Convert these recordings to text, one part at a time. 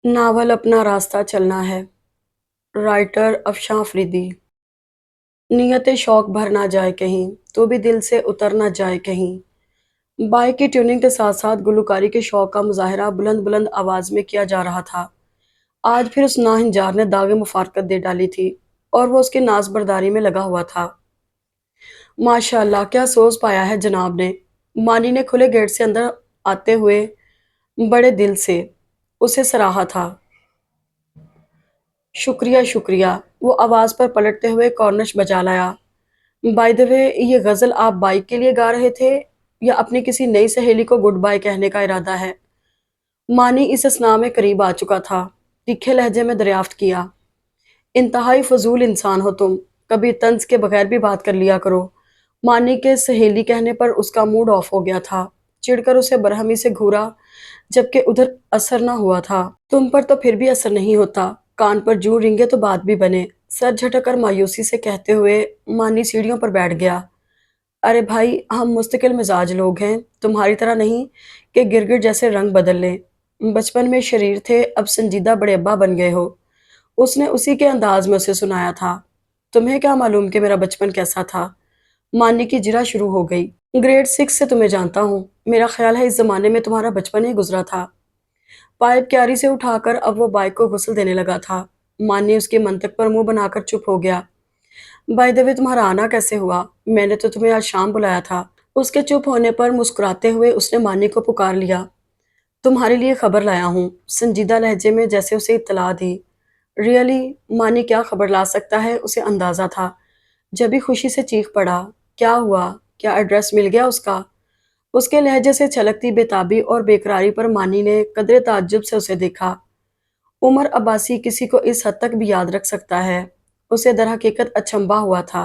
Novel अपना रास्ता चलना है। राइटर अफशां अफरीदी। नियत शौक भर ना जाए कहीं, तो भी दिल से उतर ना जाए कहीं। बाइक की ट्यूनिंग के साथ साथ गुलकारी के शौक का मुजाहरा बुलंद बुलंद आवाज में किया जा रहा था। आज फिर उस नाहिंजार ने दागे मुफारकत दे डाली थी और वो उसकी नाज बर्दारी में लगा हुआ था। माशाअल्लाह, क्या सोच पाया है जनाब ने। मानी ने खुले गेट से अंदर आते हुए बड़े दिल से उसे सराहा था। शुक्रिया शुक्रिया, वो आवाज पर पलटते हुए कॉर्निश बजा लाया। बाय द वे, ये गजल आप बाइक के लिए गा रहे थे या अपनी किसी नई सहेली को गुड बाय कहने का इरादा है? मानी इस असना में करीब आ चुका था। तीखे लहजे में दरियाफ्त किया। इंतहाई फजूल इंसान हो तुम। कभी तंज के बगैर भी बात कर लिया करो। मानी के सहेली कहने पर उसका मूड ऑफ हो गया था। चिढ़कर उसे बरहमी से घूरा, जबकि उधर असर न हुआ था। तुम पर तो फिर भी असर नहीं होता। कान पर जूं रिंगे तो बात भी बने। सर झटकर मायूसी से कहते हुए मानी सीढ़ियों पर बैठ गया। अरे भाई, हम मुस्तकिल मिजाज लोग हैं, तुम्हारी तरह नहीं कि गिरगिट जैसे रंग बदल लें। बचपन में शरीर थे, अब संजीदा बड़े अब्बा बन गए हो। उसने उसी के अंदाज में उसे सुनाया था। तुम्हें क्या मालूम कि मेरा बचपन कैसा था। मानने की जिरा शुरू हो गई। ग्रेड 6 से तुम्हें जानता हूँ। मेरा ख्याल है इस जमाने में तुम्हारा बचपन ही गुजरा था। पाइप क्यारी से उठाकर अब वो बाइक को गुस्ल देने लगा था। मान्य उसके मंतक पर मुंह बनाकर चुप हो गया। बाय द वे, तुम्हारा आना कैसे हुआ? मैंने तो तुम्हें आज शाम बुलाया था। उसके चुप होने पर मुस्कुराते हुए उसने मान्य को पुकार लिया। तुम्हारे लिए खबर लाया हूँ, संजीदा लहजे में जैसे उसे इत्तला दी। रियली? मानी क्या खबर ला सकता है उसे अंदाजा था। जब भी खुशी से चीख पड़ा। क्या हुआ? क्या एड्रेस मिल गया उसका? उसके लहजे से छलकती बेताबी और बेकरारी पर मानी ने कदरे ताज्जुब से उसे देखा। उमर अब्बासी किसी को इस हद तक भी याद रख सकता है? उसे दरहकीकत अचंभा हुआ था।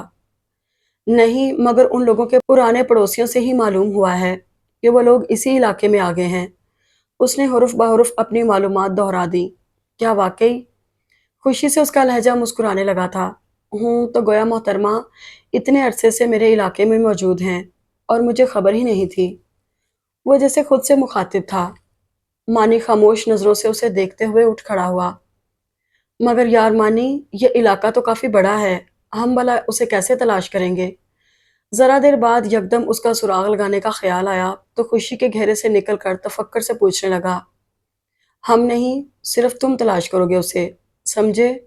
नहीं, मगर उन लोगों के पुराने पड़ोसियों से ही मालूम हुआ है कि वो लोग इसी इलाके में आ गए हैं। उसने हुरुफ बहुरुफ अपनी मालूमात दोहरा दी। क्या वाकई? खुशी से उसका लहजा मुस्कुराने लगा था। हूँ तो गोया मोहतरमा इतने अरसे से मेरे इलाके में मौजूद हैं और मुझे खबर ही नहीं थी। वो जैसे खुद से मुखातिब था। मानी खामोश नजरों से उसे देखते हुए उठ खड़ा हुआ। मगर यार मानी, ये इलाका तो काफी बड़ा है। हम भला उसे कैसे तलाश करेंगे? जरा देर बाद यकदम उसका सुराग लगाने का ख्याल आया तो खुशी के घेरे से निकलकर तफक्कर से पूछने लगा। हम नहीं, सिर्फ तुम तलाश करोगे उसे, समझे?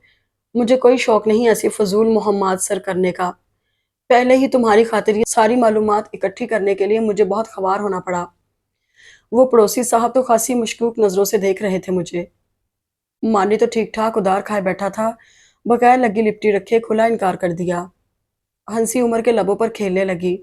मुझे कोई शौक नहीं ऐसी फजूल मुहम्मद सर करने का। पहले ही तुम्हारी खातिर ये सारी मालूमात इकट्ठी करने के लिए मुझे बहुत ख्वार होना पड़ा। वो पड़ोसी साहब तो खासी मशकूक नजरों से देख रहे थे मुझे। मानी तो ठीक ठाक उधार खाए बैठा था, बगैर लगी लिपटी रखे खुला इनकार कर दिया। हंसी उमर के लबों पर खेलने लगी।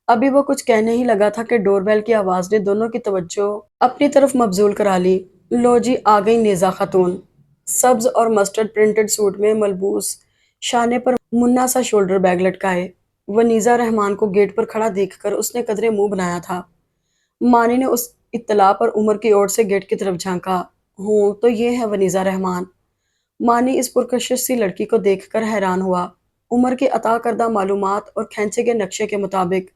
अभी वो कुछ कहने ही लगा था कि डोरबेल की आवाज ने दोनों की तवज्जो अपनी तरफ मबजूल करा ली। लो जी, आ गई नेजा खातून। सब्ज और मस्टर्ड प्रिंटेड सूट में मलबूस, शाने पर मुन्ना सा शोल्डर बैग लटकाए। वनीजा रहमान को गेट पर खड़ा देखकर उसने कदरे मुंह बनाया था। मानी ने उस इत्तला पर उमर की ओर से गेट की तरफ झांका। हूँ तो ये है वनीजा रहमान। मानी इस पुरकशिश सी लड़की को देखकर हैरान हुआ। उमर की अता करदा मालूमात और खैंचे के नक्शे के मुताबिक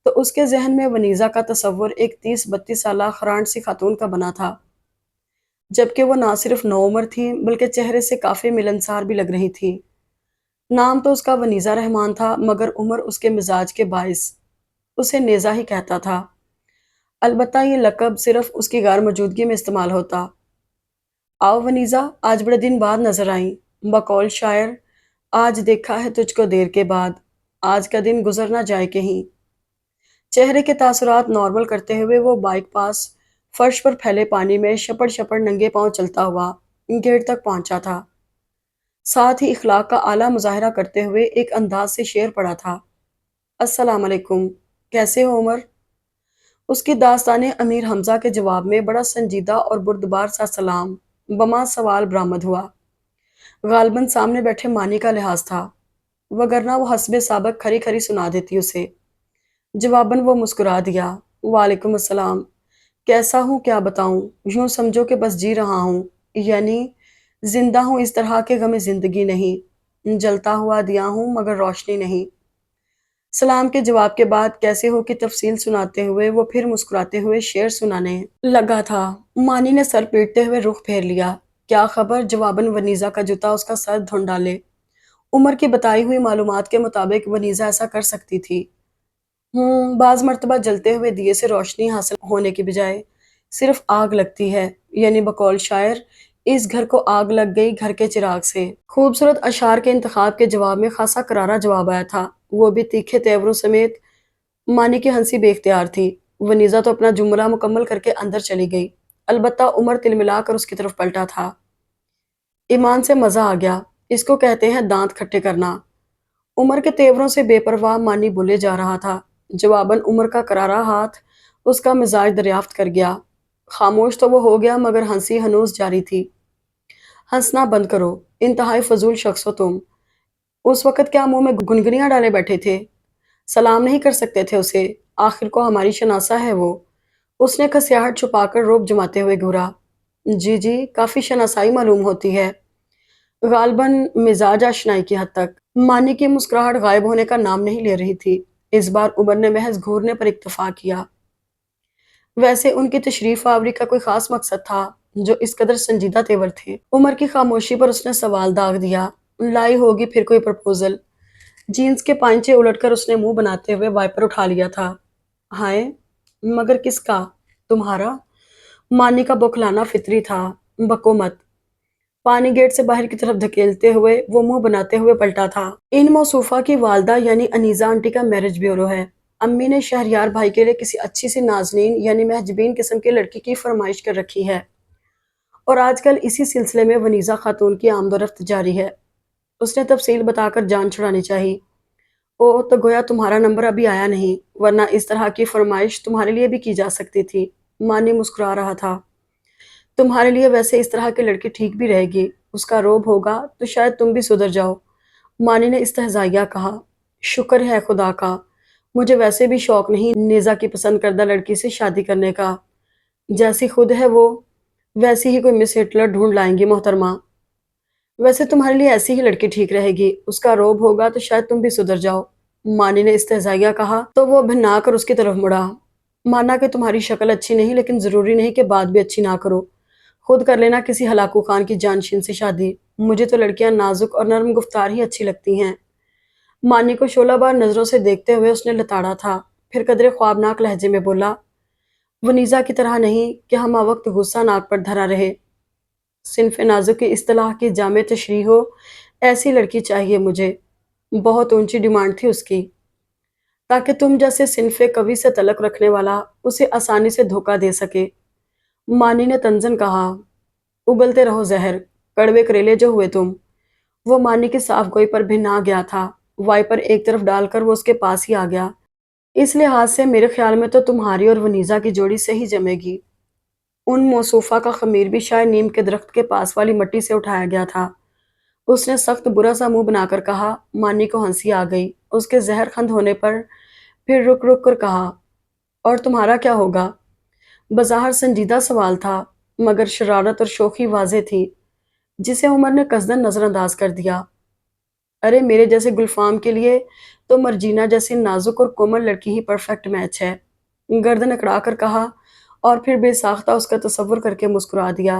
तो उसके जहन में वनीजा का तस्वुर एक 30-32 साल खरांड सी खातून का बना था, जबकि वो ना सिर्फ नौउम्र थी बल्कि चेहरे से काफी मिलनसार भी लग रही थी। नाम तो उसका वनीजा रहमान था, मगर उमर उसके मिजाज के बाइस उसे नेजा ही कहता था। अलबत्ता ये लकब सिर्फ उसकी गैर मौजूदगी में इस्तेमाल होता। आओ वनीजा, आज बड़े दिन बाद नजर आई। बकौल शायर, आज देखा है तुझको देर के बाद, आज का दिन गुजर ना जाए कहीं। चेहरे के तासुरात नॉर्मल करते हुए वो बाइक पास फर्श पर फैले पानी में शपड़ शपड़ नंगे पांव चलता हुआ गेट तक पहुंचा था। साथ ही इखलाक का आला मुजाहरा करते हुए एक अंदाज से शेर पड़ा था। अस्सलाम वालेकुम, कैसे हो उमर? उसकी दास्ताने अमीर हमजा के जवाब में बड़ा संजीदा और बुर्दबार सा सलाम बमा सवाल बरामद हुआ। गालबन सामने बैठे मानी का लिहाज था, वगरना वो हस्बे साबक खरी खरी सुना देती उसे। जवाबन वो मुस्कुरा दिया। वालेकुम अस्सलाम। कैसा हूँ क्या बताऊँ? यूं समझो कि बस जी रहा हूँ, यानी जिंदा हूँ। इस तरह के गमे जिंदगी नहीं, जलता हुआ दिया हूँ मगर रोशनी नहीं। سلام کے جواب کے بعد کیسے ہو کی تفصیل سناتے ہوئے وہ پھر مسکراتے ہوئے شعر سنانے لگا تھا۔ مانی نے سر پیٹتے ہوئے رخ پھیر لیا۔ کیا خبر؟ جواباً ونیزا کا جوتا اس کا سر دھن ڈالے۔ عمر کی بتائی ہوئی معلومات کے مطابق ونیزا ایسا کر سکتی تھی۔ بعض مرتبہ جلتے ہوئے دیے سے روشنی حاصل ہونے کی بجائے صرف آگ لگتی ہے، یعنی بقول شاعر اس گھر کو آگ لگ گئی گھر کے چراغ سے۔ خوبصورت اشعار کے انتخاب کے جواب میں خاصا کرارا جواب آیا تھا، وہ بھی تیکھے تیوروں سمیت۔ مانی کی ہنسی بے اختیار تھی۔ ونیزا تو اپنا جملہ مکمل کر کے اندر چلی گئی، البتہ عمر تلملا کر اس کی طرف پلٹا تھا۔ ایمان سے مزہ آ گیا، اس کو کہتے ہیں دانت کھٹے کرنا۔ عمر کے تیوروں سے بے پرواہ مانی بولے جا رہا تھا، جواباً عمر کا کرارا ہاتھ اس کا مزاج دریافت کر گیا۔ خاموش تو وہ ہو گیا مگر ہنسی ہنوز جاری تھی۔ ہنسنا بند کرو، انتہائی فضول شخص ہو تم۔ اس وقت کیا منہ میں گنگنیاں ڈالے بیٹھے تھے؟ سلام نہیں کر سکتے تھے اسے؟ آخر کو ہماری شناسا ہے وہ۔ اس نے کھسیاہٹ چھپا کر روب جماتے ہوئے گھورا۔ جی کافی شناسائی معلوم ہوتی ہے، غالباً مزاج آشنائی کی حد تک۔ مانی کی مسکراہٹ غائب ہونے کا نام نہیں لے رہی تھی۔ اس بار عمر نے محض گھورنے پر اکتفا کیا۔ ویسے ان کی تشریف آوری کا کوئی خاص مقصد تھا جو اس قدر سنجیدہ تیور تھے؟ عمر کی خاموشی پر اس نے سوال داغ دیا۔ لائی ہوگی پھر کوئی پرپوزل؟ جینز کے پائنچے الٹ کر اس نے منہ بناتے ہوئے وائپر اٹھا لیا تھا۔ ہائے، مگر کس کا؟ تمہارا؟ مانی کا بوکھلانا فطری تھا۔ بکو مت۔ پانی گیٹ سے باہر کی طرف دھکیلتے ہوئے وہ منہ بناتے ہوئے پلٹا تھا۔ ان موصوفہ کی والدہ یعنی انیزہ آنٹی کا میرج بیورو ہے۔ امی نے شہریار بھائی کے لیے کسی اچھی سی نازنین یعنی محجبین قسم کی لڑکی کی فرمائش کر رکھی ہے، اور آج کل اسی سلسلے میں ونیزا خاتون کی آمد و رفت جاری ہے۔ اس نے تفصیل بتا کر جان چھڑانی چاہی۔ او تو گویا تمہارا نمبر ابھی آیا نہیں، ورنہ اس طرح کی فرمائش تمہارے لیے بھی کی جا سکتی تھی۔ مانی مسکرا رہا تھا۔ تمہارے لیے ویسے اس طرح کی لڑکی ٹھیک بھی رہے گی، اس کا روب ہوگا تو شاید تم بھی سدھر جاؤ، مانی نے استہزائیہ کہا۔ شکر ہے خدا کا، مجھے ویسے بھی شوق نہیں نیزا کی پسند کردہ لڑکی سے شادی کرنے کا۔ جیسی خود ہے وہ ویسی ہی کوئی مس ہٹلر ڈھونڈ لائیں گی محترمہ۔ ویسے تمہارے لیے ایسی ہی لڑکی ٹھیک رہے گی، اس کا روب ہوگا تو شاید تم بھی سدھر جاؤ، مانی نے استہزائیہ کہا تو وہ بھنا کر اس کی طرف مڑا۔ مانا کہ تمہاری شکل اچھی نہیں لیکن ضروری نہیں کہ بات بھی اچھی نہ کرو، خود کر لینا کسی ہلاکو خان کی جانشین سے شادی۔ مجھے تو لڑکیاں نازک اور نرم گفتار ہی اچھی لگتی ہیں۔ مانی کو شعلہ بار نظروں سے دیکھتے ہوئے اس نے لتاڑا تھا، پھر قدرے خوابناک لہجے میں بولا، ونیزا کی طرح نہیں کہ ہمہ وقت غصہ ناک پر دھرا رہے۔ صنف نازک کی اصطلاح کی جامع تشریح ہو، ایسی لڑکی چاہیے مجھے۔ بہت اونچی ڈیمانڈ تھی اس کی، تاکہ تم جیسے صنف قوی سے تعلق رکھنے والا اسے آسانی سے دھوکہ دے سکے۔ مانی نے تنزن کہا، اگلتے رہو زہر، کڑوے کریلے جو ہوئے تم۔ وہ مانی کی صاف گوئی پر بھنا گیا تھا۔ وائپر ایک طرف ڈال کر وہ اس کے پاس ہی آ گیا۔ اس لحاظ سے میرے خیال میں تو تمہاری اور ونیزا کی جوڑی صحیح جمے گی۔ ان موصوفہ کا خمیر بھی شاید نیم کے درخت کے پاس والی مٹی سے اٹھایا گیا تھا۔ اس نے سخت برا سا منہ بنا کر کہا۔ مانی کو ہنسی آ گئی اس کے زہر خند ہونے پر، پھر رک رک کر کہا، اور تمہارا کیا ہوگا؟ بظاہر سنجیدہ سوال تھا مگر شرارت اور شوخی واضح تھی، جسے عمر نے قصداً نظر انداز کر دیا۔ ارے میرے جیسے گلفام کے لیے تو مرجینا جیسی نازک اور کومل لڑکی ہی پرفیکٹ میچ ہے، گردن اکڑا کر کہا، اور پھر بے ساختہ اس کا تصور کر کے مسکرا دیا۔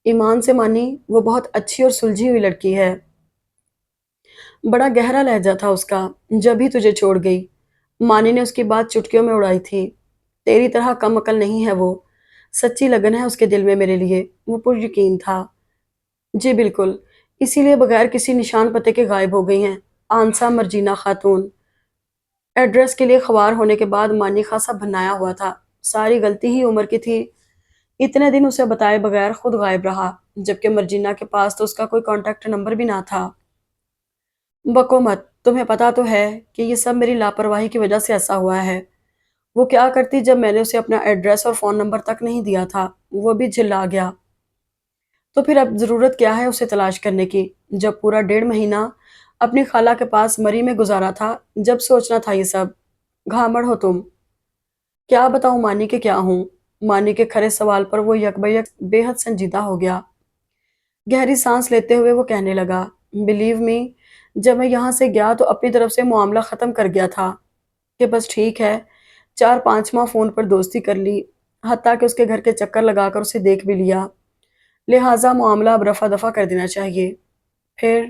ایمان سے مانی، وہ بہت اچھی اور سلجھی ہوئی لڑکی ہے۔ بڑا گہرا لہجہ تھا اس کا، جب ہی تجھے چھوڑ گئی۔ مانی نے اس کی بات چٹکیوں میں اڑائی تھی۔ تیری طرح کم عقل نہیں ہے وہ، سچی لگن ہے اس کے دل میں میرے لیے، وہ پر یقین تھا۔ جی بالکل، اسی لیے بغیر کسی نشان پتے کے غائب ہو گئی ہیں۔ آنسا مرجینا خاتون۔ ایڈریس کے لیے خوار ہونے کے بعد مانی خاصا بھنایا ہوا تھا۔ ساری غلطی ہی عمر کی تھی، اتنے دن اسے بتائے بغیر خود غائب رہا، جبکہ مرجینا کے پاس تو اس کا کوئی کانٹیکٹ نمبر بھی نہ تھا۔ بکو مت، تمہیں پتا تو ہے کہ یہ سب میری لاپرواہی کی وجہ سے ایسا ہوا ہے۔ وہ کیا کرتی جب میں نے اسے اپنا ایڈریس اور فون نمبر تک نہیں دیا تھا؟ وہ بھی جھلا گیا۔ تو پھر اب ضرورت کیا ہے اسے تلاش کرنے کی، جب پورا 1.5 مہینہ اپنی خالہ کے پاس مری میں گزارا تھا؟ جب سوچنا تھا یہ سب؟ گھامڑ ہو تم۔ کیا بتاؤں مانی کے کیا ہوں؟ مانی کے کھرے سوال پر وہ یک بیک بے حد سنجیدہ ہو گیا۔ گہری سانس لیتے ہوئے وہ کہنے لگا، بلیو می، جب میں یہاں سے گیا تو اپنی طرف سے معاملہ ختم کر گیا تھا کہ بس ٹھیک ہے، 4-5 ماہ فون پر دوستی کر لی، حتیٰ کہ اس کے گھر کے چکر لگا کر اسے دیکھ بھی لیا، لہٰذا معاملہ اب رفع دفع کر دینا چاہیے۔ پھر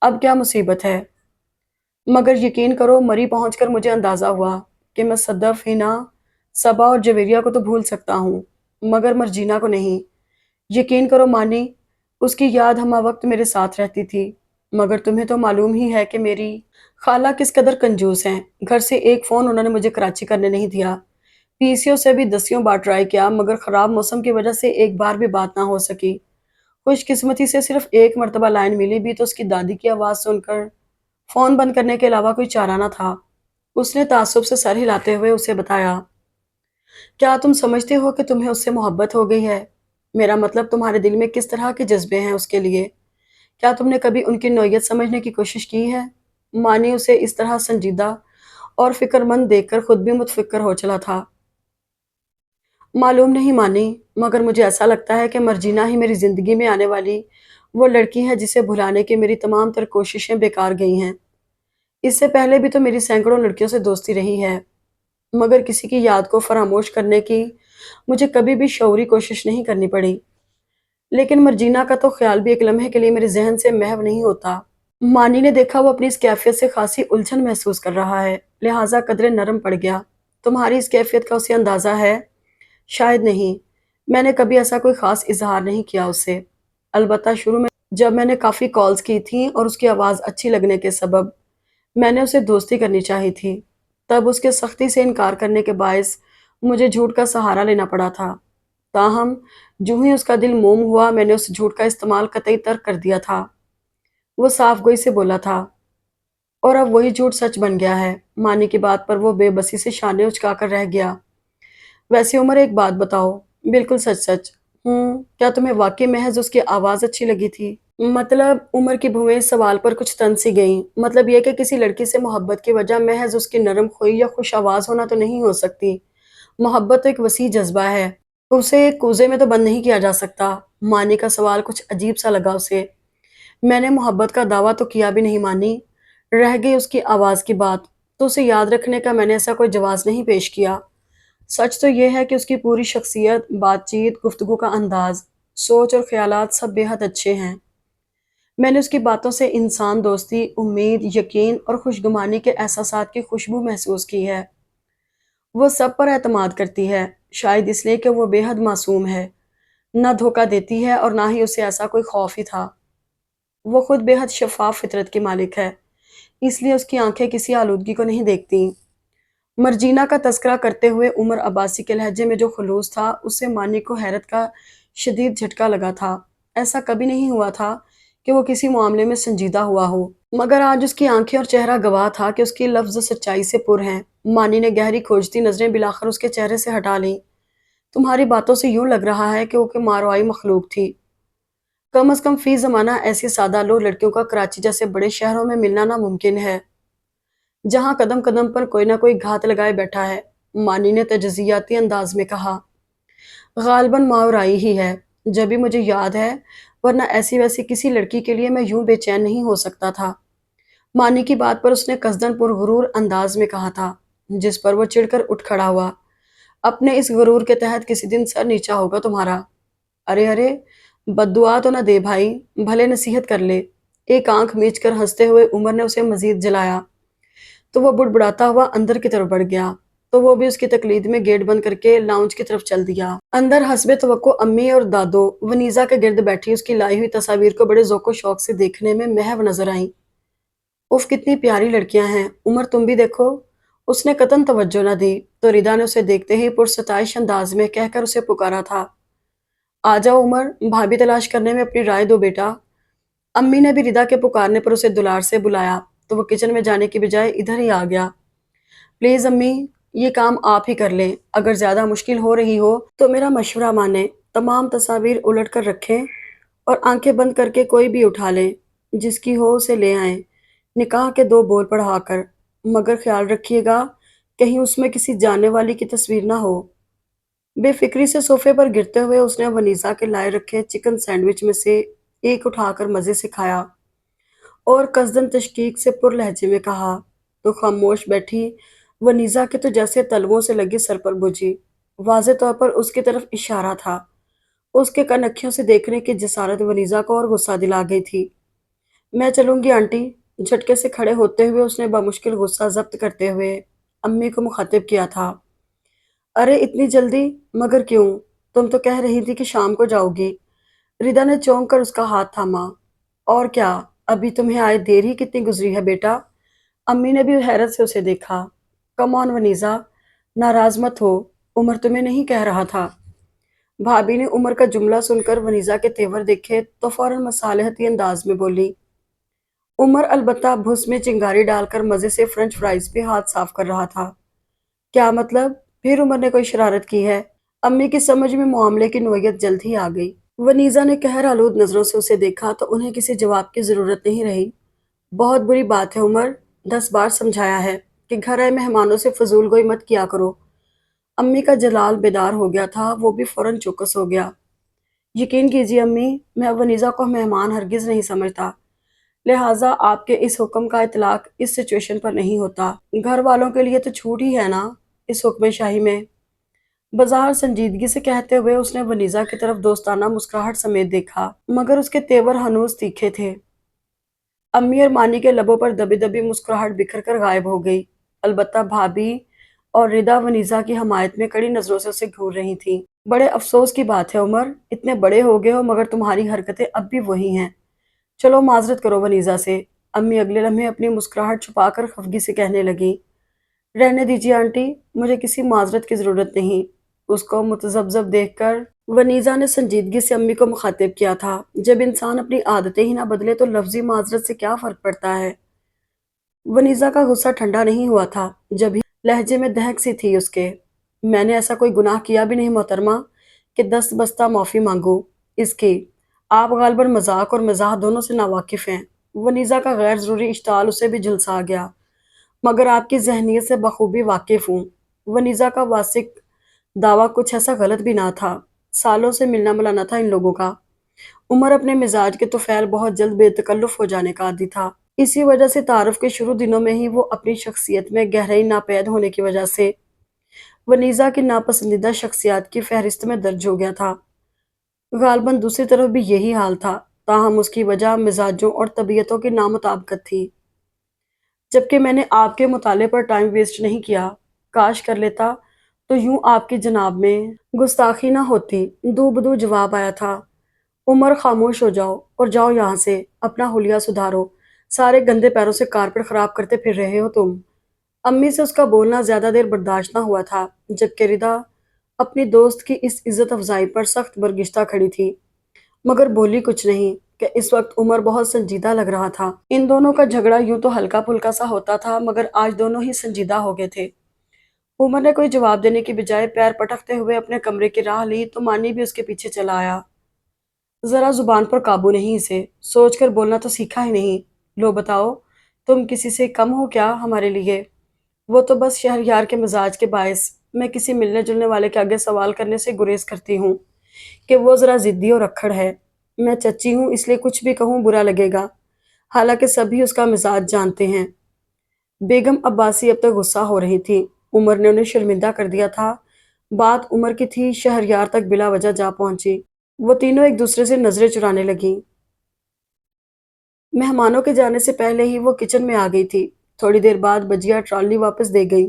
اب کیا مصیبت ہے؟ مگر یقین کرو، مری پہنچ کر مجھے اندازہ ہوا کہ میں صدف، ہنا، صبا اور جویریہ کو تو بھول سکتا ہوں، مگر مرجینا کو نہیں۔ یقین کرو مانی، اس کی یاد ہمہ وقت میرے ساتھ رہتی تھی، مگر تمہیں تو معلوم ہی ہے کہ میری خالہ کس قدر کنجوس ہیں۔ گھر سے ایک فون انہوں نے مجھے کراچی کرنے نہیں دیا، پی سی او سے بھی دسیوں بار ٹرائی کیا، مگر خراب موسم کی وجہ سے ایک بار بھی بات نہ ہو سکی۔ خوش قسمتی سے صرف ایک مرتبہ لائن ملی بھی تو اس کی دادی کی آواز سن کر فون بند کرنے کے علاوہ کوئی چارہ نہ تھا۔ اس نے تعصب سے سر ہلاتے ہوئے اسے بتایا، کیا تم سمجھتے ہو کہ تمہیں اس سے محبت ہو گئی ہے؟ میرا مطلب تمہارے دل میں کس طرح کے جذبے ہیں اس کے لیے؟ کیا تم نے کبھی ان کی نوعیت سمجھنے کی کوشش کی ہے؟ مانی اسے اس طرح سنجیدہ اور فکر مند دیکھ کر خود بھی متفکر ہو چلا تھا۔ معلوم نہیں مانی، مگر مجھے ایسا لگتا ہے کہ مرجینا ہی میری زندگی میں آنے والی وہ لڑکی ہے جسے بھلانے کی میری تمام تر کوششیں بیکار گئی ہیں۔ اس سے پہلے بھی تو میری سینکڑوں لڑکیوں سے دوستی رہی ہے، مگر کسی کی یاد کو فراموش کرنے کی مجھے کبھی بھی شعوری کوشش نہیں کرنی پڑی۔ لیکن مرجینا کا تو خیال بھی ایک لمحے کے لیے میرے ذہن سے محو نہیں ہوتا۔ مانی نے دیکھا وہ اپنی اس کیفیت سے خاصی الجھن محسوس کر رہا ہے، لہٰذا قدرے نرم پڑ گیا۔ تمہاری اس کیفیت کا اسے اندازہ ہے؟ شاید نہیں، میں نے کبھی ایسا کوئی خاص اظہار نہیں کیا اس سے۔ البتہ شروع میں جب میں نے کافی کالز کی تھیں اور اس کی آواز اچھی لگنے کے سبب میں نے اسے دوستی کرنی چاہی تھی، تب اس کے سختی سے انکار کرنے کے باعث مجھے جھوٹ کا سہارا لینا پڑا تھا۔ تاہم جو ہی اس کا دل موم ہوا، میں نے اس جھوٹ کا استعمال قطعی ترک کر دیا تھا۔ وہ صاف گوئی سے بولا تھا، اور اب وہی جھوٹ سچ بن گیا ہے۔ مانی کی بات پر وہ بے بسی سے شانے اچکا کر رہ گیا۔ ویسے عمر، ایک بات بتاؤ، بالکل سچ سچ، کیا تمہیں واقعی محض اس کی آواز اچھی لگی تھی؟ مطلب، عمر کی بھویں اس سوال پر کچھ تن سی گئیں۔ مطلب یہ کہ کسی لڑکی سے محبت کی وجہ محض اس کی نرم خوئی یا خوش آواز ہونا تو نہیں ہو سکتی۔ محبت تو ایک وسیع جذبہ ہے، اسے ایک کوزے میں تو بند نہیں کیا جا سکتا۔ مانی کا سوال کچھ عجیب سا لگا اسے۔ میں نے محبت کا دعویٰ تو کیا بھی نہیں مانی، رہ گئی اس کی آواز کی بات، تو اسے یاد رکھنے کا میں نے ایسا کوئی جواز نہیں پیش کیا۔ سچ تو یہ ہے کہ اس کی پوری شخصیت، بات چیت، گفتگو کا انداز، سوچ اور خیالات سب بے حد اچھے ہیں۔ میں نے اس کی باتوں سے انسان دوستی، امید، یقین اور خوشگمانی کے احساسات کی خوشبو محسوس کی ہے۔ وہ سب پر اعتماد کرتی ہے، شاید اس لیے کہ وہ بے حد معصوم ہے، نہ دھوکہ دیتی ہے اور نہ ہی اسے ایسا کوئی خوف ہی تھا۔ وہ خود بے حد شفاف فطرت کی مالک ہے، اس لیے اس کی آنکھیں کسی آلودگی کو نہیں دیکھتی۔ مرجینا کا تذکرہ کرتے ہوئے عمر عباسی کے لہجے میں جو خلوص تھا، اس سے مانی کو حیرت کا شدید جھٹکا لگا تھا۔ ایسا کبھی نہیں ہوا تھا کہ وہ کسی معاملے میں سنجیدہ ہوا ہو، مگر آج اس کی آنکھیں اور چہرہ گواہ تھا کہ اس کی لفظ سچائی سے پر ہیں۔ مانی نے گہری کھوجتی نظریں بلاخر اس کے چہرے سے ہٹا لیں۔ تمہاری باتوں سے یوں لگ رہا ہے کہ وہ کہ ماروائی مخلوق تھی۔ کم از کم فی زمانہ ایسی سادہ لوح لڑکیوں کا کراچی جیسے بڑے شہروں میں ملنا ناممکن ہے، جہاں قدم قدم پر کوئی نہ کوئی گھات لگائے بیٹھا ہے۔ مانی نے تجزیاتی انداز میں کہا، غالباً ماورائی ہی ہے، جب بھی مجھے یاد ہے، ورنہ ایسی ویسی کسی لڑکی کے لیے میں یوں بے چین نہیں ہو سکتا تھا۔ مانی کی بات پر اس نے قصداً پرغرور انداز میں کہا تھا، جس پر وہ چڑھ کر اٹھ کھڑا ہوا۔ اپنے اس غرور کے تحت کسی دن سر نیچا ہوگا تمہارا۔ ارے ارے، بد دعا تو نہ دے بھائی، بھلے نصیحت کر لے۔ ایک آنکھ میچ کر ہنستے ہوئے عمر نے اسے مزید جلایا، تو وہ بڑبڑاتا ہوا اندر کی طرف بڑھ گیا، تو وہ بھی اس کی تقلید میں گیٹ بند کر کے لاؤنج کی طرف چل دیا۔ اندر حسب توقع امی اور دادو ونیزا کے گرد بیٹھی اس کی لائی ہوئی تصاویر کو بڑے ذوق و شوق سے دیکھنے میں محو نظر آئیں۔ اف، کتنی پیاری لڑکیاں ہیں، عمر تم بھی دیکھو۔ اس نے قطعاً توجہ نہ دی تو ردا نے اسے دیکھتے ہی پرستائش انداز میں کہہ کر اسے پکارا تھا، آ جاؤ عمر، بھابھی تلاش کرنے میں اپنی رائے دو بیٹا۔ امی نے بھی ردا کے پکارنے پر اسے دلار سے بلایا تو وہ کچن میں جانے کی بجائے ادھر ہی آ گیا۔ پلیز امی، یہ کام آپ ہی کر لیں، اگر زیادہ مشکل ہو رہی ہو تو میرا مشورہ مانیں، تمام تصاویر الٹ کر رکھیں اور آنکھیں بند کر کے کوئی بھی اٹھا لیں، جس کی ہو اسے لے آئیں، نکاح کے 2 بول پڑھا کر، مگر خیال رکھیے گا کہیں اس میں کسی جاننے والی کی تصویر نہ ہو۔ بے فکری سے صوفے پر گرتے ہوئے اس نے ونیزا کے لائے رکھے چکن سینڈوچ میں سے ایک اٹھا کر مزے سے کھایا और कसदन तशकीक से पुर लहजे में कहा। तो खामोश बैठी वनीजा के तो जैसे तलवों से लगी सर पर बुझी। वाज़े तौर पर उसकी तरफ इशारा था। उसके कनखियों से देखने की जिसारत वनीजा को और गुस्सा दिला गई थी। मैं चलूंगी आंटी। झटके से खड़े होते हुए उसने बमुश्किल गुस्सा जब्त करते हुए अम्मी को मुखातिब किया था। अरे इतनी जल्दी? मगर क्यों? तुम तो कह रही थी कि शाम को जाओगी। रिदा ने चौंक कर उसका हाथ थामा। और क्या? अभी तुम्हें आए देर ही कितनी गुजरी है बेटा। अम्मी ने भी हैरत से उसे देखा। कम ऑन वनीजा, नाराज मत हो। उमर तुम्हें नहीं कह रहा था। भाभी ने उमर का जुमला सुनकर वनीजा के तेवर देखे तो फौरन मसालहती अंदाज में बोली। उमर अलबत्ता भुस में चिंगारी डालकर मजे से फ्रेंच फ्राइज पे हाथ साफ कर रहा था। क्या मतलब? फिर उमर ने कोई शरारत की है? अम्मी की समझ में मामले की नोयत जल्द ही आ गई। वनीजा ने कहर आलूद नजरों से उसे देखा तो उन्हें किसी जवाब की जरूरत नहीं रही। बहुत बुरी बात है उमर। 10 बार समझाया है कि घर आए मेहमानों से फजूल गोई मत किया करो। अम्मी का जलाल बेदार हो गया था, वो भी फौरन चौकस हो गया। यकीन कीजिए अम्मी, मैं वनीजा को मेहमान हरगिज नहीं समझता। लिहाजा आपके इस हुक्म का इतलाक इस सिचुएशन पर नहीं होता। घर वालों के लिए तो छूट ही है ना इस हुक्म शाही में। बाजार संजीदगी से कहते हुए उसने वनीजा की तरफ दोस्ताना मुस्कुराहट समेत देखा, मगर उसके तेवर हनूज तीखे थे। अम्मी और मानी के लबों पर दबी दबी मुस्कुराहट बिखर कर गायब हो गई। अलबत्ता भाभी और रिदा वनीजा की हमायत में कड़ी नजरों से उसे घूर रही थीं। बड़े अफसोस की बात है उमर, इतने बड़े हो गए हो मगर तुम्हारी हरकतें अब भी वही हैं। चलो माजरत करो वनीजा से। अम्मी अगले लम्हे अपनी मुस्कुराहट छुपाकर खफगी से कहने लगी। रहने दीजिए आंटी, मुझे किसी माजरत की जरूरत नहीं। उसको मुतजब्जब देखकर वनीजा ने संजीदगी से अम्मी को मुखातिब किया था। जब इंसान अपनी आदतें ही ना बदले तो लफ्जी माजरत से क्या फर्क पड़ता है। वनीजा का गुस्सा ठंडा नहीं हुआ था, जब भी लहजे में दहक सी थी उसके। मैंने ऐसा कोई गुनाह किया भी नहीं मोहतरमा कि दस्त बस्ता माफी मांगू इसकी। आप गालबन मजाक और मजाह दोनों से नावाकिफ हैं। वनीजा का गैर जरूरी इश्ताल उसे भी झुलसा गया। मगर आपकी जहनीत से बखूबी वाकिफ हूँ। वनीजा का वासिक दावा कुछ ऐसा गलत भी ना था। सालों से मिलना मिलाना था इन लोगों का। उमर अपने मिजाज के तुफैल बहुत जल्द बेतकल्लुफ हो जाने का आदी था। इसी वजह से तारुफ के शुरू दिनों में ही वो अपनी शख्सियत में गहराई नापैद होने की वजह से वनीजा की नापसंदीदा शख्सियात की फहरिस्त में दर्ज हो गया था। गालबन दूसरी तरफ भी यही हाल था, ताहम उसकी वजह मिजाजों और तबीयतों की नामुताबिकत थी। जबकि मैंने आपके मुताले पर टाइम वेस्ट नहीं किया। काश कर लेता तो यूं आपकी जनाब में गुस्ताखी ना होती। दो बदू जवाब आया था। उमर खामोश हो जाओ और जाओ यहाँ से, अपना हुलिया सुधारो। सारे गंदे पैरों से कारपेट खराब करते फिर रहे हो तुम। अम्मी से उसका बोलना ज्यादा देर बर्दाश्त ना हुआ था, जबकि रिदा अपनी दोस्त की इस इज्जत अफजाई पर सख्त बरगिश्ता खड़ी थी, मगर बोली कुछ नहीं कि इस वक्त उमर बहुत संजीदा लग रहा था। इन दोनों का झगड़ा यूं तो हल्का फुल्का सा होता था, मगर आज दोनों ही संजीदा हो गए थे। उमर ने कोई जवाब देने की बजाय पैर पटकते हुए अपने कमरे की राह ली तो मानी भी उसके पीछे चला आया। जरा जुबान पर काबू नहीं इसे, सोच कर बोलना तो सीखा ही नहीं। लो बताओ, तुम किसी से कम हो क्या हमारे लिए? वो तो बस शहरयार के मिजाज के बायस मैं किसी मिलने जुलने वाले के आगे सवाल करने से गुरेज करती हूँ कि वो जरा जिद्दी और अक्खड़ है। मैं चच्ची हूँ इसलिए कुछ भी कहूँ बुरा लगेगा, हालांकि सभी उसका मिजाज जानते हैं। बेगम अब्बासी अब तक गुस्सा हो रही थी। उमर ने उन्हें शर्मिंदा कर दिया था। बात उमर की थी, शहरयार तक बिला वजह जा पहुंची। वो तीनों एक दूसरे से नजरें चुराने लगी। मेहमानों के जाने से पहले ही वो किचन में आ गई थी। थोड़ी देर बाद बजिया ट्रॉली वापस दे गई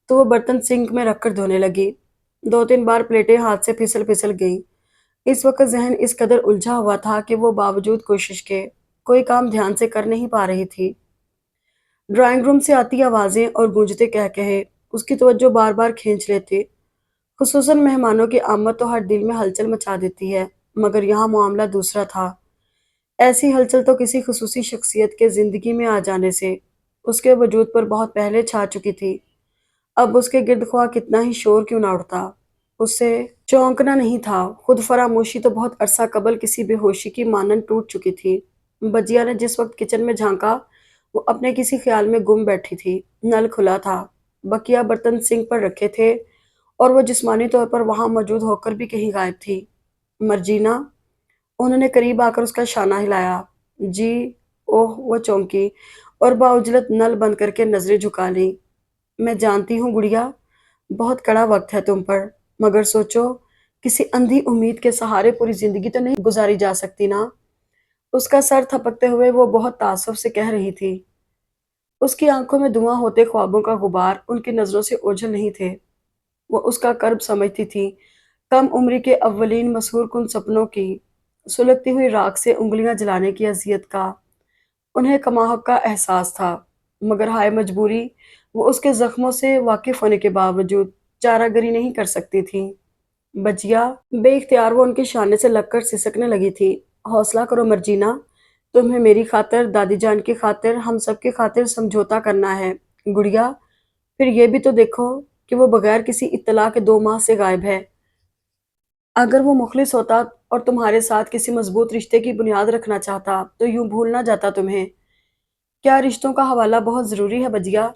तो वो बर्तन सिंक में रखकर धोने लगी। 2-3 बार प्लेटें हाथ से फिसल फिसल गईं। इस वक्त जहन इस कदर उलझा हुआ था कि वो बावजूद कोशिश के कोई काम ध्यान से कर नहीं पा रही थी। ड्राइंग रूम से आती आवाजें और गूंजते कह कहे उसकी तवज्जो बार बार खींच लेते। खुसूसन मेहमानों की आमद तो हर दिल में हलचल मचा देती है, मगर यहाँ मामला दूसरा था। ऐसी हलचल तो किसी खुसूसी शख्सियत के जिंदगी में आ जाने से उसके वजूद पर बहुत पहले छा चुकी थी। अब उसके गिर्द ख्वाह कितना ही शोर क्यों ना उठता, उससे चौंकना नहीं था। खुद फरामोशी तो बहुत अरसा कबल किसी बेहोशी की मानन टूट चुकी थी। बजिया ने जिस वक्त किचन में झांका वो अपने किसी ख्याल में गुम बैठी थी। नल खुला था, बकिया बर्तन सिंक पर रखे थे और वो जिस्मानी तौर पर वहां मौजूद होकर भी कहीं गायब थी। मर्जीना, उन्होंने करीब आकर उसका शाना हिलाया। जी? ओह! वो चौंकी और बाउजलत नल बंद करके नज़रें झुका लीं। मैं जानती हूँ गुड़िया, बहुत कड़ा वक़्त है तुम पर, मगर सोचो, किसी अंधी उम्मीद के सहारे पूरी ज़िंदगी तो नहीं गुज़ारी जा सकती ना। उसका सर थपकते हुए वो बहुत ताज्जुब से कह रही थी। उसकी आंखों में धुआं होते ख्वाबों का गुबार उनकी नज़रों से ओझल नहीं थे। वो उसका कर्ब समझती थी, कम उम्री के अव्वलीन मसहूर कुन सपनों की, सुलगती हुई राख से उंगलियां जलाने की अजियत का उन्हें कमाहक का एहसास था। मगर हाय मजबूरी, वो उसके जख्मों से वाकिफ होने के बावजूद चारागरी नहीं कर सकती थी। बचिया, बेइख्तियार वो उनके शाने से लगकर सिसकने लगी थी। हौसला करो मर्जीना, तुम्हें मेरी खातिर, दादी जान की खातिर, हम सब की खातिर समझौता करना है। गुड़िया, फिर ये भी तो देखो कि वो बगैर किसी इत्तला के 2 माह से गायब है। अगर वो मुखलिस होता और तुम्हारे साथ किसी मजबूत रिश्ते की बुनियाद रखना चाहता, तो यूं भूल ना जाता तुम्हें। क्या रिश्तों का हवाला बहुत जरूरी है बजिया?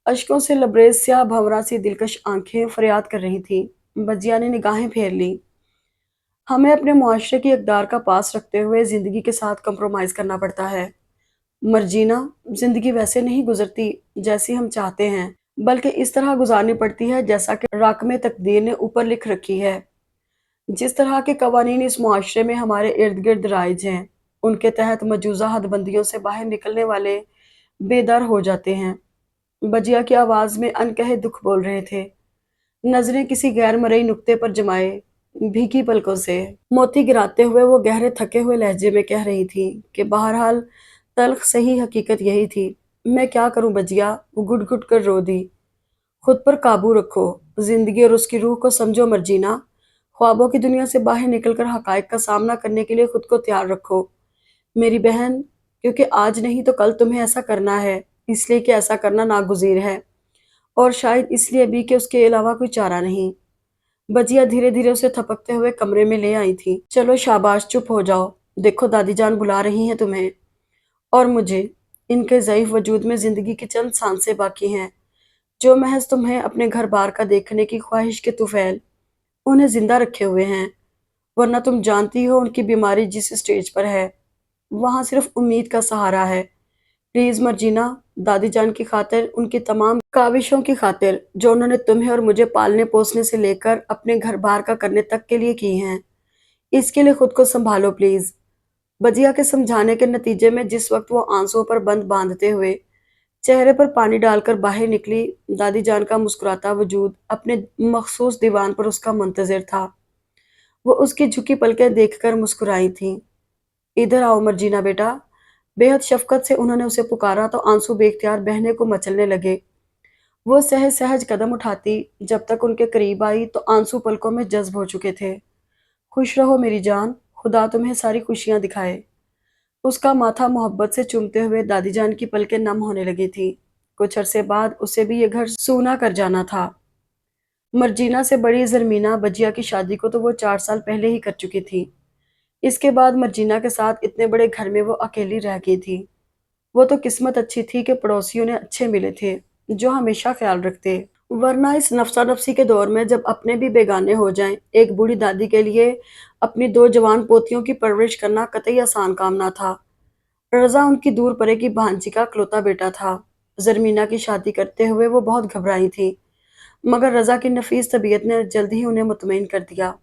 अश्कों से लबरेज स्याह भंवरा सी दिलकश आंखें फरियाद कर रही थी। बजिया ने निगाहें फेर ली। हमें अपने मुआशरे की अकदार का पास रखते हुए जिंदगी के साथ कंप्रोमाइज करना पड़ता है। मर्जीना, जिंदगी वैसे नहीं गुजरती जैसी हम चाहते हैं, बल्कि इस तरह गुजारनी पड़ती है जैसा कि राकमे तकदीर ने ऊपर लिख रखी है। जिस तरह के कवानीन इस मुआशरे में हमारे इर्द गिर्द राइज हैं, उनके तहत मजूजा हदबंदियों से बाहर निकलने वाले बेदर हो जाते हैं। बजिया की आवाज में अनकहे दुख बोल रहे थे, नजरें किसी गैर मरई नुक्ते पर जमाए भीगी पलकों से मोती गिराते हुए वो गहरे थके हुए लहजे में कह रही थी कि बहरहाल तल्ख सही हकीकत यही थी। मैं क्या करूं बजिया, वो घुट घुट कर रो दी। खुद पर काबू रखो, जिंदगी और उसकी रूह को समझो मर्जीना। ख्वाबों की दुनिया से बाहर निकलकर हकायक का सामना करने के लिए खुद को तैयार रखो मेरी बहन, क्योंकि आज नहीं तो कल तुम्हें ऐसा करना है, इसलिए कि ऐसा करना नागुज़ीर है, और शायद इसलिए भी कि उसके अलावा कोई चारा नहीं। बजिया धीरे धीरे उसे थपकते हुए कमरे में ले आई थी। चलो शाबाश, चुप हो जाओ, देखो दादी जान बुला रही हैं तुम्हें और मुझे। इनके ज़ईफ वजूद में जिंदगी की चंद सांसें बाकी हैं, जो महज तुम्हें अपने घर बार का देखने की ख्वाहिश के तुफैल उन्हें जिंदा रखे हुए हैं। वरना तुम जानती हो उनकी बीमारी जिस स्टेज पर है, वहां सिर्फ उम्मीद का सहारा है। प्लीज मर्जीना, दादी जान की खातिर, उनकी तमाम काविशों की खातिर जो उन्होंने तुम्हें और मुझे पालने पोसने से लेकर अपने घर बार का करने तक के लिए की हैं, इसके लिए खुद को संभालो प्लीज। बजिया के समझाने के नतीजे में जिस वक्त वो आंसुओं पर बंद बांधते हुए चेहरे पर पानी डालकर बाहर निकली, दादी जान का मुस्कुराता वजूद अपने मखसूस दीवान पर उसका मुंतजिर था। वो उसकी झुकी पलकें देखकर मुस्कुराई थी। इधर आओ मर्जीना बेटा। बेहद शफकत से उन्होंने उसे पुकारा तो आंसू बेख्तियार बहने को मचलने लगे। वो सहज सहज कदम उठाती, जब तक उनके करीब आई तो आंसू पलकों में जज्ब हो चुके थे। खुश रहो मेरी जान, खुदा तुम्हें सारी खुशियां दिखाए। उसका माथा मोहब्बत से चूमते हुए दादी जान की पलकें नम होने लगी थी। कुछ अरसे बाद उसे भी ये घर सूना कर जाना था। मर्जीना से बड़ी जरमीना बजिया की शादी को तो वो 4 साल पहले ही कर चुकी थी। इसके बाद मर्जीना के साथ इतने बड़े घर में वो अकेली रह गई थी। वो तो किस्मत अच्छी थी कि पड़ोसियों ने अच्छे मिले थे, जो हमेशा ख्याल रखते। वरना इस नफसा नफसी के दौर में जब अपने भी बेगाने हो जाएं, एक बूढ़ी दादी के लिए अपनी 2 जवान पोतियों की परवरिश करना कतई आसान काम ना था। रजा उनकी दूर परे की भांजी का इकलौता बेटा था। जरमीना की शादी करते हुए वो बहुत घबराई थी, मगर रजा की नफीस तबीयत ने जल्द ही उन्हें मुतमईन कर दिया।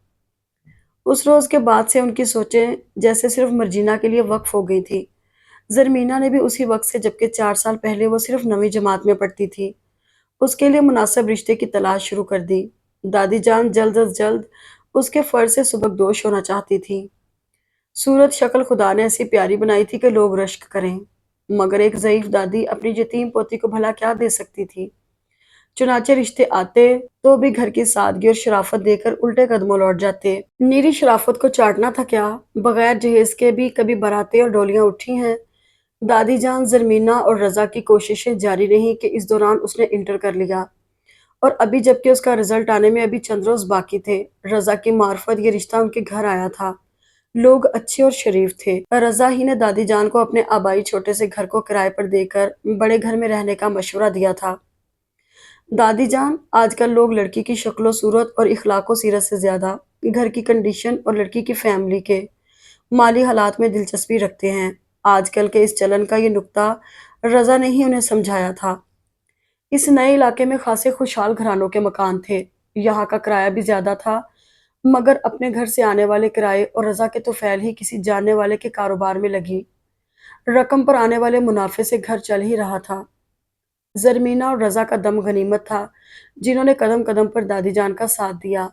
उस रोज के बाद से उनकी सोचें जैसे सिर्फ मर्जीना के लिए वक्फ हो गई थी। जरमीना ने भी उसी वक्त से, जबकि 4 साल पहले वो सिर्फ 9वीं जमात में पढ़ती थी, उसके लिए मुनासिब रिश्ते की तलाश शुरू कर दी। दादी जान जल्द अज जल्द उसके फर्ज से सुबकदोश होना चाहती थी। सूरत शक्ल खुदा ने ऐसी प्यारी बनाई थी कि लोग रश्क करें, मगर एक ज़ईफ दादी अपनी यतीम पोती को भला क्या दे सकती थी। चुनाचे रिश्ते आते तो भी घर की सादगी और शराफत देकर उल्टे कदमों लौट जाते। नीरी शराफत को चाटना था क्या? बगैर जहेज के भी कभी बारातें और डोलियां उठी हैं। दादी जान, जरमीना और रजा की कोशिशें जारी रहीं कि इस दौरान उसने इंटर कर लिया, और अभी जबकि उसका रिजल्ट आने में अभी चंद रोज बाकी थे, रजा की मार्फत ये रिश्ता उनके घर आया था। लोग अच्छे और शरीफ थे। रजा ही ने दादी जान को अपने आबाई छोटे से घर को किराए पर देकर बड़े घर में रहने का मशवरा दिया था। दादी जान, आजकल लोग लड़की की शक्लो सूरत और इखलाको सीरत से ज्यादा घर की कंडीशन और लड़की की फैमिली के माली हालात में दिलचस्पी रखते हैं। آج کل کے اس چلن کا یہ نکتہ رضا نے ہی انہیں سمجھایا تھا۔ اس نئے علاقے میں خاصے خوشحال گھرانوں کے مکان تھے۔ یہاں کا کرایہ بھی زیادہ تھا، مگر اپنے گھر سے آنے والے کرائے اور رضا کے طفیل ہی کسی جاننے والے کے کاروبار میں لگی رقم پر آنے والے منافع سے گھر چل ہی رہا تھا۔ زرمینہ اور رضا کا دم غنیمت تھا، جنہوں نے قدم قدم پر دادی جان کا ساتھ دیا۔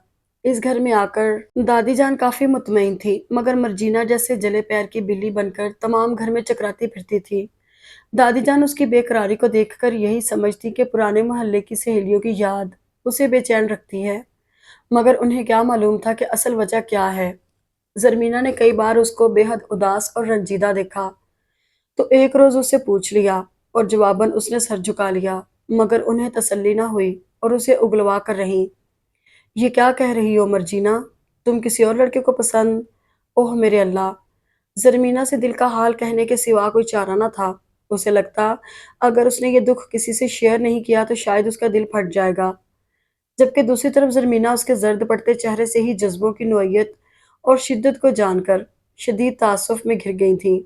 اس گھر میں آ کر دادی جان کافی مطمئن تھی، مگر مرجینا جیسے جلے پیر کی بلی بن کر تمام گھر میں چکراتی پھرتی تھی۔ دادی جان اس کی بے قراری کو دیکھ کر یہی سمجھتی کہ پرانے محلے کی سہیلیوں کی یاد اسے بے چین رکھتی ہے، مگر انہیں کیا معلوم تھا کہ اصل وجہ کیا ہے۔ زرمینہ نے کئی بار اس کو بے حد اداس اور رنجیدہ دیکھا، تو ایک روز اس سے پوچھ لیا اور جواباً اس نے سر جھکا لیا، مگر انہیں تسلی نہ ہوئی اور اسے اگلوا کر رہیں۔ یہ کیا کہہ رہی ہو مرجینا؟ تم کسی اور لڑکے کو پسند؟ اوہ میرے اللہ! زرمینہ سے دل کا حال کہنے کے سوا کوئی چارہ نہ تھا۔ اسے لگتا اگر اس نے یہ دکھ کسی سے شیئر نہیں کیا تو شاید اس کا دل پھٹ جائے گا، جبکہ دوسری طرف زرمینہ اس کے زرد پڑتے چہرے سے ہی جذبوں کی نوعیت اور شدت کو جان کر شدید تعصف میں گھر گئی تھی۔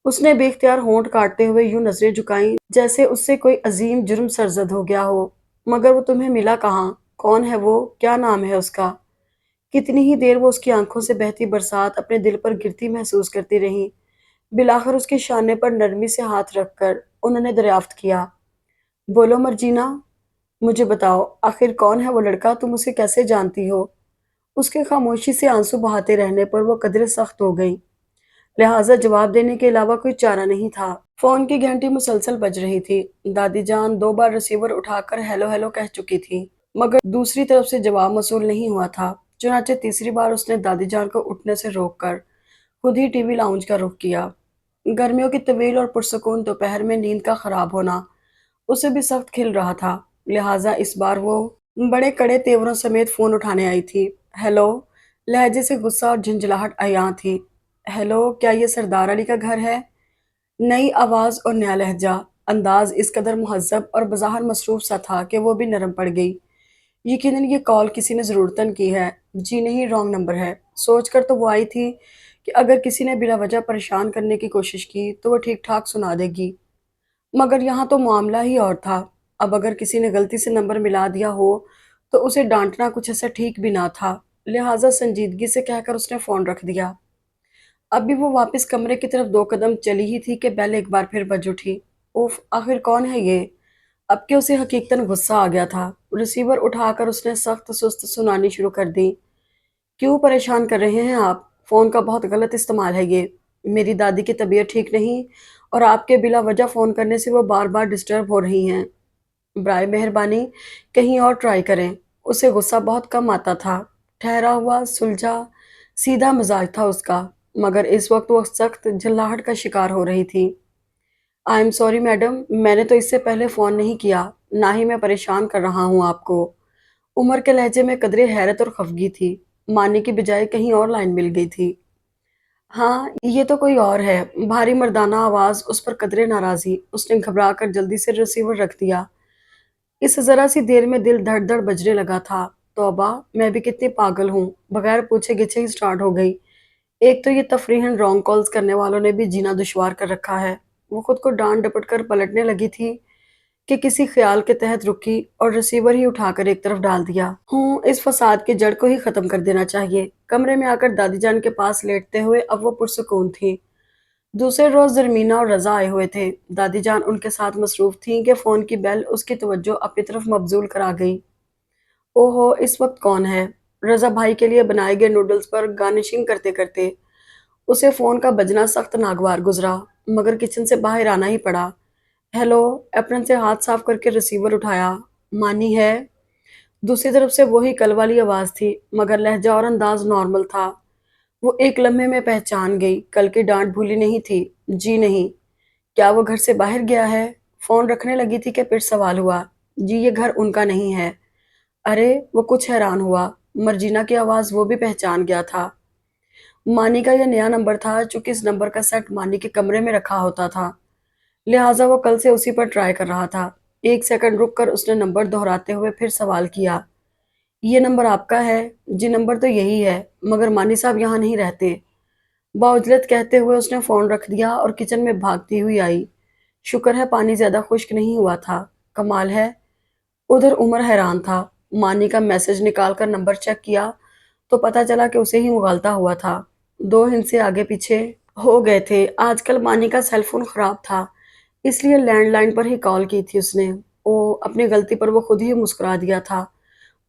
اس نے بے اختیار ہونٹ کاٹتے ہوئے یوں نظریں جھکائیں جیسے اس سے کوئی عظیم جرم سرزد ہو گیا ہو۔ مگر وہ تمہیں ملا کہاں؟ کون ہے وہ؟ کیا نام ہے اس کا؟ کتنی ہی دیر وہ اس کی آنکھوں سے بہتی برسات اپنے دل پر گرتی محسوس کرتی رہیں۔ بالآخر اس کے شانے پر نرمی سے ہاتھ رکھ کر انہوں نے دریافت کیا، بولو مرجینا، مجھے بتاؤ آخر کون ہے وہ لڑکا؟ تم اسے کیسے جانتی ہو؟ اس کے خاموشی سے آنسو بہاتے رہنے پر وہ قدرے سخت ہو گئی، لہٰذا جواب دینے کے علاوہ کوئی چارہ نہیں تھا۔ فون کی گھنٹی مسلسل بج رہی تھی۔ دادی جان 2 بار ریسیور اٹھا کر ہیلو ہیلو کہہ چکی تھی، مگر دوسری طرف سے جواب موصول نہیں ہوا تھا۔ چنانچہ تیسری بار اس نے دادی جان کو اٹھنے سے روک کر خود ہی ٹی وی لاؤنج کا رخ کیا۔ گرمیوں کی طویل اور پرسکون دوپہر میں نیند کا خراب ہونا اسے بھی سخت کھل رہا تھا، لہٰذا اس بار وہ بڑے کڑے تیوروں سمیت فون اٹھانے آئی تھی۔ ہیلو! لہجے سے غصہ اور جھنجھلاہٹ عیاں تھی۔ ہیلو، کیا یہ سردار علی کا گھر ہے؟ نئی آواز اور نیا لہجہ، انداز اس قدر مہذب اور بظاہر مصروف سا تھا کہ وہ بھی نرم پڑ گئی۔ یقیناً یہ کال کسی نے ضرورتاً کی ہے۔ جی نہیں، رانگ نمبر ہے۔ سوچ کر تو وہ آئی تھی کہ اگر کسی نے بلا وجہ پریشان کرنے کی کوشش کی تو وہ ٹھیک ٹھاک سنا دے گی، مگر یہاں تو معاملہ ہی اور تھا۔ اب اگر کسی نے غلطی سے نمبر ملا دیا ہو تو اسے ڈانٹنا کچھ ایسا ٹھیک بھی نہ تھا، لہٰذا سنجیدگی سے کہہ کر اس نے فون رکھ دیا۔ اب بھی وہ واپس کمرے کی طرف 2 قدم چلی ہی تھی کہ بیل ایک بار پھر بج اٹھی۔ اوف! آخر کون ہے یہ؟ اب کہ اسے حقیقتاً غصہ آ گیا تھا۔ ریسیور اٹھا کر اس نے سخت سست سنانی شروع کر دی۔ کیوں پریشان کر رہے ہیں آپ؟ فون کا بہت غلط استعمال ہے یہ۔ میری دادی کی طبیعت ٹھیک نہیں اور آپ کے بلا وجہ فون کرنے سے وہ بار بار ڈسٹرب ہو رہی ہیں۔ برائے مہربانی کہیں اور ٹرائی کریں۔ اسے غصہ بہت کم آتا تھا، ٹھہرا ہوا، سلجھا سیدھا مزاج تھا اس کا، مگر اس وقت وہ سخت جھنجھلاہٹ کا شکار ہو رہی تھی۔ آئی ایم سوری میڈم، میں نے تو اس سے پہلے فون نہیں کیا، نہ ہی میں پریشان کر رہا ہوں آپ کو۔ عمر کے لہجے میں قدرے حیرت اور خفگی تھی، ماننے کی بجائے کہیں اور لائن مل گئی تھی۔ ہاں یہ تو کوئی اور ہے۔ بھاری مردانہ آواز، اس پر قدرے ناراضی۔ اس نے گھبرا کر جلدی سے ریسیور رکھ دیا۔ اس ذرا سی دیر میں دل دھڑ دھڑ بجنے لگا تھا۔ توبہ، میں بھی کتنی پاگل ہوں، بغیر پوچھے گچھے ہی سٹارٹ ہو گئی۔ ایک تو یہ تفریحاً رانگ کالز کرنے والوں نے بھی جینا دشوار کر رکھا ہے۔ وہ خود کو ڈانٹ ڈپٹ کر پلٹنے لگی تھی کہ کسی خیال کے تحت رکی اور ریسیور ہی اٹھا کر ایک طرف ڈال دیا۔ اس فساد کی جڑ کو ہی ختم کر دینا چاہیے۔ کمرے میں آ کر دادی جان کے پاس لیٹتے ہوئے اب وہ پرسکون تھی۔ دوسرے روز زرمینہ اور رضا آئے ہوئے تھے۔ دادی جان ان کے ساتھ مصروف تھیں کہ فون کی بیل اس کی توجہ اپنی طرف مبذول کرا گئی۔ اوہو، اس وقت کون ہے؟ رضا بھائی کے لیے بنائے گئے نوڈلز پر گارنشنگ کرتے کرتے اسے فون کا بجنا سخت ناگوار گزرا، مگر کچن سے باہر آنا ہی پڑا۔ ہیلو! ایپرن سے ہاتھ صاف کر کے ریسیور اٹھایا۔ مانی ہے؟ دوسری طرف سے وہی کل والی آواز تھی، مگر لہجہ اور انداز نارمل تھا۔ وہ ایک لمحے میں پہچان گئی، کل کی ڈانٹ بھولی نہیں تھی۔ جی نہیں۔ کیا وہ گھر سے باہر گیا ہے؟ فون رکھنے لگی تھی کہ پھر سوال ہوا۔ جی یہ گھر ان کا نہیں ہے۔ ارے! وہ کچھ حیران ہوا۔ مرجینا کی آواز وہ بھی پہچان گیا تھا۔ مانی کا یہ نیا نمبر تھا، چونکہ اس نمبر کا سیٹ مانی کے کمرے میں رکھا ہوتا تھا، لہٰذا وہ کل سے اسی پر ٹرائی کر رہا تھا۔ 1 سیکنڈ رک کر اس نے نمبر دہراتے ہوئے پھر سوال کیا، یہ نمبر آپ کا ہے؟ جی نمبر تو یہی ہے، مگر مانی صاحب یہاں نہیں رہتے۔ बाउजलत कहते हुए उसने फोन रख दिया और किचन में भागती हुई आई। शुक्र है पानी ज्यादा खुश्क नहीं हुआ था। कमाल है। उधर उमर हैरान था। मानी का मैसेज निकालकर नंबर चेक किया तो पता चला कि उसे ही मुगालता हुआ था। 2 हिंसे आगे पीछे हो गए थे। आजकल मानी का सेल फोन खराब था, इसलिए लैंडलाइन पर ही कॉल की थी उसने। ओ, अपनी गलती पर वो खुद ही मुस्कुरा दिया था।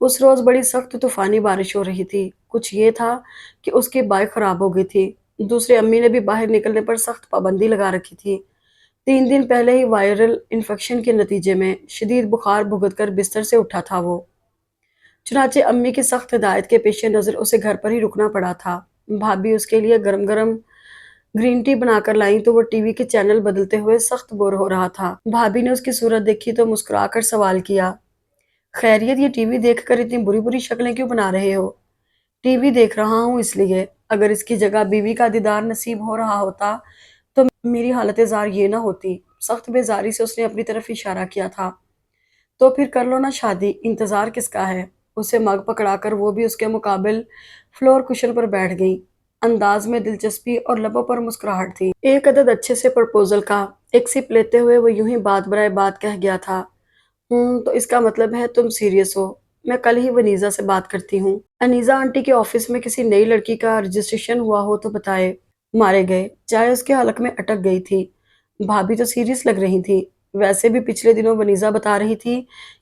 उस रोज बड़ी सख्त तूफानी बारिश हो रही थी। कुछ ये था कि उसकी बाइक खराब हो गई थी। दूसरे अम्मी ने भी बाहर निकलने पर सख्त पाबंदी लगा रखी थी। 3 दिन पहले ही वायरल इन्फेक्शन के नतीजे में शदीद बुखार भुगत कर बिस्तर से उठा था वो। चुनाचे अम्मी की सख्त हिदायत के पेश नज़र उसे घर पर ही रुकना पड़ा था। भाभी उसके लिए गरम गरम ग्रीन टी बनाकर लाई तो वो टीवी के चैनल बदलते हुए सख्त बोर हो रहा था। भाभी ने उसकी सूरत देखी तो मुस्कुराकर सवाल किया, खैरियत, ये टीवी देखकर इतनी बुरी बुरी शक्लें क्यों बना रहे हो? टीवी देख रहा हूँ इसलिए। अगर इसकी जगह बीवी का दीदार नसीब हो रहा होता तो मेरी हालत जार ये ना होती। सख्त बेजारी से उसने अपनी तरफ इशारा किया था। तो फिर कर लो ना शादी, इंतजार किसका है? उसे मग पकड़ाकर वो भी उसके मुकाबिल फ्लोर कुशन पर बैठ गई। अंदाज में दिलचस्पी और लबों पर मुस्कुराहट थी। एक अदद अच्छे से प्रपोजल का एक सिप लेते हुए वो यूं ही बात बराए बात कह गया था। तो इसका मतलब है तुम सीरियस हो। मैं कल ही वनीजा से बात करती हूँ। अनीजा आंटी के ऑफिस में किसी नई लड़की का रजिस्ट्रेशन हुआ हो तो बताए। मारे गए। चाय उसके हलक में अटक गई थी। भाभी तो सीरियस लग रही थी। वैसे भी पिछले दिनों वनीजा बता रही थी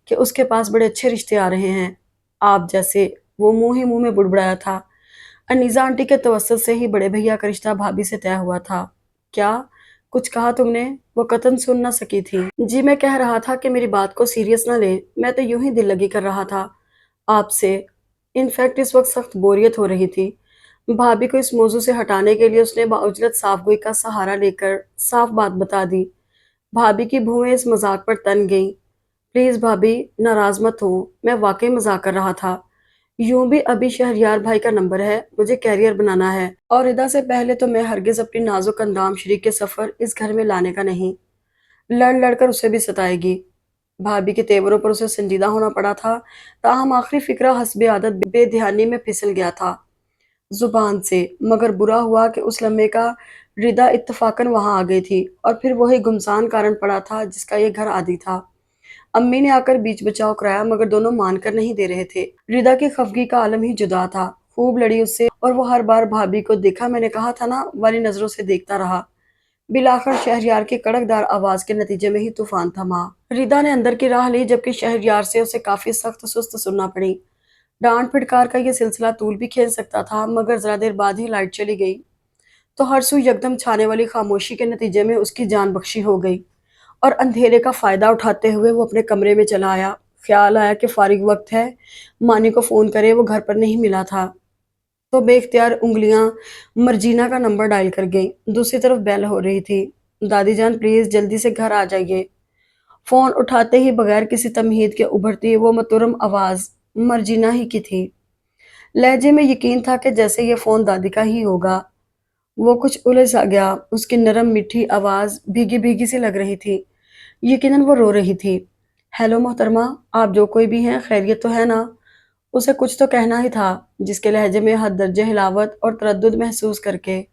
कि उसके पास बड़े अच्छे रिश्ते आ रहे हैं। आप जैसे। वो मुंह ही मुंह में बुड़बुड़ाया था। अनीजा आंटी के तवस्सुत से ही बड़े भैया का रिश्ता भाभी से तय हुआ था। क्या? कुछ कहा तुमने? वो कतन सुन न सकी थी। जी, मैं कह रहा था कि मेरी बात को सीरियस न ले। मैं तो यूं ही दिल लगी कर रहा था आपसे। इनफैक्ट इस वक्त सख्त बोरियत हो रही थी। भाभी को इस मौजू से हटाने के लिए उसने बाउजलत साफगोई का सहारा लेकर साफ बात बता दी। भाभी की भुएं इस मजाक पर तन गईं। प्लीज भाभी, नाराज मत हो। मैं वाकई मजाक कर रहा था। यूं भी अभी शहरयार भाई का नंबर है। मुझे कैरियर बनाना है और इदा से पहले तो मैं हरगिज अपनी नाजुक अंदाम शरीक के सफर इस घर में लाने का नहीं। लड़ लड़कर उसे भी सताएगी। भाभी के तेवरों पर उसे संजीदा होना पड़ा था। ताहम आखिरी फिक्रा हस्बे आदत बेध्यानी में फिसल गया था जुबान से। मगर बुरा हुआ कि उस लम्हे का रिदा इत्तफाकन वहां आ गई थी और फिर वही गुमसान कारण पड़ा था जिसका ये घर आदि था। अम्मी ने आकर बीच बचाव कराया मगर दोनों मानकर नहीं दे रहे थे। रिदा की खफगी का आलम ही जुदा था। खूब लड़ी उससे और वो हर बार भाभी को देखा मैंने कहा था ना वाली नजरों से देखता रहा। बिलाखिर शहरयार की कड़कदार आवाज के नतीजे में ही तूफान थमा। रिदा ने अंदर की राह ली जबकि शहरयार से उसे काफी सख्त सुस्त सुनना पड़ी। डांट फटकार का ये सिलसिला तूल भी खेल सकता था मगर जरा देर बाद ही लाइट चली गई तो हर सू यकदम छाने वाली खामोशी के नतीजे में उसकी जान बख्शी हो गई और अंधेरे का फायदा उठाते हुए वो अपने कमरे में चला आया। ख्याल आया कि फारिग वक्त है, मानी को फोन करे, वो घर पर नहीं मिला था। तो बेख्तियार उंगलियां मर्जीना का नंबर डायल कर गई। दूसरी तरफ बेल हो रही थी। दादी जान प्लीज जल्दी से घर आ जाइए। फोन उठाते ही बगैर किसी तमहीद के उभरती वो मतुरम आवाज मर्जीना ही की थी। लहजे में यकीन था कि जैसे ये फोन दादी का ही होगा। वो कुछ उलझ सा गया। उसकी नरम मीठी आवाज भीगी भीगी सी लग रही थी। यकीनन वो रो रही थी। हेलो मोहतरमा, आप जो कोई भी हैं, खैरियत तो है ना? उसे कुछ तो कहना ही था जिसके लहजे में हद दर्जे हिलावत और तरद्दुद महसूस करके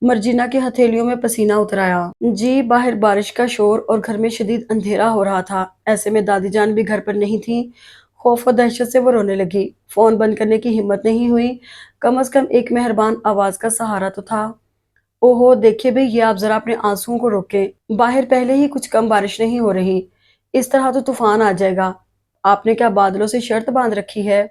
मर्जीना की हथेलियों में पसीना उतर आया। जी, बाहर बारिश का शोर और घर में शदीद अंधेरा हो रहा था। ऐसे में दादी जान भी घर पर नहीं थी। खौफ और दहशत से वो रोने लगी। फोन बंद करने की हिम्मत नहीं हुई। कम से कम एक मेहरबान आवाज का सहारा तो था। ओहो देखिए भाई, ये आप जरा अपने आंसुओं को रोकें। बाहर पहले ही कुछ कम बारिश नहीं हो रही, इस तरह तो तूफान आ जाएगा। आपने क्या बादलों से शर्त बांध रखी है?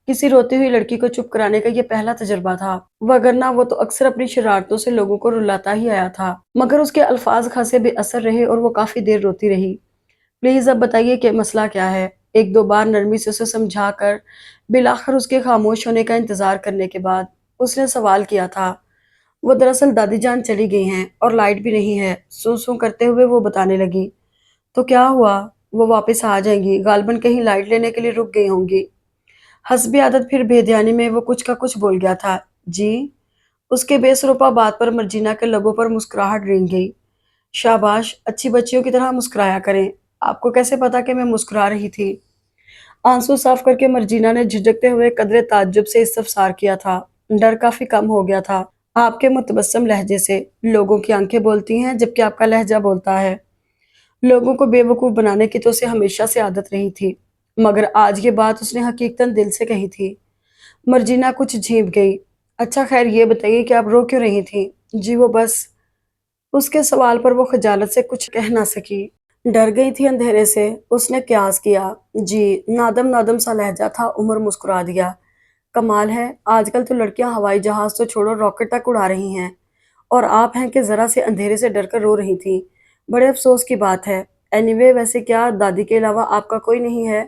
किसी रोती हुई लड़की को चुप कराने का ये पहला तजुर्बा था। वगरना वो तो अक्सर अपनी शरारतों से लोगों को रुलाता ही आया था। मगर उसके अल्फाज खासे बेअसर रहे और वो काफी देर रोती रही। प्लीज अब बताइए कि मसला क्या है? एक दो बार नरमी से उसे समझा कर बिलाखिर उसके खामोश होने का इंतजार करने के बाद उसने सवाल किया था। वो दरअसल दादी जान चली गई हैं और लाइट भी नहीं है। सू सू करते हुए वो बताने लगी। तो क्या हुआ? वो वापस आ जाएंगी, गालबन कहीं लाइट लेने के लिए रुक गई होंगी। हस्बी आदत फिर बेध्यानी में वो कुछ का कुछ बोल गया था। जी। उसके बेसरुपा बात पर मर्जीना के लबों पर मुस्कुराहट रेंग गई। शाबाश, अच्छी बच्चियों की तरह मुस्कुराया करें। आपको कैसे पता कि मैं मुस्कुरा रही थी? आंसू साफ करके मर्जीना ने झिझकते हुए कदरे ताज्जुब से इस्तफसार किया था। डर काफी कम हो गया था। آپ کے متبسم لہجے سے لوگوں کی آنکھیں بولتی ہیں جبکہ آپ کا لہجہ بولتا ہے۔ لوگوں کو بے وقوف بنانے کی تو اسے ہمیشہ سے عادت رہی تھی، مگر آج یہ بات اس نے حقیقتاً دل سے کہی تھی۔ مرجینا کچھ جھیپ گئی۔ اچھا خیر یہ بتائیے کہ آپ رو کیوں رہی تھیں؟ جی وہ بس۔ اس کے سوال پر وہ خجالت سے کچھ کہہ نہ سکی۔ ڈر گئی تھی اندھیرے سے، اس نے قیاس کیا۔ جی، نادم نادم سا لہجہ تھا۔ عمر مسکرا دیا۔ کمال ہے، آج کل تو لڑکیاں ہوائی جہاز تو چھوڑو راکٹ تک اڑا رہی ہیں، اور آپ ہیں کہ ذرا سے اندھیرے سے ڈر کر رو رہی تھی۔ بڑے افسوس کی بات ہے۔ اینی وے ویسے کیا دادی کے علاوہ آپ کا کوئی نہیں ہے؟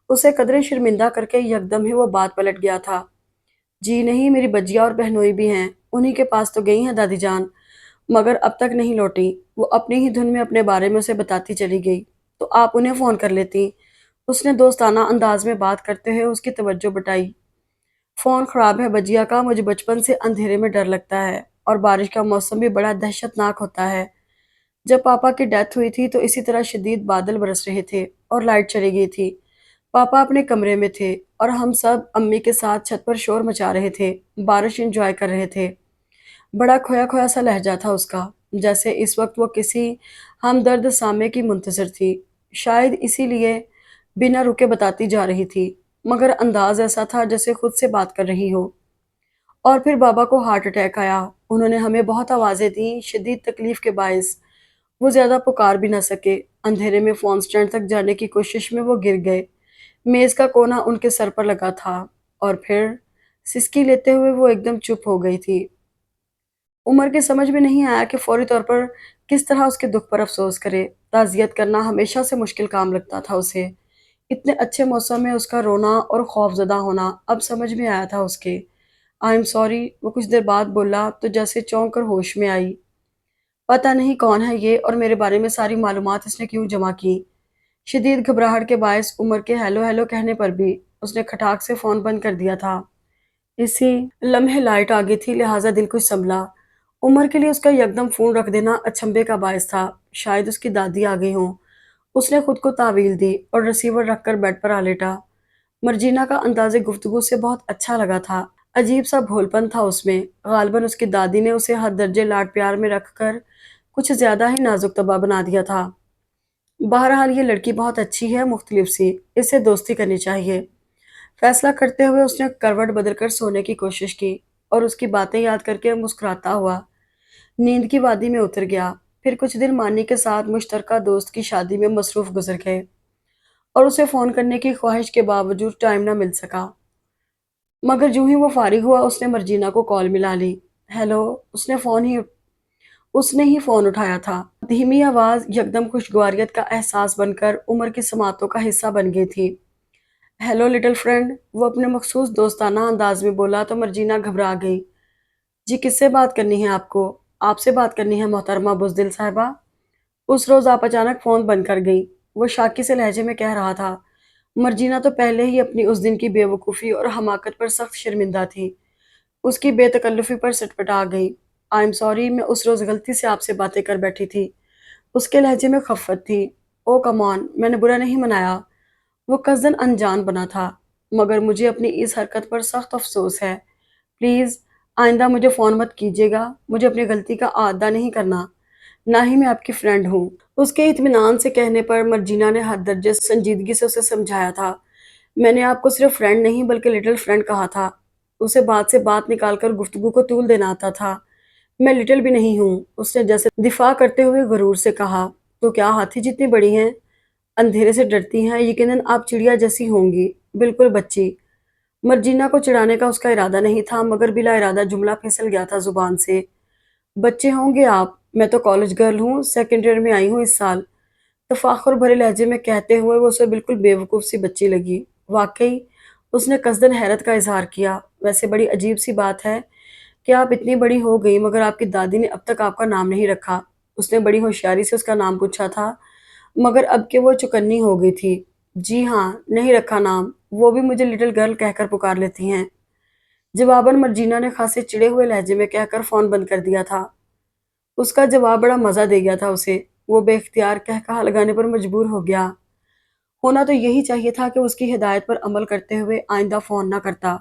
اسے قدرے شرمندہ کر کے یکدم ہی وہ بات پلٹ گیا تھا۔ جی نہیں، میری بجیا اور بہنوئی بھی ہیں، انہی کے پاس تو گئی ہیں دادی جان، مگر اب تک نہیں لوٹی۔ وہ اپنی ہی دھن میں اپنے بارے میں اسے بتاتی چلی گئی۔ تو آپ انہیں فون کر لیتی۔ اس نے دوستانہ انداز میں بات کرتے ہوئے اس کی توجہ بٹائی۔ فون خراب ہے بجیا کا، مجھے بچپن سے اندھیرے میں ڈر لگتا ہے، اور بارش کا موسم بھی بڑا دہشت ناک ہوتا ہے۔ جب پاپا کی ڈیتھ ہوئی تھی تو اسی طرح شدید بادل برس رہے تھے اور لائٹ چلی گئی تھی۔ پاپا اپنے کمرے میں تھے اور ہم سب امی کے ساتھ چھت پر شور مچا رہے تھے، بارش انجوائے کر رہے تھے۔ بڑا کھویا کھویا سا لہجہ تھا اس کا، جیسے اس وقت وہ کسی ہمدرد سامع کی منتظر تھی۔ شاید اسی لیے بنا رکے بتاتی جا رہی تھی، مگر انداز ایسا تھا جیسے خود سے بات کر رہی ہو۔ اور پھر بابا کو ہارٹ اٹیک آیا، انہوں نے ہمیں بہت آوازیں دیں، شدید تکلیف کے باعث وہ زیادہ پکار بھی نہ سکے۔ اندھیرے میں فون سٹینڈ تک جانے کی کوشش میں وہ گر گئے۔ میز کا کونا ان کے سر پر لگا تھا، اور پھر سسکی لیتے ہوئے وہ ایک دم چپ ہو گئی تھی۔ عمر کے سمجھ میں نہیں آیا کہ فوری طور پر کس طرح اس کے دکھ پر افسوس کرے۔ تعزیت کرنا ہمیشہ سے مشکل کام لگتا تھا اسے۔ اتنے اچھے موسم میں اس کا رونا اور خوف زدہ ہونا اب سمجھ میں آیا تھا اس کے۔ آئی ایم سوری، وہ کچھ دیر بعد بولا تو جیسے چونک کر ہوش میں آئی۔ پتہ نہیں کون ہے یہ اور میرے بارے میں ساری معلومات اس نے کیوں جمع کی۔ شدید گھبراہٹ کے باعث عمر کے ہیلو ہیلو کہنے پر بھی اس نے کھٹاک سے فون بند کر دیا تھا۔ اسی لمحے لائٹ آ گئی تھی، لہٰذا دل کچھ سنبھلا۔ عمر کے لیے اس کا یکدم فون رکھ دینا اچنبھے کا باعث تھا۔ شاید اس کی دادی آ گئی ہوں۔ اس نے خود کو تعویل دی اور ریسیور رکھ کر بیڈ پر آ لیٹا۔ مرجینا کا انداز گفتگو سے بہت اچھا لگا تھا۔ عجیب سا بھول پن تھا اس میں۔ غالباً اس کی دادی نے اسے حد درجے لاڈ پیار میں رکھ کر کچھ زیادہ ہی نازک طبع بنا دیا تھا۔ بہرحال یہ لڑکی بہت اچھی ہے، مختلف سی، اس سے دوستی کرنی چاہیے۔ فیصلہ کرتے ہوئے اس نے کروٹ بدل کر سونے کی کوشش کی اور اس کی باتیں یاد کر کے مسکراتا ہوا نیند کی وادی میں اتر گیا۔ پھر کچھ دن مانی کے ساتھ مشترکہ دوست کی شادی میں مصروف گزر گئے، اور اسے فون کرنے کی خواہش کے باوجود ٹائم نہ مل سکا۔ مگر جو ہی وہ فارغ ہوا اس نے مرجینا کو کال ملا لی۔ ہیلو، اس نے ہی فون اٹھایا تھا۔ دھیمی آواز یکدم خوشگواریت کا احساس بن کر عمر کی سماعتوں کا حصہ بن گئی تھی۔ ہیلو لٹل فرینڈ، وہ اپنے مخصوص دوستانہ انداز میں بولا تو مرجینا گھبرا گئی۔ جی کس سے بات کرنی ہے آپ کو؟ آپ سے بات کرنی ہے محترمہ بزدل صاحبہ۔ اس روز آپ اچانک فون بند کر گئی، وہ شاکی سے لہجے میں کہہ رہا تھا۔ مرجینا تو پہلے ہی اپنی اس دن کی بے وقوفی اور حماقت پر سخت شرمندہ تھی۔ اس کی بے تکلفی پر سٹپٹا گئی۔ آئی ایم سوری، میں اس روز غلطی سے آپ سے باتیں کر بیٹھی تھی۔ اس کے لہجے میں خفت تھی۔ او کم آن، میں نے برا نہیں منایا۔ وہ قصداً انجان بنا تھا، مگر مجھے اپنی اس حرکت پر سخت افسوس ہے۔ پلیز آئندہ مجھے فون مت کیجیے گا، مجھے اپنی غلطی کا اعادہ نہیں کرنا، نہ ہی میں آپ کی فرینڈ ہوں۔ اس کے اطمینان سے کہنے پر مرجینا نے حد درجے سنجیدگی سے اسے سمجھایا تھا۔ میں نے آپ کو صرف فرینڈ نہیں بلکہ لٹل فرینڈ کہا تھا۔ اسے بات سے بات نکال کر گفتگو کو طول دینا آتا تھا۔ میں لٹل بھی نہیں ہوں، اس نے جیسے دفاع کرتے ہوئے غرور سے کہا۔ تو کیا ہاتھی جتنی بڑی ہیں؟ اندھیرے سے ڈرتی ہیں؟ یقیناً آپ چڑیا جیسی ہوں گی، بالکل بچی۔ مرجینا کو چڑھانے کا اس کا ارادہ نہیں تھا، مگر بلا ارادہ جملہ پھسل گیا تھا زبان سے۔ بچے ہوں گے آپ؟ میں تو کالج گرل ہوں، سیکنڈ ایئر میں آئی ہوں اس سال۔ تفاخر بھرے لہجے میں کہتے ہوئے وہ اسے بالکل بے وقوف سی بچی لگی۔ واقعی، اس نے قصداً حیرت کا اظہار کیا۔ ویسے بڑی عجیب سی بات ہے کہ آپ اتنی بڑی ہو گئی مگر آپ کی دادی نے اب تک آپ کا نام نہیں رکھا۔ اس نے بڑی ہوشیاری سے اس کا نام پوچھا تھا، مگر اب کہ وہ چوکنی ہو گئی تھی۔ جی ہاں، نہیں رکھا نام، وہ بھی مجھے لٹل گرل کہہ کر پکار لیتی ہیں۔ جواباً مرجینا نے خاصے چڑے ہوئے لہجے میں کہہ کر فون بند کر دیا تھا۔ اس کا جواب بڑا مزہ دے گیا تھا اسے۔ وہ بے اختیار کہا لگانے پر مجبور ہو گیا۔ ہونا تو یہی چاہیے تھا کہ اس کی ہدایت پر عمل کرتے ہوئے آئندہ فون نہ کرتا۔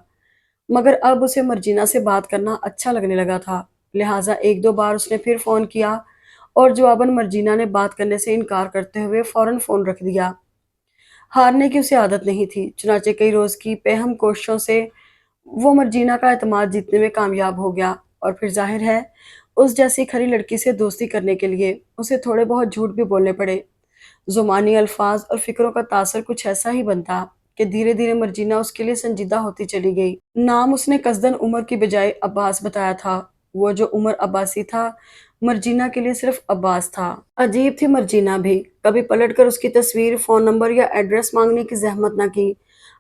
मगर अब उसे मर्जीना से बात करना अच्छा लगने लगा था। लिहाजा एक दो बार उसने फिर फोन किया और जवाबन मर्जीना ने बात करने से इनकार करते हुए फौरन फोन रख दिया। हारने की उसे आदत नहीं थी, चुनाचे कई रोज की पेहम कोशिशों से वो मर्जीना का एतमाद जीतने में कामयाब हो गया। और फिर जाहिर है, उस जैसी खरी लड़की से दोस्ती करने के लिए उसे थोड़े बहुत झूठ भी बोलने पड़े। जुबानी अल्फाज और फिक्रों का तासर कुछ ऐसा ही बनता कि धीरे धीरे मर्जीना उसके लिए संजीदा होती चली गई। नाम उसने कसदन उमर की बजाय अब्बास बताया था। वो जो उमर अब्बासी था, मर्जीना के लिए सिर्फ अब्बास था। अजीब थी मर्जीना भी, कभी पलटकर उसकी तस्वीर, फोन नंबर या एड्रेस मांगने की जहमत न की।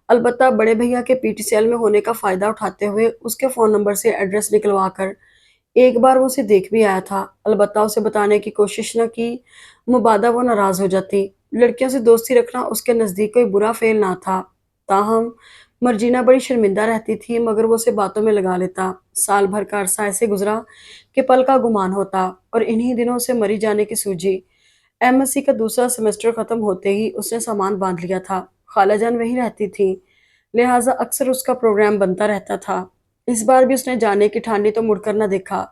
अलबत्ता बड़े भैया के पीटीसीएल में होने का फायदा उठाते हुए उसके फोन नंबर से एड्रेस निकलवा कर एक बार वो उसे देख भी आया था। अलबत्ता उसे बताने की कोशिश न की, मुबादा वो नाराज हो जाती। लड़कियों से दोस्ती रखना उसके नजदीक कोई बुरा फेल ना था। ताहम मर्जीना बड़ी शर्मिंदा रहती थी, मगर वो उसे बातों में लगा लेता। साल भर का अरसा ऐसे गुजरा कि पल का गुमान होता, और इन्हीं दिनों से मरी जाने की सूझी। एमएससी का दूसरा सेमेस्टर खत्म होते ही उसने सामान बांध लिया था। खालाजान वहीं रहती थी, लिहाजा अक्सर उसका प्रोग्राम बनता रहता था। इस बार भी उसने जाने की ठानी तो मुड़कर न देखा,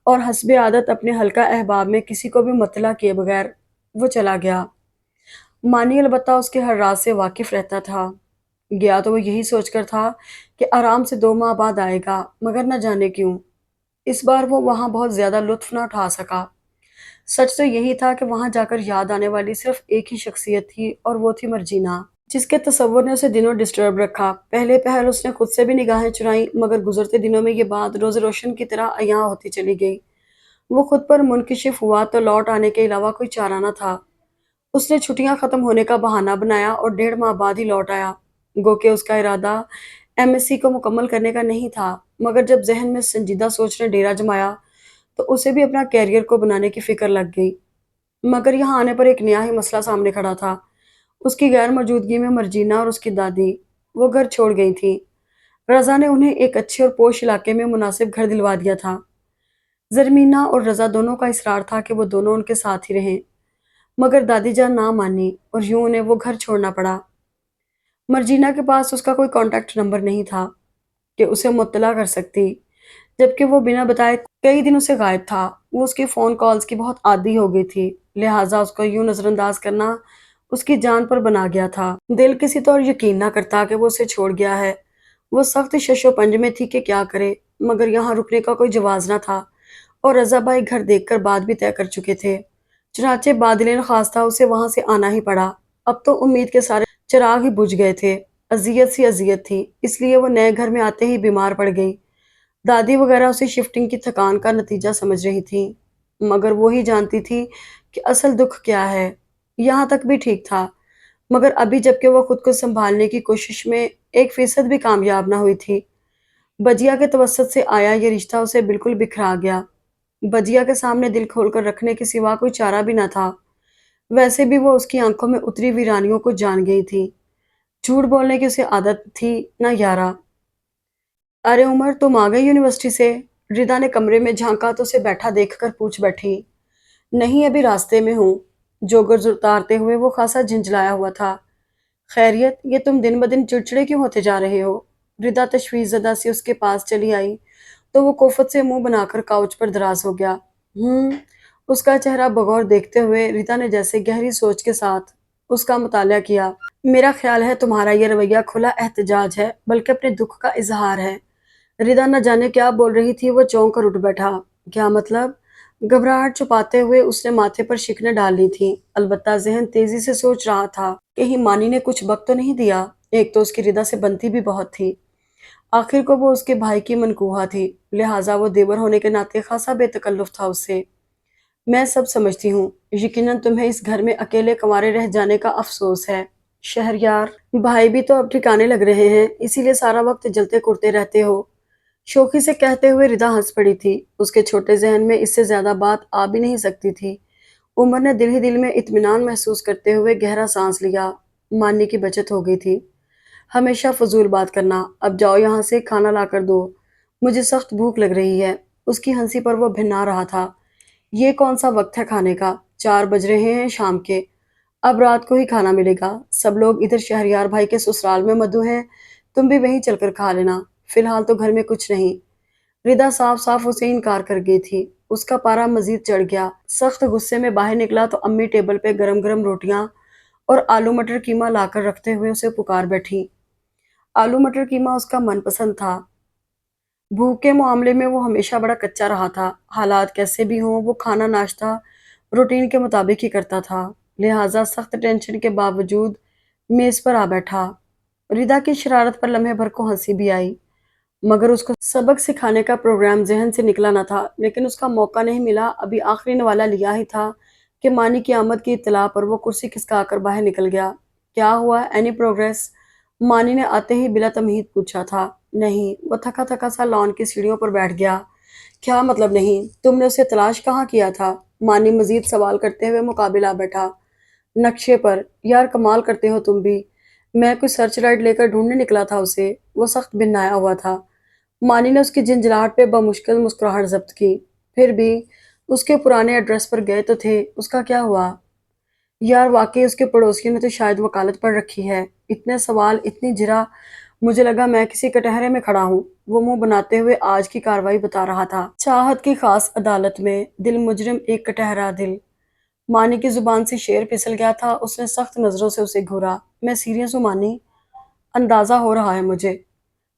और हस्बे आदत अपने हल्का अहबाब में किसी को भी मतला किए बगैर वो चला गया। मानी अलबत्ता उसके हर राज से वाकिफ रहता था। गया तो वो यही सोचकर था कि आराम से 2 माह बाद आएगा, मगर न जाने क्यों इस बार वो वहां बहुत ज्यादा लुत्फ न उठा सका। सच तो यही था कि वहां जाकर याद आने वाली सिर्फ एक ही शख्सियत थी, और वो थी मर्जीना, जिसके तसव्वुर ने उसे दिनों डिस्टर्ब रखा। पहले पहल उसने खुद से भी निगाहें चुराई, मगर गुजरते दिनों में ये बात रोज रोशन की तरह अयां होती चली गई। वो खुद पर मुनकिशिफ हुआ तो लौट आने के अलावा कोई चारा न था। उसने छुट्टियां खत्म होने का बहाना बनाया और 1.5 माह बाद ही लौट आया। गो के उसका इरादा एमएससी को मुकम्मल करने का नहीं था, मगर जब जहन में संजीदा सोच ने डेरा जमाया तो उसे भी अपना कैरियर को बनाने की फिक्र लग गई। मगर यहाँ आने पर एक नया ही मसला सामने खड़ा था। उसकी गैर मौजूदगी में मर्जीना और उसकी दादी वो घर छोड़ गई थी। रजा ने उन्हें एक अच्छे और पोश इलाके में मुनासिब घर दिलवा दिया था। जरमीना और रजा दोनों का इसरार था कि वो दोनों उनके साथ ही रहें, मगर दादी जान ना मानी और यूं उन्हें वो घर छोड़ना पड़ा। मर्जीना के पास उसका कोई कॉन्टैक्ट नंबर नहीं था कि उसे मुत्तला कर सकती, जबकि वो बिना बताए कई दिन से गायब था। वो उसकी फ़ोन कॉल्स की बहुत आदी हो गई थी, लिहाजा उसको यूं नज़रअंदाज करना उसकी जान पर बना गया था। दिल किसी तो और यकीन ना करता कि वो उसे छोड़ गया है। वो सख्त शशोपंज में थी कि क्या करे, मगर यहाँ रुकने का कोई जवाज ना था, और रजा भाई घर देखकर बात भी तय कर चुके थे। चुनाचे बादलेन खास्ता उसे वहां से आना ही पड़ा। अब तो उम्मीद के सारे चिराग ही बुझ गए थे। अजियत सी अजियत थी, इसलिए वो नए घर में आते ही बीमार पड़ गई। दादी वगैरह उसे शिफ्टिंग की थकान का नतीजा समझ रही थी, मगर वो ही जानती थी कि असल दुख क्या है। यहाँ तक भी ठीक था, मगर अभी जबकि वो खुद को संभालने की कोशिश में 1% भी कामयाब ना हुई थी। बजिया के तवसत से आया ये रिश्ता उसे बिल्कुल बिखरा गया। बजिया के सामने दिल खोलकर रखने के सिवा कोई चारा भी ना था। वैसे भी वो उसकी आंखों में उतरी वीरानियों को जान गई थी। झूठ बोलने की उसे आदत थी ना यारा। अरे उमर, तुम आ गई यूनिवर्सिटी से? रिदा ने कमरे में झांका तो उसे बैठा देखकर पूछ बैठी। नहीं, अभी रास्ते में हूँ। जोगर उतारते हुए वो खासा झिंझलाया हुआ था। खैरियत, ये तुम दिन ब दिन चिड़चिड़े क्यों होते जा रहे हो? रिदा तशवीशज़दा सी उसके पास चली आई तो वो कोफत से मुंह बनाकर काउच पर दराज हो गया। उसका चेहरा बगौर देखते हुए रिदा ने जैसे गहरी सोच के साथ उसका मुताला किया। मेरा ख्याल है तुम्हारा ये रवैया खुला एहतजाज है, बल्कि अपने दुख का इजहार है। रिदा न जाने क्या बोल रही थी, वो चौंक कर उठ बैठा। क्या मतलब? घबराहट छुपाते हुए उसने माथे पर शिकने डाल ली थी। अलबत्ता जहन तेजी से सोच रहा था कि हिमानी ने कुछ वक्त तो नहीं दिया। एक तो उसकी रिदा से बनती भी बहुत थी, आखिर को वो उसके भाई की मनकूहा थी, लिहाजा वो देवर होने के नाते खासा बेतकल्लुफ था उससे। मैं सब समझती हूँ, यकीनन तुम्हें इस घर में अकेले कंवारे रह जाने का अफसोस है। शहरयार, भाई भी तो अब ठिकाने लग रहे हैं, इसीलिए सारा वक्त जलते कुड़ते रहते हो। शोखी से कहते हुए रिदा हंस पड़ी थी। उसके छोटे जहन में इससे ज्यादा बात आ भी नहीं सकती थी। उमर ने दिल ही दिल में इत्मीनान महसूस करते हुए गहरा सांस लिया। मानने की बचत हो गई थी। हमेशा फजूल बात करना, अब जाओ यहाँ से खाना ला कर दो, मुझे सख्त भूख लग रही है। उसकी हंसी पर वो भिन्ना रहा था। ये कौन सा वक्त है खाने का? 4 बज रहे हैं शाम के। अब रात को ही खाना मिलेगा। सब लोग इधर शहरयार भाई के ससुराल में मधु हैं, तुम भी वहीं चलकर खा लेना। فی الحال تو گھر میں کچھ نہیں۔ ردا صاف صاف اسے انکار کر گئی تھی۔ اس کا پارا مزید چڑھ گیا۔ سخت غصے میں باہر نکلا تو امی ٹیبل پہ گرم گرم روٹیاں اور آلو مٹر قیمہ لا کر رکھتے ہوئے اسے پکار بیٹھی۔ آلو مٹر قیمہ اس کا من پسند تھا۔ بھوک کے معاملے میں وہ ہمیشہ بڑا کچا رہا تھا۔ حالات کیسے بھی ہوں، وہ کھانا ناشتہ روٹین کے مطابق ہی کرتا تھا، لہٰذا سخت ٹینشن کے باوجود میز پر آ بیٹھا۔ ردا کی شرارت پر لمحے بھر کو ہنسی بھی آئی، مگر اس کو سبق سکھانے کا پروگرام ذہن سے نکلا نہ تھا۔ لیکن اس کا موقع نہیں ملا، ابھی آخری نوالا لیا ہی تھا کہ مانی کی آمد کی اطلاع پر وہ کرسی کھسکا کر باہر نکل گیا۔ کیا ہوا؟ Any progress? مانی نے آتے ہی بلا تمہید پوچھا تھا۔ نہیں، وہ تھکا تھکا سا لان کی سیڑھیوں پر بیٹھ گیا۔ کیا مطلب نہیں؟ تم نے اسے تلاش کہاں کیا تھا؟ مانی مزید سوال کرتے ہوئے مقابل آ بیٹھا۔ نقشے پر۔ یار کمال کرتے ہو تم بھی، میں کوئی سرچ لائٹ لے کر ڈھونڈنے نکلا تھا اسے۔ وہ سخت بھنایا ہوا تھا۔ مانی نے اس کی جھنجھلاہٹ پہ بمشکل مسکراہٹ ضبط کی۔ پھر بھی اس کے پرانے ایڈریس پر گئے تو تھے، اس کا کیا ہوا؟ یار واقعی اس کے پڑوسیوں نے تو شاید وکالت پڑھ رکھی ہے۔ اتنے سوال، اتنی جرا، مجھے لگا میں کسی کٹہرے میں کھڑا ہوں۔ وہ منہ بناتے ہوئے آج کی کارروائی بتا رہا تھا۔ چاہت کی خاص عدالت میں دل مجرم ایک کٹہرا دل۔ مانی کی زبان سے شعر پھسل گیا تھا۔ اس نے سخت نظروں سے اسے گھورا۔ میں سیریس ہوں مانی، اندازہ ہو رہا ہے مجھے۔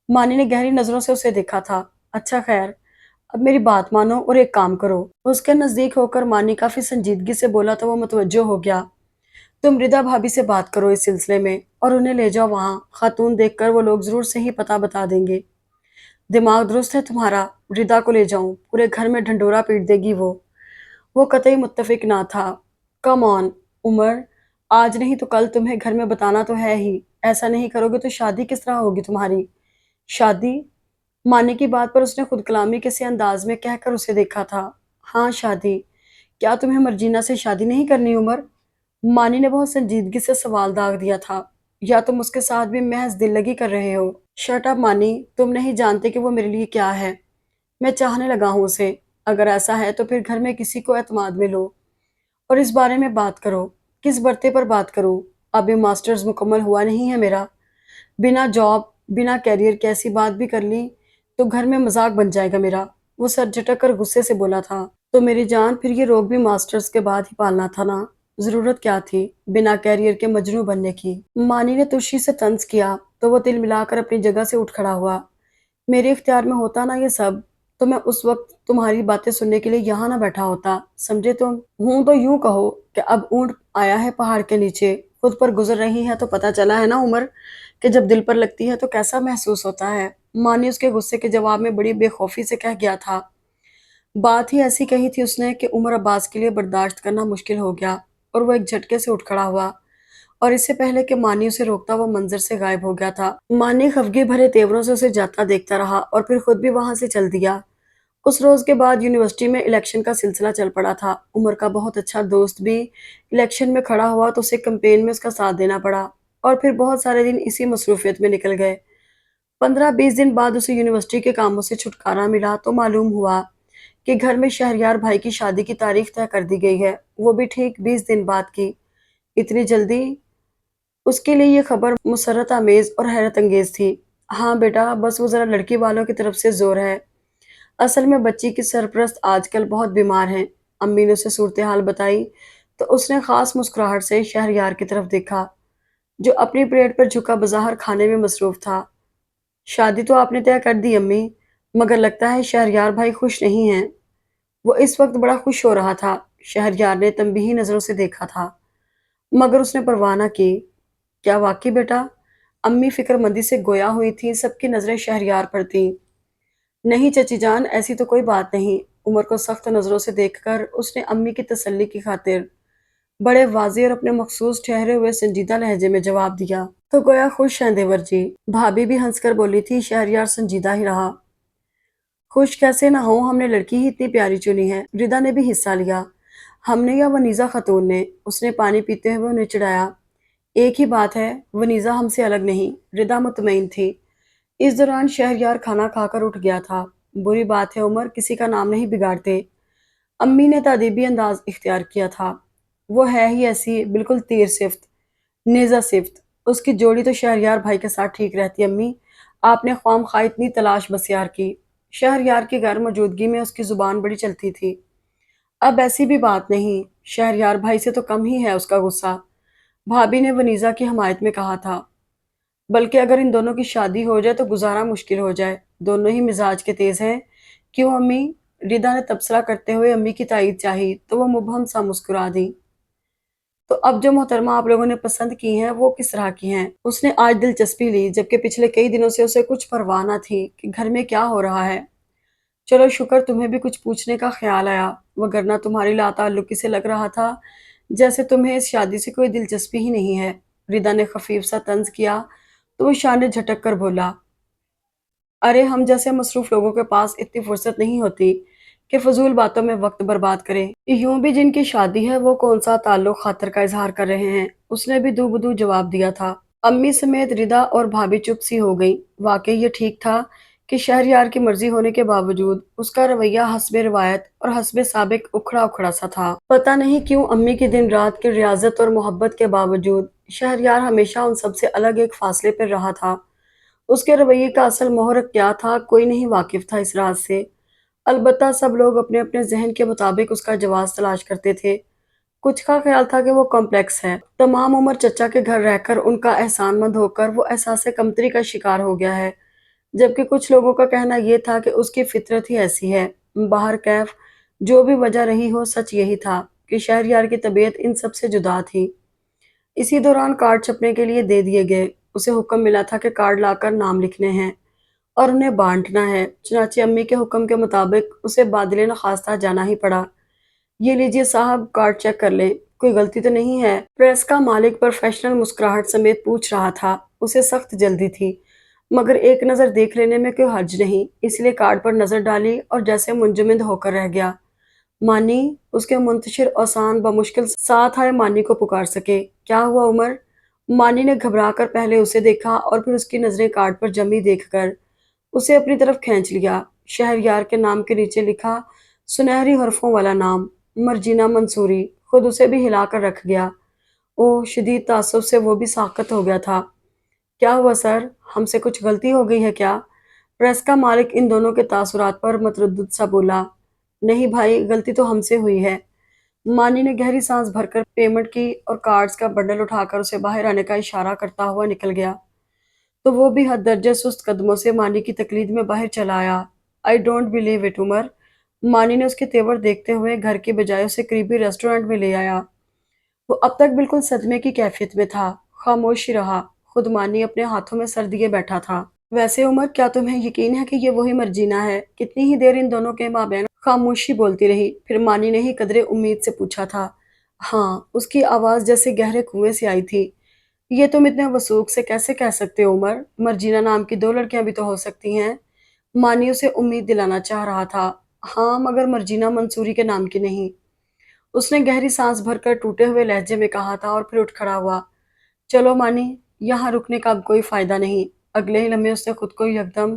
مانی نے گہری نظروں سے اسے دیکھا تھا۔ اچھا خیر، اب میری بات مانو اور ایک کام کرو۔ اس کے نزدیک ہو کر مانی کافی سنجیدگی سے بولا تو وہ متوجہ ہو گیا۔ تم ردا بھابھی سے بات کرو اس سلسلے میں اور انہیں لے جاؤ وہاں۔ خاتون دیکھ کر وہ لوگ ضرور صحیح پتہ بتا دیں گے۔ دماغ درست ہے تمہارا؟ ردا کو لے جاؤں، پورے گھر میں ڈھنڈورا پیٹ دے گی وہ قطعی متفق نہ تھا۔ کم آن عمر، آج نہیں تو کل تمہیں گھر میں بتانا تو ہے ہی۔ ایسا نہیں کرو گے تو شادی کس طرح ہوگی تمہاری؟ شادی؟ مانی کی بات پر اس نے خود کلامی کے سے انداز میں کہہ کر اسے دیکھا تھا۔ ہاں شادی۔ کیا تمہیں مرجینہ سے شادی نہیں کرنی عمر؟ مانی نے بہت سنجیدگی سے سوال داغ دیا تھا۔ یا تم اس کے ساتھ بھی محض دل لگی کر رہے ہو؟ شٹ اپ مانی، تم نہیں جانتے کہ وہ میرے لیے کیا ہے۔ میں چاہنے لگا ہوں اسے۔ اگر ایسا ہے تو پھر گھر میں کسی کو اعتماد میں لو اور اس بارے میں بات کرو۔ کس برتے پر بات کروں؟ ابھی ماسٹرز مکمل ہوا نہیں ہے میرا۔ بنا جاب، بنا کیریئر کی ایسی بات بھی کر لی تو گھر میں مذاق بن جائے گا میرا۔ وہ سر جھٹک کر غصے سے بولا تھا۔ تو میری جان، پھر یہ روگ بھی ماسٹرز کے بعد ہی پالنا تھا نا؟ ضرورت کیا تھی بنا کیریئر کے مجنوں بننے کی؟ مانی نے ترشی سے طنز کیا تو وہ تل ملا کر اپنی جگہ سے اٹھ کھڑا ہوا۔ میرے اختیار میں ہوتا نا یہ سب تو میں اس وقت تمہاری باتیں سننے کے لیے یہاں نہ بیٹھا ہوتا، سمجھے تم؟ ہوں تو یوں کہو کہ اب اونٹ آیا ہے پہاڑ کے نیچے، خود پر گزر رہی ہے تو پتہ چلا ہے نا عمر کہ جب دل پر لگتی ہے تو کیسا محسوس ہوتا ہے۔ مانی اس کے غصے کے جواب میں بڑی بے خوفی سے کہہ گیا تھا۔ بات ہی ایسی کہی تھی اس نے کہ عمر عباس کے لیے برداشت کرنا مشکل ہو گیا اور وہ ایک جھٹکے سے اٹھ کھڑا ہوا اور اس سے پہلے کہ مانی اسے روکتا وہ منظر سے غائب ہو گیا تھا۔ مانی خفگی بھرے تیوروں سے اسے جاتا دیکھتا رہا اور پھر خود بھی وہاں سے چل دیا۔ اس روز کے بعد یونیورسٹی میں الیکشن کا سلسلہ چل پڑا تھا۔ عمر کا بہت اچھا دوست بھی الیکشن میں کھڑا ہوا تو اسے کمپین میں اس کا ساتھ دینا پڑا اور پھر بہت سارے دن اسی مصروفیت میں نکل گئے۔ 15-20 دن بعد اسے یونیورسٹی کے کاموں سے چھٹکارا ملا تو معلوم ہوا کہ گھر میں شہریار بھائی کی شادی کی تاریخ طے کر دی گئی ہے، وہ بھی ٹھیک 20 دن بعد کی۔ اتنی جلدی؟ اس کے لیے یہ خبر مسرت آمیز اور حیرت انگیز تھی۔ ہاں بیٹا، بس وہ ذرا لڑکی والوں کی طرف سے زور ہے۔ اصل میں بچی کی سرپرست آج کل بہت بیمار ہیں۔ امی نے اسے صورتحال بتائی تو اس نے خاص مسکراہٹ سے شہریار کی طرف دیکھا جو اپنی پلیٹ پر جھکا بظاہر کھانے میں مصروف تھا۔ شادی تو آپ نے طے کر دی امی، مگر لگتا ہے شہریار بھائی خوش نہیں ہیں۔ وہ اس وقت بڑا خوش ہو رہا تھا۔ شہریار نے تنبیہی نظروں سے دیکھا تھا مگر اس نے پرواہ نہ کی۔ کیا واقعی بیٹا؟ امی فکر مندی سے گویا ہوئی تھی، سب کی نظریں شہریار پر تھیں۔ نہیں چچی جان، ایسی تو کوئی بات نہیں۔ عمر کو سخت نظروں سے دیکھ کر اس نے امی کی تسلی کی خاطر بڑے واضح اور اپنے مخصوص ٹھہرے ہوئے سنجیدہ لہجے میں جواب دیا۔ تو گویا خوش ہیں دیور جی؟ بھابھی بھی ہنس کر بولی تھی۔ شہریار سنجیدہ ہی رہا۔ خوش کیسے نہ ہوں، ہم نے لڑکی ہی اتنی پیاری چنی ہے۔ ردا نے بھی حصہ لیا۔ ہم نے یا ونیزا خاتون نے؟ اس نے پانی پیتے ہوئے انہیں چڑھایا۔ ایک ہی بات ہے، ونیزا ہم سے الگ نہیں۔ ردا مطمئن تھی۔ اس دوران شہریار کھانا کھا کر اٹھ گیا تھا۔ بری بات ہے عمر، کسی کا نام نہیں بگاڑتے۔ امی نے تادیبی انداز اختیار کیا تھا۔ وہ ہے ہی ایسی، بالکل تیر صفت، نیزہ صفت۔ اس کی جوڑی تو شہریار بھائی کے ساتھ ٹھیک رہتی امی، آپ نے خواہ مخواہ اتنی تلاش بسیار کی۔ شہریار کی غیر موجودگی میں اس کی زبان بڑی چلتی تھی۔ اب ایسی بھی بات نہیں، شہریار بھائی سے تو کم ہی ہے اس کا غصہ، بھابھی نے ونیزا کی حمایت میں کہا تھا۔ بلکہ اگر ان دونوں کی شادی ہو جائے تو گزارا مشکل ہو جائے، دونوں ہی مزاج کے تیز ہیں۔ کیوں امی؟ ردا نے تبصرہ کرتے ہوئے امی کی تائید چاہی تو وہ مبہم سا مسکرا دی۔ تو اب جو محترمہ آپ لوگوں نے پسند کی ہیں وہ کس طرح کی ہیں؟ اس نے آج دلچسپی لی، جبکہ پچھلے کئی دنوں سے اسے کچھ پرواہ نہ تھی کہ گھر میں کیا ہو رہا ہے۔ چلو شکر تمہیں بھی کچھ پوچھنے کا خیال آیا، وگرنہ تمہاری لا تعلقی سے لگ رہا تھا جیسے تمہیں اس شادی سے کوئی دلچسپی ہی نہیں ہے۔ ردا نے خفیف سا طنز کیا تو وہ شانے جھٹک کر بولا، ارے ہم جیسے مصروف لوگوں کے پاس اتنی فرصت نہیں ہوتی کہ فضول باتوں میں وقت برباد کریں۔ یوں بھی جن کی شادی ہے وہ کون سا تعلق خاطر کا اظہار کر رہے ہیں؟ اس نے بھی دو بدو جواب دیا تھا۔ امی سمیت ردا اور بھابھی چپ سی ہو گئیں۔ واقعی یہ ٹھیک تھا کہ شہریار کی مرضی ہونے کے باوجود اس کا رویہ حسب روایت اور حسب سابق اکھڑا اکھڑا سا تھا۔ پتہ نہیں کیوں امی کی دن رات کی ریاضت اور محبت کے باوجود شہریار ہمیشہ ان سب سے الگ ایک فاصلے پر رہا تھا۔ اس کے رویے کا اصل محرک کیا تھا کوئی نہیں واقف تھا اس راز سے، البتہ سب لوگ اپنے اپنے ذہن کے مطابق اس کا جواز تلاش کرتے تھے۔ کچھ کا خیال تھا کہ وہ کمپلیکس ہے، تمام عمر چچا کے گھر رہ کر ان کا احسان مند ہو کر وہ احساس کمتری کا شکار ہو گیا ہے، جبکہ کچھ لوگوں کا کہنا یہ تھا کہ اس کی فطرت ہی ایسی ہے۔ باہر کیف جو بھی وجہ رہی ہو، سچ یہی تھا کہ شہریار کی طبیعت ان سب سے جدا تھی۔ اسی دوران کارڈ چھپنے کے لیے دے دیے گئے۔ اسے حکم ملا تھا کہ کارڈ لا کر نام لکھنے ہیں اور انہیں بانٹنا ہے، چنانچہ امی کے حکم کے مطابق اسے بادلِ نخواستہ جانا ہی پڑا۔ یہ لیجئے صاحب، کارڈ چیک کر لیں، کوئی غلطی تو نہیں ہے؟ پریس کا مالک پروفیشنل مسکراہٹ سمیت پوچھ رہا تھا۔ اسے سخت جلدی تھی، مگر ایک نظر دیکھ لینے میں کوئی حرج نہیں، اس لیے کارڈ پر نظر ڈالی اور جیسے منجمد ہو کر رہ گیا۔ مانی، اس کے منتشر اوسان بمشکل ساتھ آئے مانی کو پکار سکے۔ کیا ہوا عمر؟ مانی نے گھبرا کر پہلے اسے دیکھا اور پھر اس کی نظریں کارڈ پر جمی دیکھ کر اسے اپنی طرف کھینچ لیا۔ شہریار کے نام کے نیچے لکھا سنہری حرفوں والا نام، مرجینہ منصوری، خود اسے بھی ہلا کر رکھ گیا۔ اوہ، شدید تعصب سے وہ بھی ساکت ہو گیا تھا۔ کیا ہوا سر؟ ہم سے کچھ غلطی ہو گئی ہے کیا؟ پریس کا مالک ان دونوں کے تاثرات پر متردد سا بولا۔ نہیں بھائی، غلطی تو ہم سے ہوئی ہے۔ مانی نے گہری سانس بھر کر پیمنٹ کی اور کارڈز کا بنڈل اٹھا کر اسے باہر آنے کا اشارہ کرتا ہوا نکل گیا، تو وہ بھی حد درجہ سست قدموں سے مانی کی تقلید میں باہر چلا آیا۔ آئی ڈونٹ بلیو اٹ عمر۔ مانی نے اس کے تیور دیکھتے ہوئے گھر کی بجائے اسے قریبی ریسٹورنٹ میں لے آیا۔ وہ اب تک بالکل صدمے کی کیفیت میں تھا، خاموش ہی رہا، خود مانی اپنے ہاتھوں میں سر دیے بیٹھا تھا۔ ویسے عمر، کیا تمہیں یقین ہے کہ یہ وہی مرجینہ ہے؟ کتنی ہی دیر ان دونوں کے مابین خاموشی بولتی رہی، پھر مانی نے ہی قدرے امید سے پوچھا تھا۔ ہاں، اس کی آواز جیسے گہرے کنویں سے آئی تھی۔ یہ تم اتنے وثوق سے کیسے کہہ سکتے ہو عمر؟ مرجینہ نام کی دو لڑکیاں بھی تو ہو سکتی ہیں۔ مانی اسے امید دلانا چاہ رہا تھا۔ ہاں، مگر مرجینہ منصوری کے نام کی نہیں۔ اس نے گہری سانس بھر کر ٹوٹے ہوئے لہجے میں کہا تھا اور پھر اٹھ کھڑا ہوا۔ چلو مانی، یہاں رکنے کا اب کوئی فائدہ نہیں۔ اگلے ہی لمحے اس نے خود کو یکدم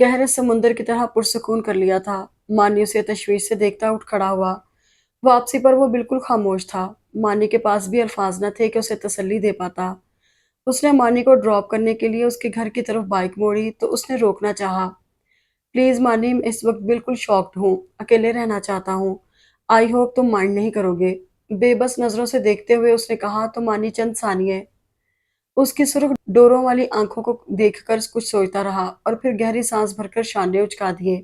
گہرے سمندر کی طرح پرسکون کر لیا تھا۔ مانی اسے تشویش سے دیکھتا اٹھ کھڑا ہوا۔ واپسی پر وہ بالکل خاموش تھا۔ مانی کے پاس بھی الفاظ نہ تھے کہ اسے تسلی دے پاتا۔ اس نے مانی کو ڈراپ کرنے کے لیے اس کے گھر کی طرف بائک موڑی تو اس نے روکنا چاہا۔ پلیز مانی، میں اس وقت بالکل شاکڈ ہوں، اکیلے رہنا چاہتا ہوں۔ آئی ہوپ تم مائنڈ نہیں کرو گے۔ بے بس نظروں سے دیکھتے ہوئے اس نے کہا تو مانی چند ثانیے اس کی سرخ ڈوروں والی آنکھوں کو دیکھ کر کچھ سوچتا رہا اور پھر گہری سانس بھر کر شانے اچکا دیے۔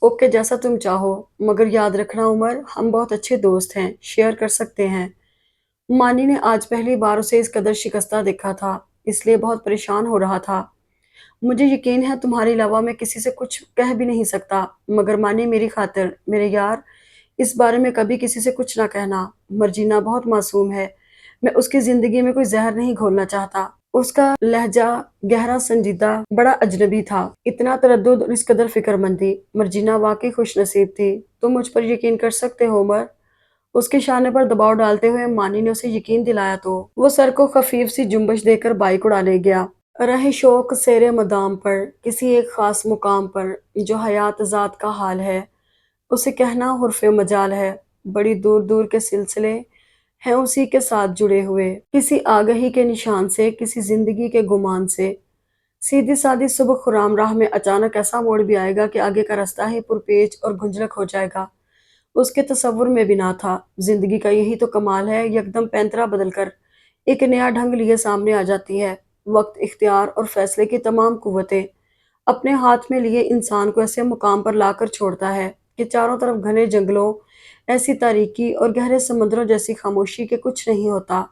اوکے، جیسا تم چاہو، مگر یاد رکھنا عمر، ہم بہت اچھے دوست ہیں، شیئر کر سکتے ہیں۔ مانی نے آج پہلی بار اسے اس قدر شکستہ دیکھا تھا، اس لیے بہت پریشان ہو رہا تھا۔ مجھے یقین ہے تمہارے علاوہ میں کسی سے کچھ کہہ بھی نہیں سکتا، مگر مانی میری خاطر، میرے یار، اس بارے میں کبھی کسی سے کچھ نہ کہنا۔ مرجینہ بہت معصوم ہے، میں اس کی زندگی میں کوئی زہر نہیں گھولنا چاہتا۔ اس کا لہجہ گہرا سنجیدہ بڑا اجنبی تھا، اتنا تردد اور اس قدر فکر مندی۔ مرجینہ واقعی خوش نصیب تھی، تم مجھ پر یقین کر سکتے ہو عمر۔ اس کے شانے پر دباؤ ڈالتے ہوئے مانی نے اسے یقین دلایا تو وہ سر کو خفیف سی جنبش دے کر بائک اڑا لے گیا۔ رہے شوق سیر مدام پر، کسی ایک خاص مقام پر جو حیات ذات کا حال ہے، اسے کہنا حرف مجال ہے۔ بڑی دور دور کے سلسلے ہیں اسی کے ساتھ جڑے ہوئے، کسی آگہی کے نشان سے، کسی زندگی کے گمان سے۔ सीधी सादी सुबह खुराम राह में अचानक ऐसा मोड़ भी आएगा कि आगे का रास्ता ही पुरपेच और गुंजलक हो जाएगा। उसके तसव्वुर में भी ना था। जिंदगी का यही तो कमाल है, यकदम पैंतरा बदलकर एक नया ढंग लिए सामने आ जाती है। वक्त, इख्तियार और फैसले की तमाम कुव्वतें अपने हाथ में लिए इंसान को ऐसे मुकाम पर लाकर छोड़ता है कि चारों तरफ घने जंगलों, ऐसी तारीकी और गहरे समंदरों जैसी खामोशी के कुछ नहीं होता।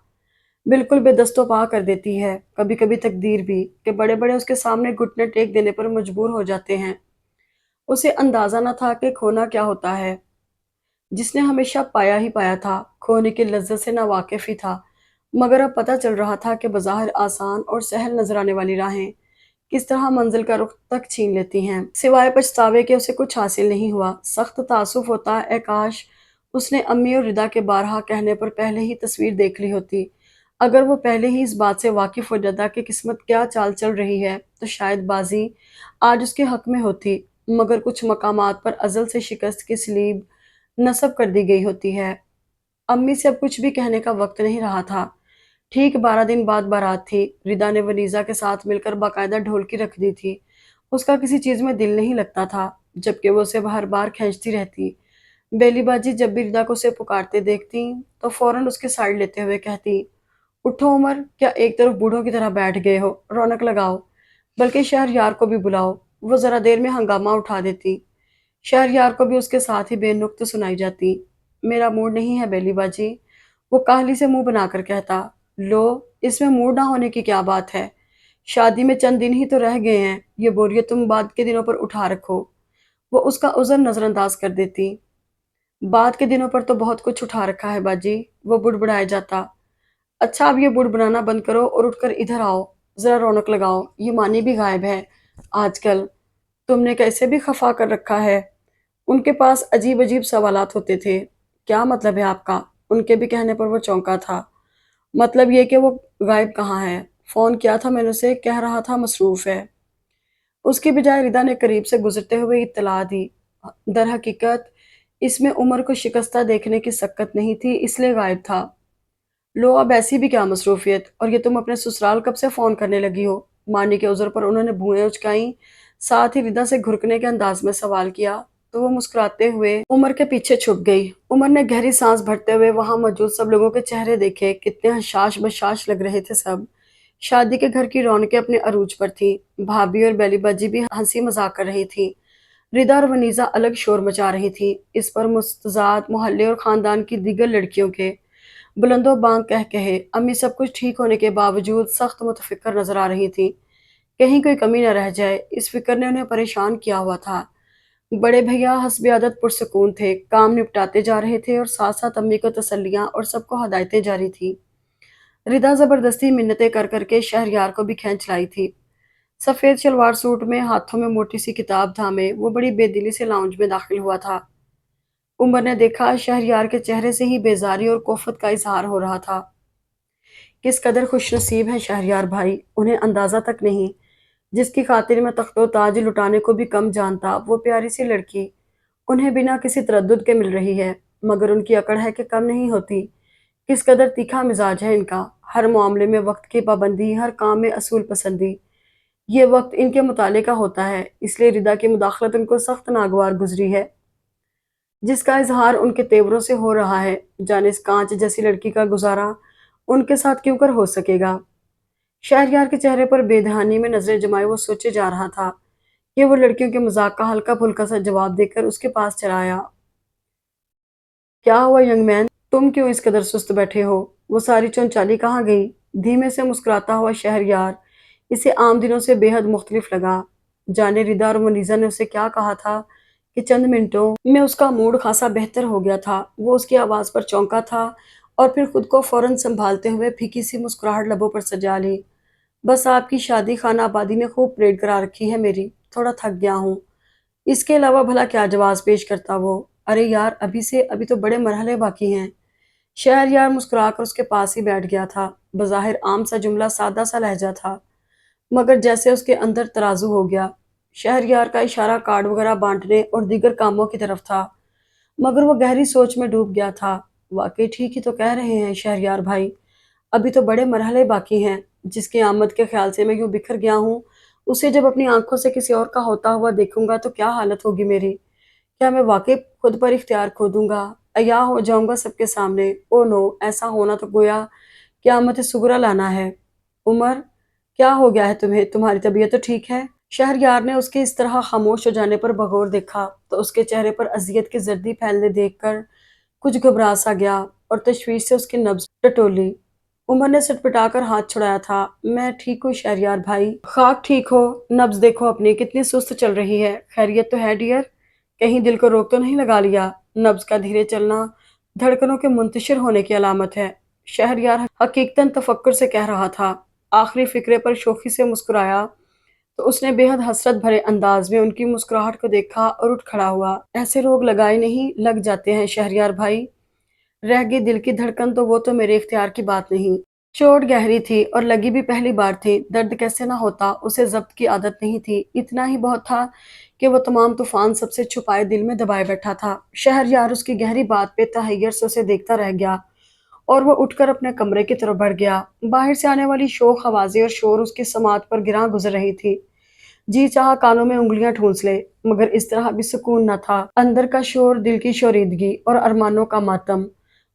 बिल्कुल बेदस्तो पा कर देती है। कभी कभी तकदीर भी कि बड़े बड़े उसके सामने घुटने टेक देने पर मजबूर हो जाते हैं। उसे अंदाजा न था कि खोना क्या होता है, जिसने हमेशा पाया ही पाया था। खोने की लज्जत से ना वाकिफ ही था, मगर अब पता चल रहा था कि बज़ाहिर आसान और सहल नजर आने वाली राहें किस तरह मंजिल का रुख तक छीन लेती हैं। सिवाय पछतावे के उसे कुछ हासिल नहीं हुआ। सख्त तासुफ होता, ए काश उसने अम्मी और रिदा के बारहा कहने पर पहले ही तस्वीर देख ली होती। अगर वो पहले ही इस बात से वाकिफ हो जाता कि किस्मत क्या चाल चल रही है, तो शायद बाजी आज उसके हक में होती। मगर कुछ मकामात पर अजल से शिकस्त की सलीब नस्ब कर दी गई होती है। अम्मी से अब कुछ भी कहने का वक्त नहीं रहा था। ठीक 12 दिन बाद बारात थी। रिदा ने वनीजा के साथ मिलकर बाकायदा ढोलकी रख दी थी। उसका किसी चीज में दिल नहीं लगता था, जबकि वो उसे हर बार खींचती रहती। बेली बाजी जब भी रिदा को उसे पुकारते देखती, तो फौरन उसके साइड लेते हुए कहती, उठो उमर, क्या एक तरफ बूढ़ों की तरह बैठ गए हो, रौनक लगाओ। बल्कि शहरयार को भी बुलाओ। वो जरा देर में हंगामा उठा देती। शहरयार को भी उसके साथ ही बेनुक्त सुनाई जाती। मेरा मूड नहीं है बेली बाजी, वो काहली से मुंह बनाकर कहता। लो, इसमें मूड ना होने की क्या बात है। शादी में चंद दिन ही तो रह गए हैं, ये बोरियत तुम बाद के दिनों पर उठा रखो। वो उसका उज़र नजरअंदाज कर देती। बाद के दिनों पर तो बहुत कुछ उठा रखा है बाजी, वो बुड़बुड़ाए जाता। अच्छा, अब ये बुड़बुड़ाना बंद करो और उठकर इधर आओ, जरा रौनक लगाओ। ये मानी भी गायब है आजकल, तुमने कैसे भी खफा कर रखा है। उनके पास अजीब अजीब सवालात होते थे। क्या मतलब है आपका? उनके भी कहने पर वो चौंका था। मतलब ये कि वो गायब कहाँ है। फोन किया था मैंने उसे, कह रहा था मसरूफ है। उसकी बजाय रिदा ने करीब से गुजरते हुए इत्तला दी। दर हकीकत इसमें उम्र को शिकस्ता देखने की सक्कत नहीं थी, इसलिए गायब था। लो, अब ऐसी भी क्या मसरूफियत, और ये तुम अपने ससुराल कब से फोन करने लगी हो? मानी के उज़र पर उन्होंने भुएं उचकाई। साथ ही रिदा से घुरकने के अंदाज में सवाल किया, तो वो मुस्कुराते हुए उमर के पीछे छुप गई। उमर ने गहरी सांस भरते हुए वहां मौजूद सब लोगों के चेहरे देखे। कितने हशाश बशाश लग रहे थे सब। शादी के घर की रौनकें अपने अरूज पर थी। भाभी और बेली बाजी भी हंसी मजाक कर रही थी। रिदा और वनीजा अलग शोर मचा रही थी। इस पर मुस्तजाद मोहल्ले और खानदान की दीगर लड़कियों के बुलंदो बांग कह कहे। अम्मी सब कुछ ठीक होने के बावजूद सख्त मुतफिक्र नजर आ रही थी, कहीं कोई कमी न रह जाए। इस फिक्र ने उन्हें परेशान किया हुआ था। बड़े भैया हस्बे आदत पुरसकून थे, काम निपटाते जा रहे थे और साथ साथ अम्मी को तसल्लियां और सबको हदायतें जारी थी। रिदा जबरदस्ती मिन्नतें कर करके शहरयार को भी खींच लाई थी। सफेद शलवार सूट में, हाथों में मोटी सी किताब थामे वो बड़ी बेदिली से लाउंज में दाखिल हुआ था। उमर ने देखा, शहरयार के चेहरे से ही बेजारी और कोफत का इजहार हो रहा था। किस कदर खुशनसीब है शहरयार भाई, उन्हें अंदाजा तक नहीं। जिसकी खातिर मैं तख्तो ताज लुटाने को भी कम जानता, वो प्यारी सी लड़की उन्हें बिना किसी तरद्दुद के मिल रही है। मगर उनकी अकड़ है कि कम नहीं होती। किस कदर तीखा मिजाज है इनका। हर मामले में वक्त की पाबंदी, हर काम में असूल पसंदी। ये वक्त इनके मुताले का होता है, इसलिए रिदा की मुदाखलत उनको सख्त नागवार गुजरी है। जिसका इजहार उनके तेवरों से हो रहा है। जाने इस कांच जैसी लड़की का गुजारा उनके साथ क्यों कर हो सकेगा। शहरयार के चेहरे पर बेध्यानी में नजरें जमाए वो सोचे जा रहा था कि वो लड़कियों के मजाक का हल्का फुल्का सा जवाब देकर उसके पास चला आया। क्या हुआ यंग मैन, तुम क्यों इस कदर सुस्त बैठे हो? वो सारी चौनचाली कहाँ गई? धीमे से मुस्कुराता हुआ शहरयार इसे आम दिनों से बेहद मुख्तलिफ लगा। जाने रिदा और मुनीजा ने उसे क्या कहा था कि चंद मिनटों में उसका मूड खासा बेहतर हो गया था। वो उसकी आवाज पर चौंका था और फिर खुद को फौरन संभालते हुए फीकी सी मुस्कुराहट लबों पर सजा ली। बस आपकी शादी खाना आबादी ने खूब परेड करा रखी है मेरी, थोड़ा थक गया हूँ। इसके अलावा भला क्या जवाब पेश करता वो। अरे यार, अभी तो बड़े मरहले बाकी हैं। शहरयार मुस्कुराकर उसके पास ही बैठ गया था। बज़ाहिर आम सा जुमला, सादा सा लहजा था, मगर जैसे उसके अंदर तराजू हो गया। शहरयार का इशारा कार्ड वगैरह बांटने और दीगर कामों की तरफ था, मगर वो गहरी सोच में डूब गया था। वाकई ठीक ही तो कह रहे हैं शहरयार भाई, अभी तो बड़े मरहले बाकी हैं। जिसकी आमद के ख्याल से मैं यूं बिखर गया हूँ, उसे जब अपनी आंखों से किसी और का होता हुआ देखूंगा तो क्या हालत होगी मेरी। क्या मैं वाकई खुद पर इख्तियार खो दूंगा, अया हो जाऊंगा सबके सामने। ओ नो, ऐसा होना तो गोया क़यामत सुगरा लाना है। उमर, क्या हो गया है तुम्हें? तुम्हारी तबीयत तो ठीक है? शहरयार ने उसके इस तरह खामोश हो जाने पर बगौर देखा तो उसके चेहरे पर अजियत की जर्दी फैलने देखकर कुछ घबरा सा गया और तशवीश से उसकी नब्ज टटोली। उमर ने सटपटाकर हाथ छुड़ाया था। मैं ठीक हूँ शहरयार भाई। खाक ठीक हो, नब्ज देखो अपनी कितनी सुस्त चल रही है। खैरियत तो है डियर? कहीं दिल को रोक तो नहीं लगा लिया? नब्ज का धीरे चलना धड़कनों के मुंतशिर होने की अलामत है, शहरयार हकीकतन तफक्कुर से कह रहा था। आखिरी फिक्रे पर शोखी से मुस्कुराया तो उसने बेहद हसरत भरे अंदाज में उनकी मुस्कुराहट को देखा और उठ खड़ा हुआ। ऐसे रोग लगाए नहीं लग जाते हैं शहरयार भाई। रह गई दिल की धड़कन तो वो तो मेरे इख्तियार की बात नहीं। चोट गहरी थी और लगी भी पहली बार थी। दर्द कैसे ना होता, उसे जब्त की आदत नहीं थी। इतना ही बहुत था कि वो तमाम तूफान सबसे छुपाए दिल में दबाए बैठा था। शहरयार उसकी गहरी बात पे तहैयर से उसे देखता रह गया और वो उठकर अपने कमरे की तरफ बढ़ गया। बाहर से आने वाली शोख आवाजें और शोर उसकी समात पर गिरां गुजर रही थी। जी चाहा कानों में उंगलियां ठूंस ले, मगर इस तरह भी सुकून न था। अंदर का शोर, दिल की शोरीदगी और अरमानों का मातम।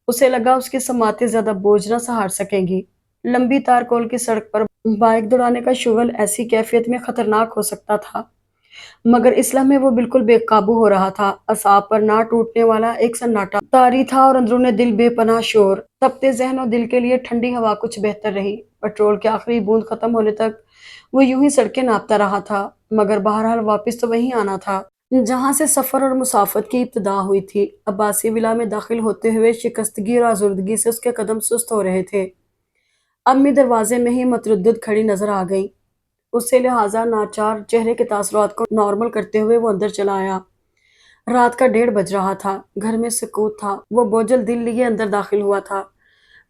उसे लगा उसकी समातें ज्यादा बोझ न सहार सकेंगी। लंबी तारकोल की सड़क पर बाइक दौड़ाने का शुगल ऐसी कैफियत में खतरनाक हो सकता था, मगर इस लम्हे वो बिल्कुल बेकाबू हो रहा था। असाब पर ना टूटने वाला एक सन्नाटा तारी था और अंदरूने दिल बेपनाह शोर। तपते जहन और दिल के लिए ठंडी हवा कुछ बेहतर रही। पेट्रोल की आखिरी बूंद खत्म होने तक वो यूं ही सड़कें नापता रहा था, मगर बहरहाल वापस तो वहीं आना था जहां से सफर और मुसाफत की इब्तिदा हुई थी। अब्बासी विला में दाखिल होते हुए शिकस्तगी और आजुर्दगी से उसके कदम सुस्त हो रहे थे। अम्मी दरवाजे में ही मतरद्दिद खड़ी नजर आ गई। उससे लिहाजा नाचार चेहरे के तासुरात को नॉर्मल करते हुए वो अंदर चला आया। रात का 1:30 बज रहा था। घर में सुकूत था। वो बोझल दिल लिए अंदर दाखिल हुआ था।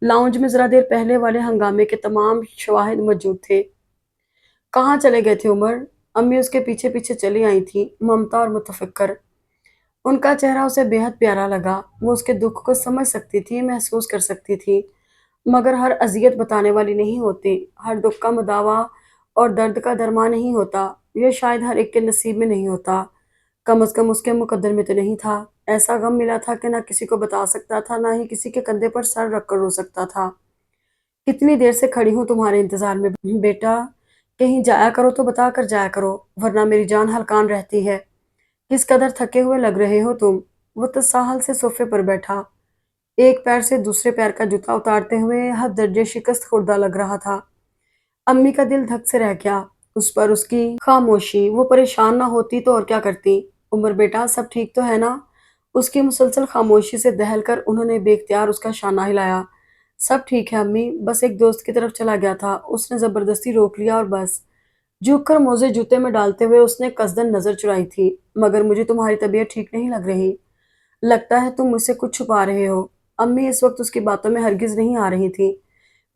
लाउंज में जरा देर पहले वाले हंगामे के तमाम शवाहिद मौजूद थे। कहाँ चले गए थे उमर? अम्मी उसके पीछे पीछे चली आई थी, ममता और मुतफक्कर। उनका चेहरा उसे बेहद प्यारा लगा। वो उसके दुख को समझ सकती थी, महसूस कर सकती थी, मगर हर अजियत बताने वाली नहीं होती, हर दुख का मुदावा और दर्द का दरमा नहीं होता। यह शायद हर एक के नसीब में नहीं होता। कम अज कम उसके मुकद्दर में तो नहीं था। ऐसा गम मिला था कि ना किसी को बता सकता था, ना ही किसी के कंधे पर सर रख कर रो सकता था। कितनी देर से खड़ी हूँ तुम्हारे इंतजार में बेटा। कहीं जाया करो तो बता कर जाया करो, वरना मेरी जान हलकान रहती है। किस कदर थके हुए लग रहे हो तुम। वो तसाहल से सोफे पर बैठा, एक पैर से दूसरे पैर का जूता उतारते हुए हद दर्जे शिकस्त खुर्दा लग रहा था। अम्मी का दिल धक से रह गया। उस पर उसकी खामोशी। वो परेशान ना होती तो और क्या करती। उमर बेटा, सब ठीक तो है ना? उसकी मुसलसल खामोशी से दहल कर उन्होंने बेख्तियार उसका शाना हिलाया। सब ठीक है अम्मी, बस एक दोस्त की तरफ चला गया था, उसने जबरदस्ती रोक लिया और बस। झुक कर मोजे जूते में डालते हुए उसने कसदन नजर चुराई थी। मगर मुझे तुम्हारी तबीयत ठीक नहीं लग रही। लगता है तुम मुझसे कुछ छुपा रहे हो। अम्मी इस वक्त उसकी बातों में हरगिज नहीं आ रही थी।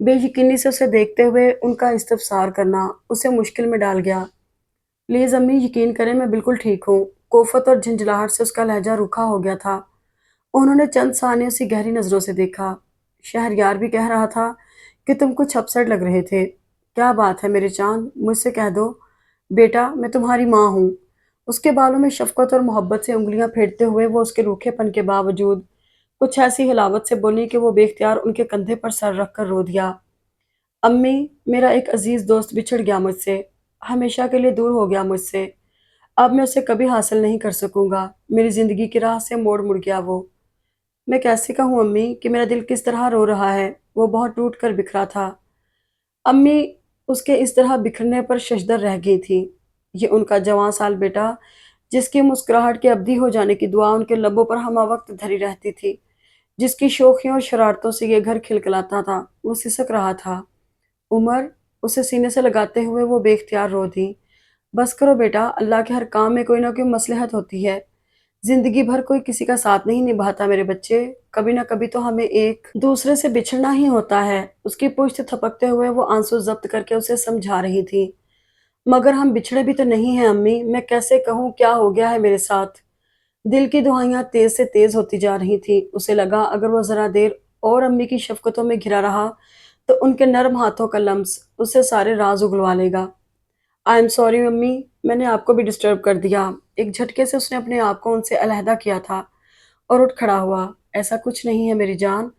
बेयकीनी से उसे देखते हुए उनका इस्तफसार करना उसे मुश्किल में डाल गया। प्लीज अम्मी, यकीन करें मैं बिल्कुल ठीक हूँ। कोफत और झंझलाहट से उसका लहजा रूखा हो गया था। उन्होंने चंद साने उसी गहरी नजरों से देखा। शहरयार भी कह रहा था कि तुम कुछ अपसेट लग रहे थे। क्या बात है मेरे चांद, मुझसे कह दो। बेटा, मैं तुम्हारी माँ हूँ। उसके बालों में शफकत और मोहब्बत से उंगलियां फेरते हुए वो उसके रूखेपन के बावजूद कुछ ऐसी हिलावत से बोली कि वो बेख्तियार उनके कंधे पर सर रख कर रो दिया। अम्मी, मेरा एक अजीज दोस्त बिछड़ गया मुझसे, हमेशा के लिए दूर हो गया मुझसे। अब मैं उसे कभी हासिल नहीं कर सकूंगा। मेरी जिंदगी की राह से मोड़ मुड़ गया वो। मैं कैसे कहूँ अम्मी कि मेरा दिल किस तरह रो रहा है। वो बहुत टूट कर बिखरा था। अम्मी उसके इस तरह बिखरने पर शशदर रह गई थी। ये उनका जवां साल बेटा, जिसकी मुस्कुराहट के अवधि हो जाने की दुआ उनके लबों पर हमा वक्त धरी रहती थी, जिसकी शोखियों और शरारतों से ये घर खिलखिलाता था, वो सिसक रहा था। उमर, उसे सीने से लगाते हुए वो बेख्तियार रो दी। बस करो बेटा, अल्लाह के हर काम में कोई ना कोई मसलहत होती है। जिंदगी भर कोई किसी का साथ नहीं निभाता मेरे बच्चे, कभी ना कभी तो हमें एक दूसरे से बिछड़ना ही होता है। उसकी पुश्त थपकते हुए वो आंसू जब्त करके उसे समझा रही थी। मगर हम बिछड़े भी तो नहीं हैं अम्मी, मैं कैसे कहूँ क्या हो गया है मेरे साथ। दिल की दुहाइयां तेज से तेज होती जा रही थी। उसे लगा अगर वो जरा देर और अम्मी की शफकतों में घिरा रहा तो उनके नर्म हाथों का लम्स उससे सारे राज उगलवा लेगा। आई एम सॉरी मम्मी, मैंने आपको भी डिस्टर्ब कर दिया। एक झटके से उसने अपने आप को उनसे अलहदा किया था और उठ खड़ा हुआ। ऐसा कुछ नहीं है मेरी जान,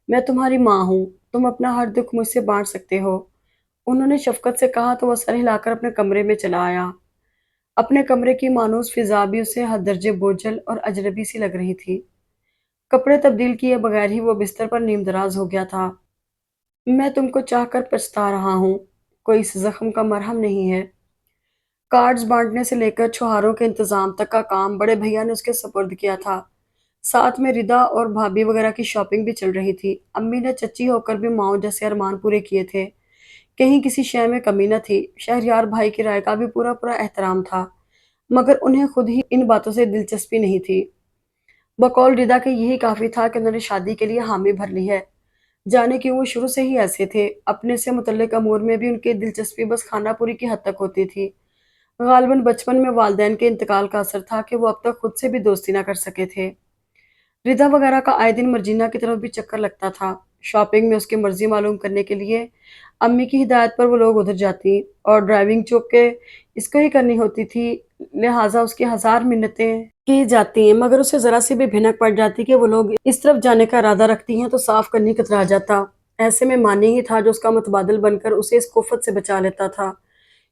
मैं तुम्हारी माँ हूँ, तुम अपना हर दुख मुझसे बांट सकते हो। उन्होंने शफकत से कहा तो वह सर हिलाकर अपने कमरे में चला आया। अपने कमरे की मानूस फिजा भी उसे हद दर्जे बोझल और अजनबी सी लग रही थी। कपड़े तब्दील किए बगैर ही वो बिस्तर पर नीमदराज हो गया था। मैं तुमको चाहकर पछता रहा हूँ, कोई इस जख्म का मरहम नहीं है। कार्ड्स बांटने से लेकर छुहारों के इंतजाम तक का काम बड़े भैया ने उसके सुपुर्द किया था। साथ में रिदा और भाभी वगैरह की शॉपिंग भी चल रही थी। अम्मी ने चच्ची होकर भी माओ जैसे अरमान पूरे किए थे। कहीं किसी शय में कमी न थी। शहरयार भाई की राय का भी पूरा पूरा एहतराम था, मगर उन्हें खुद ही इन बातों से दिलचस्पी नहीं थी। बकौल रिदा के यही काफी था कि उन्होंने शादी के लिए हामी भर ली है। जाने क्यों वो शुरू से ही ऐसे थे। अपने से मुतल्लिक अमूर में भी उनकी दिलचस्पी बस खाना पूरी की हद तक होती थी। गालिबन बचपन में वालिदैन के इंतकाल का असर था कि वो अब तक खुद से भी दोस्ती ना कर सके थे। रिदा वगैरह का आए दिन मर्जीना की तरफ भी चक्कर लगता था। शॉपिंग में उसकी मर्जी मालूम करने के लिए अम्मी की हिदायत पर वो लोग उधर जाती, और ड्राइविंग चूक के इसको ही करनी होती थी, लिहाजा उसकी हजार मिन्नतें की जाती हैं, मगर उसे जरा सी भी भिनक पड़ जाती कि वो लोग इस तरफ जाने का इरादा रखती हैं तो साफ करनी कतरा जाता। ऐसे में मानी ही था जो उसका मुतबादिल बनकर उसे इस कुफत से बचा लेता था।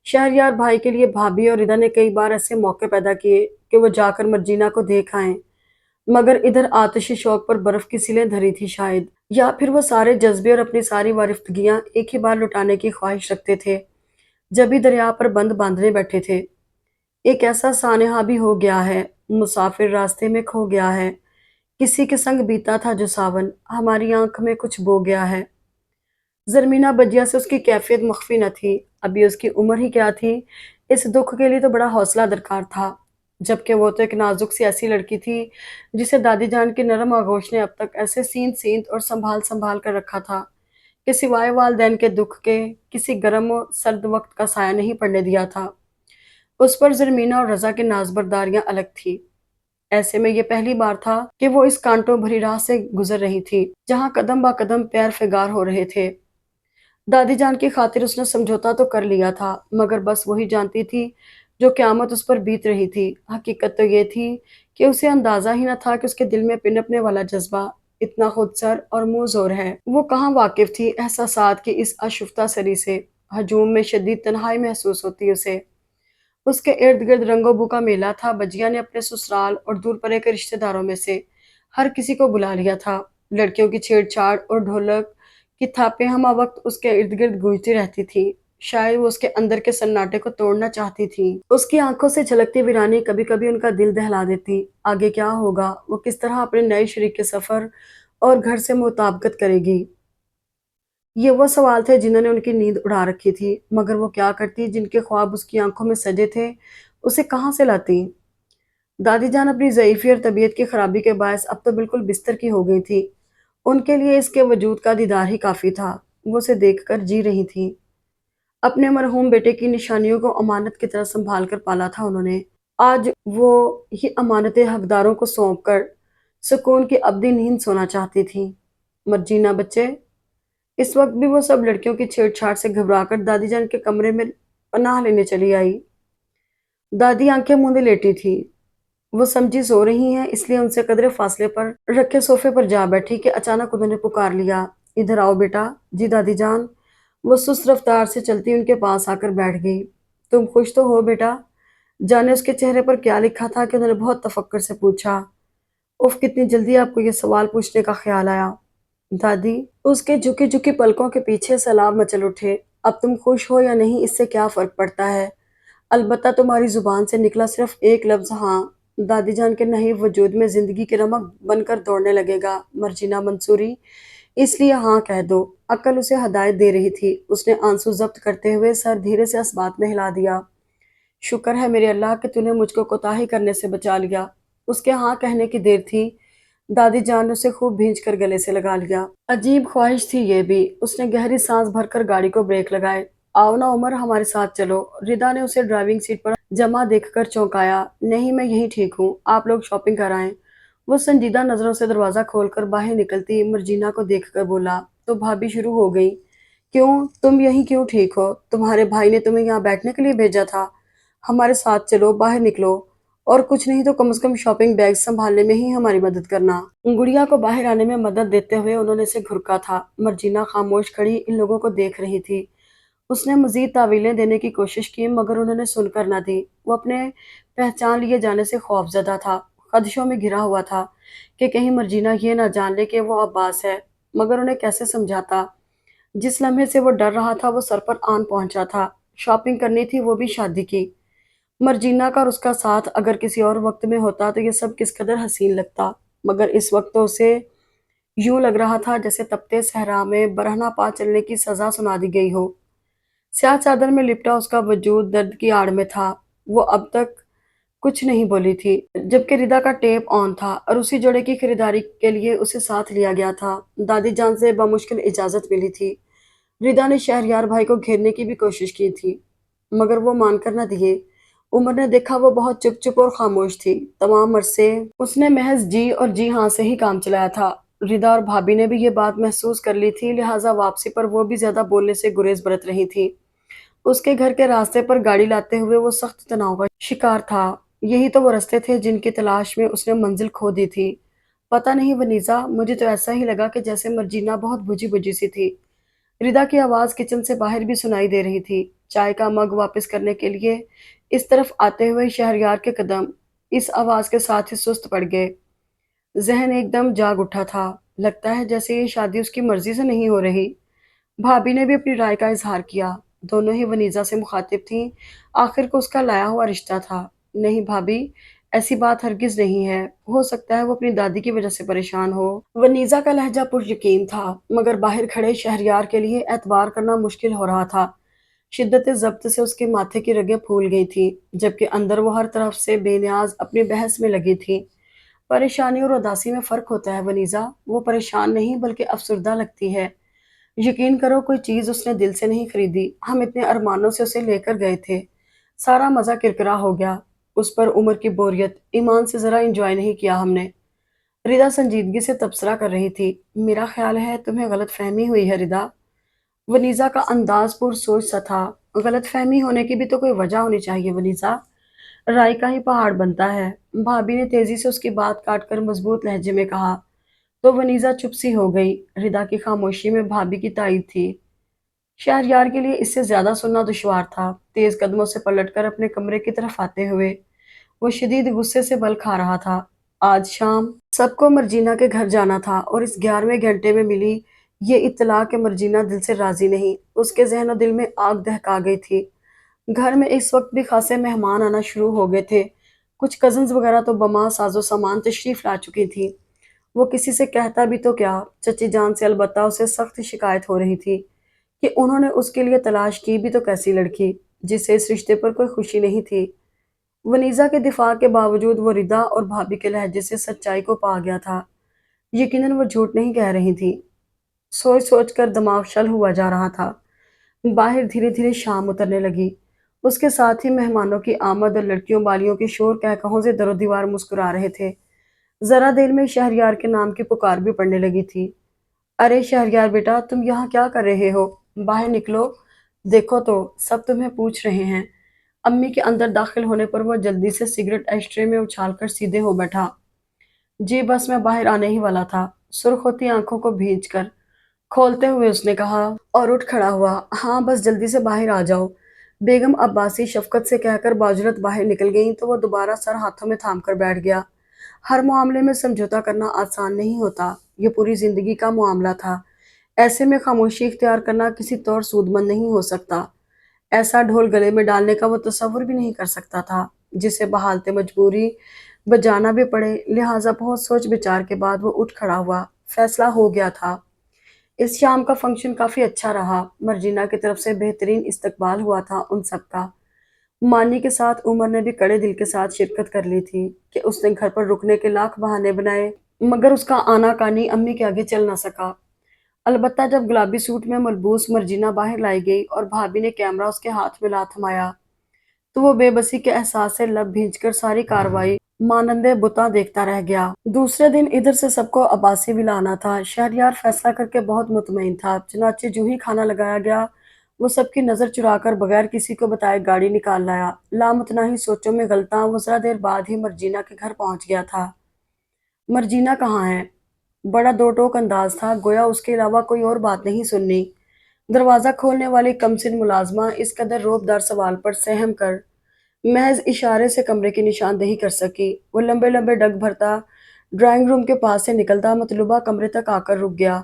शहरयार भाई के लिए भाभी और रिदा ने कई बार ऐसे मौके पैदा किए कि वो जाकर मर्जीना को देख आएं, मगर इधर आतिशी शौक पर बर्फ की सिलें धरी थी शायद, या फिर वो सारे जज्बे और अपनी सारी वारिफ्तगियां एक ही बार लुटाने की ख्वाहिश रखते थे। जब भी दरिया पर बंद बांधने बैठे थे, एक ऐसा सानेहा भी हो गया है, मुसाफिर रास्ते में खो गया है, किसी के संग बीता था जो सावन हमारी आंख में कुछ बो गया है। ज़रमीना बजिया से उसकी कैफियत मख्फी न थी। अभी उसकी उम्र ही क्या थी, इस दुख के लिए तो बड़ा हौसला दरकार था। जबकि वो तो एक नाजुक सी ऐसी लड़की थी जिसे दादी जान की नरम आगोश ने अब तक ऐसे सींत सींत और संभाल संभाल कर रखा था कि सिवाय वालदैन के दुख के किसी गर्म और सर्द वक्त का साया नहीं पड़ने दिया था। उस पर ज़रमीना और रज़ा की नाज़बरदारियां अलग थी। ऐसे में ये पहली बार था कि वो इस कांटों भरी राह से गुजर रही थी, जहाँ कदम बा कदम पैर फिगार हो रहे थे। दादी जान की खातिर उसने समझौता तो कर लिया था, मगर बस वही जानती थी जो क़यामत उस पर बीत रही थी। हकीकत तो ये थी कि उसे अंदाज़ा ही न था कि उसके दिल में पिनपने वाला जज़्बा इतना खुदसर और मुँहज़ोर है। वो कहाँ वाकिफ़ थी एहसासात की इस आशुफ्ता सरी से। हजूम में शदीद तन्हाई महसूस होती उसे। उसके इर्द-गिर्द रंगो-बू का मेला था। बजिया ने अपने ससुराल और दूर परे के रिश्तेदारों में से हर किसी को बुला लिया था। लड़कियों की छेड़छाड़ और ढोलक की थापें हमावक्त उसके इर्द-गिर्द गूंजती रहती थीं। शायद वो उसके अंदर के सन्नाटे को तोड़ना चाहती थी। उसकी आंखों से झलकती वीरानी कभी-कभी उनका दिल दहला देती। आगे क्या होगा? वो किस तरह अपने नए शरीके सफ़र और घर से मुताबकत करेगी? ये वो सवाल थे जिन्होंने उनकी नींद उड़ा रखी थी, मगर वो क्या करती जिनके ख्वाब उसकी आंखों में सजे थे, उसे कहाँ से लाती? दादी जान अपनी ज़ईफ़ी और तबीयत की खराबी के बायस अब तो बिल्कुल बिस्तर की हो गई थी। उनके लिए इसके वजूद का दीदार ही काफ़ी था। वो उसे देखकर जी रही थीं। अपने मरहूम बेटे की निशानियों को अमानत की तरह सँभाल कर पाला था उन्होंने। आज वो ये अमानतें हकदारों को सौंप कर सुकून की अबदी नींद सोना चाहती थीं। मर्जीना बच्चे, इस वक्त भी वो सब लड़कियों की छेड़छाड़ से घबराकर दादी जान के कमरे में पनाह लेने चली आई। दादी आंखें मूंदे लेटी थी। वो समझी सो रही हैं, इसलिए उनसे कदरे फासले पर रखे सोफे पर जा बैठी कि अचानक उन्होंने पुकार लिया, इधर आओ बेटा। जी दादी जान। वो सुस्त रफ्तार से चलती उनके पास आकर बैठ गई। तुम खुश तो हो बेटा? जाने उसके चेहरे पर क्या लिखा था कि उन्होंने बहुत तफक्कुर से पूछा। उफ, कितनी जल्दी आपको ये सवाल पूछने का ख्याल आया दादी। उसके झुकी झुकी पलकों के पीछे सैलाब मचल उठे। अब तुम खुश हो या नहीं, इससे क्या फर्क पड़ता है? अलबत्ता तुम्हारी जुबान से निकला सिर्फ एक लफ्ज हाँ, दादी जान के नहीं वजूद में जिंदगी के नमक बनकर दौड़ने लगेगा। मर्जीना मंसूरी, इसलिए हाँ कह दो। अक्ल उसे हदायत दे रही थी। उसने आंसू जब्त करते हुए सर धीरे से असबात में हिला दिया। शुक्र है मेरे अल्लाह कि तूने मुझको कोताही करने से बचा लिया। उसके हाँ कहने की देर थी। दादी जान ने उसे खूब भींच कर गले से लगा लिया। अजीब ख्वाहिश थी ये भी। उसने गहरी सांस भरकर गाड़ी को ब्रेक लगाए। आओ ना उमर, हमारे साथ चलो। रिदा ने उसे ड्राइविंग सीट पर जमा देखकर चौंकाया। नहीं, मैं यहीं ठीक हूँ, आप लोग शॉपिंग कर आएं। वो संजीदा नजरों से दरवाजा खोलकर बाहर निकलती मर्जीना को देखकर बोला, तो भाभी शुरू हो गई क्यों? तुम यहीं क्यों ठीक हो? तुम्हारे भाई ने तुम्हें यहाँ बैठने के लिए भेजा था। हमारे साथ चलो, बाहर निकलो, और कुछ नहीं तो कम से कम शॉपिंग बैग संभालने में ही हमारी मदद करना। गुड़िया को बाहर आने में मदद देते हुए उन्होंने इसे घुरका था। मर्जीना खामोश खड़ी इन लोगों को देख रही थी। उसने मजीद तावीलें देने की कोशिश की मगर उन्होंने सुनकर न दी। वो अपने पहचान लिए जाने से खौफजदा था, खदशों में घिरा हुआ था कि कहीं मर्जीना ये ना जान ले कि वो अब्बास है। मगर उन्हें कैसे समझाता? जिस लम्हे से वो डर रहा था वो सर पर आन पहुंचा था। शॉपिंग करनी थी, वो भी शादी की। मर्जीना का और उसका साथ अगर किसी और वक्त में होता तो ये सब किस कदर हसीन लगता, मगर इस वक्त तो उसे यूं लग रहा था जैसे तपते सहरा में बरहना पा चलने की सजा सुना दी गई हो। स्याह चादर में लिपटा उसका वजूद दर्द की आड़ में था। वो अब तक कुछ नहीं बोली थी, जबकि रिदा का टेप ऑन था और उसी जोड़े की खरीदारी के लिए उसे साथ लिया गया था। दादी जान से बमुश्किल इजाजत मिली थी। रिदा ने शहरयार भाई को घेरने की भी कोशिश की थी, मगर वो मानकर न दिए। उमर ने देखा वो बहुत चुप चुप और खामोश थी। तमाम अरसे उसने महज जी और जी हाँ से ही काम चलाया था। रिदा और भाभी ने भी ये बात महसूस कर ली थी, लिहाजा वापसी पर वो भी ज्यादा बोलने से गुरेज बरत रही थी। उसके घर के रास्ते पर गाड़ी लाते हुए वो सख्त तनाव का शिकार था। यही तो वो रास्ते थे जिनकी तलाश में उसने मंजिल खो दी थी। पता नहीं वनीजा, मुझे तो ऐसा ही लगा कि जैसे मर्जीना बहुत बुझी बुझी सी थी। रिदा की आवाज किचन से बाहर भी सुनाई दे रही थी। चाय का मग वापस करने के लिए इस तरफ आते हुए शहरयार के कदम इस आवाज के साथ ही सुस्त पड़ गए। जहन एकदम जाग उठा था। लगता है जैसे ये शादी उसकी मर्जी से नहीं हो रही। भाभी ने भी अपनी राय का इजहार किया। दोनों ही वनीजा से मुखातिब थीं। आखिर को उसका लाया हुआ रिश्ता था। नहीं भाभी, ऐसी बात हरगिज नहीं है। हो सकता है वो अपनी दादी की वजह से परेशान हो। वनीजा का लहजा पुरयकीन था, मगर बाहर खड़े शहरयार के लिए एतबार करना मुश्किल हो रहा था। शिद्दत ज़ब्त से उसके माथे की रगें फूल गई थी, जबकि अंदर वो हर तरफ से बेनियाज अपनी बहस में लगी थी। परेशानी और उदासी में फ़र्क होता है वनीजा। वो परेशान नहीं बल्कि अफसुर्दा लगती है। यकीन करो, कोई चीज़ उसने दिल से नहीं खरीदी। हम इतने अरमानों से उसे लेकर गए थे। सारा मज़ा किरकिरा हो गया। उस पर उम्र की बोरियत, ईमान से ज़रा एंजॉय नहीं किया हमने। रिदा संजीदगी से तबसरा कर रही थी। मेरा ख्याल है तुम्हें गलतफहमी हुई है रिदा। वनीजा का अंदाज पुरसोच सा था। गलतफहमी होने की भी तो कोई वजह होनी चाहिए वनीजा। राय का ही पहाड़ बनता है। भाभी ने तेजी से उसकी बात काटकर मजबूत लहजे में कहा। तो वनीजा चुप सी हो गई। रिदा की खामोशी में भाभी की तायद थी। शहरयार के लिए इससे ज्यादा सुनना दुश्वार था। तेज कदमों से पलटकर अपने कमरे की तरफ आते हुए वो शदीद गुस्से से बल खा रहा था। आज शाम सबको मर्जीना के घर जाना था और इस 11वें घंटे में मिली ये इत्तला कि मर्जीना दिल से राजी नहीं, उसके जहन और दिल में आग दहका गई थी। घर में इस वक्त भी खासे मेहमान आना शुरू हो गए थे। कुछ कजन्स वगैरह तो बमा साजो सामान तशरीफ ला चुकी थी। वो किसी से कहता भी तो क्या, चची जान से अलबत्ता उसे सख्त शिकायत हो रही थी कि उन्होंने उसके लिए तलाश की भी तो कैसी लड़की जिससे इस रिश्ते पर कोई खुशी नहीं थी। वनीजा के दिफा के बावजूद वो रिदा और भाभी के लहजे से सच्चाई को पा गया था। यकीनन वो झूठ नहीं कह रही थी। सोच सोच कर दिमाग शल हुआ जा रहा था। बाहर धीरे धीरे शाम उतरने लगी। उसके साथ ही मेहमानों की आमद और लड़कियों बालियों के शोर कहकहों से दरो दीवार मुस्कुरा रहे थे। जरा देर में शहरयार के नाम की पुकार भी पड़ने लगी थी। अरे शहरयार बेटा, तुम यहाँ क्या कर रहे हो? बाहर निकलो। देखो तो, सब तुम्हें पूछ रहे हैं। अम्मी के अंदर दाखिल होने पर वो जल्दी से सिगरेट एस्ट्रे में उछालकर सीधे हो बैठा। जी बस मैं बाहर आने ही वाला था। सुर्ख होती आंखों को भींच कर खोलते हुए उसने कहा और उठ खड़ा हुआ। हाँ बस जल्दी से बाहर आ जाओ। बेगम अब्बासी शफकत से कहकर बाजुरत बाहर निकल गई तो वो दोबारा सर हाथों में थाम कर बैठ गया। हर मामले में समझौता करना आसान नहीं होता। ये पूरी जिंदगी का मामला था। ऐसे में खामोशी इख्तियार करना किसी तौर सूदमंद नहीं हो सकता। ऐसा ढोल गले में डालने का वो तसव्वुर भी नहीं कर सकता था, जिसे बहालते मजबूरी बजाना भी पड़े। लिहाजा बहुत सोच विचार के बाद वो उठ खड़ा हुआ। फैसला हो गया था। इस शाम का फंक्शन काफी अच्छा रहा। मर्जीना की तरफ से बेहतरीन इस्तकबाल हुआ था उन सबका। मानी के साथ उमर ने भी कड़े दिल के साथ शिरकत कर ली थी कि उसने घर पर रुकने के लाख बहाने बनाए, मगर उसका आनाकानी अम्मी के आगे चल ना सका। अलबत्ता जब गुलाबी सूट में मलबूस मर्जीना बाहर लाई गई और भाभी ने कैमरा उसके हाथ में ला थमाया, तो वो बेबसी के एहसास से लब भींचकर सारी कार्रवाई मानंदे बुता देखता रह गया। दूसरे दिन इधर से सबको अब्बासी भी लाना था। शहरयार फैसला करके बहुत मुतमईन था। चुनाचे जूं ही खाना लगाया गया, वो सबकी नजर चुराकर बगैर किसी को बताए गाड़ी निकाल लाया। लामुतनाही सोचों में गलता वो जरा देर बाद ही मर्जीना के घर पहुंच गया था। मर्जीना कहाँ है? बड़ा दो टोक अंदाज था, गोया उसके अलावा कोई और बात नहीं सुननी। दरवाजा खोलने वाली कमसिन मुलाजमा इस कदर रोबदार सवाल पर सहम कर महज इशारे से कमरे की निशानदेही कर सकी। वो लंबे लंबे डग भरता ड्राइंग रूम के पास से निकलता मतलूबा कमरे तक आकर रुक गया।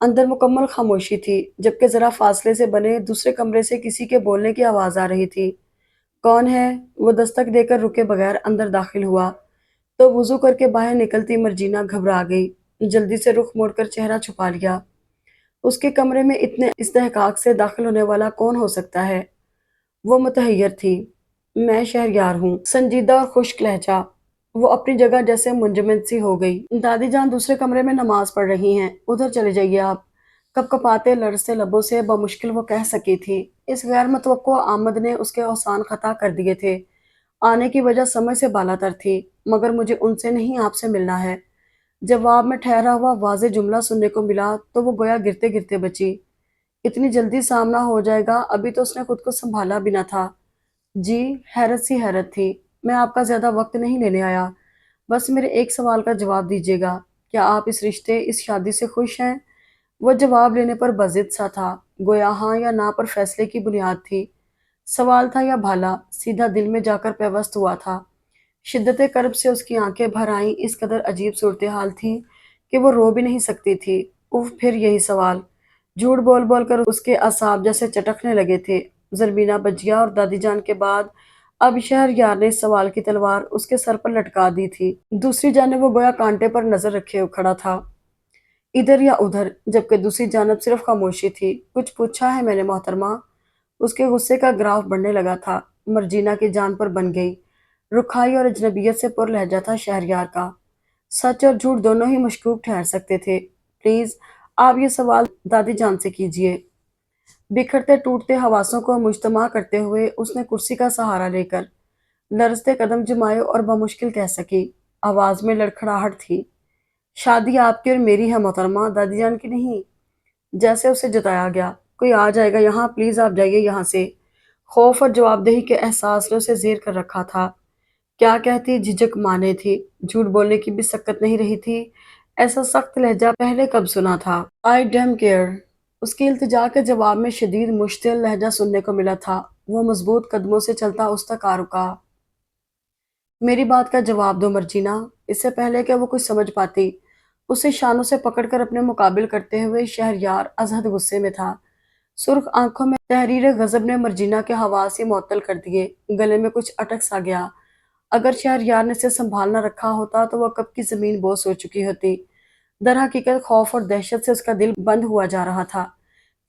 अंदर मुकम्मल खामोशी थी, जबकि जरा फासले से बने दूसरे कमरे से किसी के बोलने की आवाज आ रही थी। कौन है? वो दस्तक देकर रुके बगैर अंदर दाखिल हुआ तो वुजू करके बाहर निकलती मर्जीना घबरा गई। जल्दी से रुख मोड़कर चेहरा छुपा लिया। उसके कमरे में इतने इस्तेहकाक से दाखिल होने वाला कौन हो सकता है? वो मुतहैयर थी। मैं शहरयार हूँ, संजीदा और खुश्क लहजा। वो अपनी जगह जैसे मुंजमद सी हो गई। दादी जान दूसरे कमरे में नमाज पढ़ रही हैं, उधर चले जाइए आप। कपकपाते लरजते लबों से बमुश्किल वो कह सकी थी। इस गैर मुतवक्को आमद ने उसके औसान खता कर दिए थे। आने की वजह समझ से बालातर थी, मगर मुझे उनसे नहीं आपसे मिलना है। जवाब में ठहरा हुआ वाज़ेह जुमला सुनने को मिला तो वो गोया गिरते गिरते बची। इतनी जल्दी सामना हो जाएगा, अभी तो उसने खुद को संभाला भी न था। जी, हैरत सी हैरत थी। मैं आपका ज्यादा वक्त नहीं लेने आया, बस मेरे एक सवाल का जवाब दीजिएगा। क्या आप इस रिश्ते, इस शादी से खुश हैं? वह जवाब लेने पर बजिद सा था, गोया हाँ या ना पर फैसले की बुनियाद थी। सवाल था या भाला, सीधा दिल में जाकर पेवस्त हुआ था। शिद्दत कर्ब से उसकी आंखें भर आईं। इस कदर अजीब सूरत हाल थी कि वो रो भी नहीं सकती थी। उफ, फिर यही सवाल। झूठ बोल बोल कर उसके असाब जैसे चटकने लगे थे। जरमीना बजिया और दादी जान के बाद अब शहरयार ने इस सवाल की तलवार उसके सर पर लटका दी थी। दूसरी जानिब वो गोया कांटे पर नजर रखे खड़ा था, इधर या उधर, जबकि दूसरी जानब सिर्फ खामोशी थी। कुछ पूछा है मैंने मोहतरमा? उसके गुस्से का ग्राफ बढ़ने लगा था। मर्जीना की जान पर बन गई। रुखाई और अजनबियत से पुर लहजा था शहरयार का। सच और झूठ दोनों ही मशकूक ठहर सकते थे। प्लीज, आप ये सवाल दादी जान से कीजिए। बिखरते टूटते हवासों को मुजतमा करते हुए उसने कुर्सी का सहारा लेकर लरजते कदम जमाए और बमुश्किल कह सकी, आवाज में लड़खड़ाहट थी। शादी आपकी और मेरी है मोहतरमा, दादी जान की नहीं। जैसे उसे जताया गया, कोई आ जाएगा यहाँ, प्लीज आप जाइए यहाँ से। खौफ और जवाबदेही के एहसास ने उसे जेर कर रखा था। क्या कहती झिझक माने थी, झूठ बोलने की भी सक्कत नहीं रही थी। ऐसा सख्त लहजा पहले कब सुना था? आई डैम केयर। उसकी इल्तिजा के जवाब में शदीद मुश्तिल लहजा सुनने को मिला था। वो मजबूत कदमों से चलता उस तक आ रुका। मेरी बात का जवाब दो मर्जीना। इससे पहले कि वो कुछ समझ पाती, उसे शानों से पकड़कर अपने मुकाबिल करते हुए शहरयार अजहद गुस्से में था। सुर्ख आंखों में तहरीर गजब ने मर्जीना के हवास ही मुअत्तल कर दिए। गले में कुछ अटक सा गया। अगर शहरयार ने इसे संभाल न रखा होता तो वह कब की जमीन बोस हो चुकी होती। दर हकीकत खौफ और दहशत से उसका दिल बंद हुआ जा रहा था।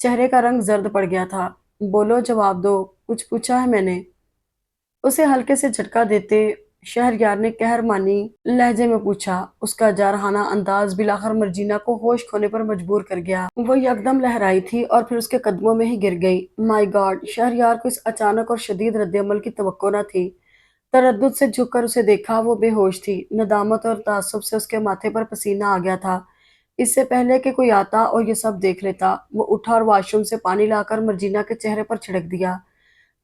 चेहरे का रंग जर्द पड़ गया था। बोलो, जवाब दो, कुछ पूछा है मैंने? उसे हल्के से झटका देते शहरयार ने कहरमानी लहजे में पूछा। उसका जारहाना अंदाज बिलाखर मर्जीना को होश खोने पर मजबूर कर गया। वो यकदम लहराई थी और फिर उसके कदमों में ही गिर गई। My God! शहरयार को इस अचानक और शदीद रद्दअमल की तवक्को न थी। तरद्दुद से झुककर उसे देखा, वो बेहोश थी। नदामत और ताज्जुब से उसके माथे पर पसीना आ गया था। इससे पहले कि कोई आता और ये सब देख लेता, वो उठा और वॉशरूम से पानी लाकर मर्जीना के चेहरे पर छिड़क दिया।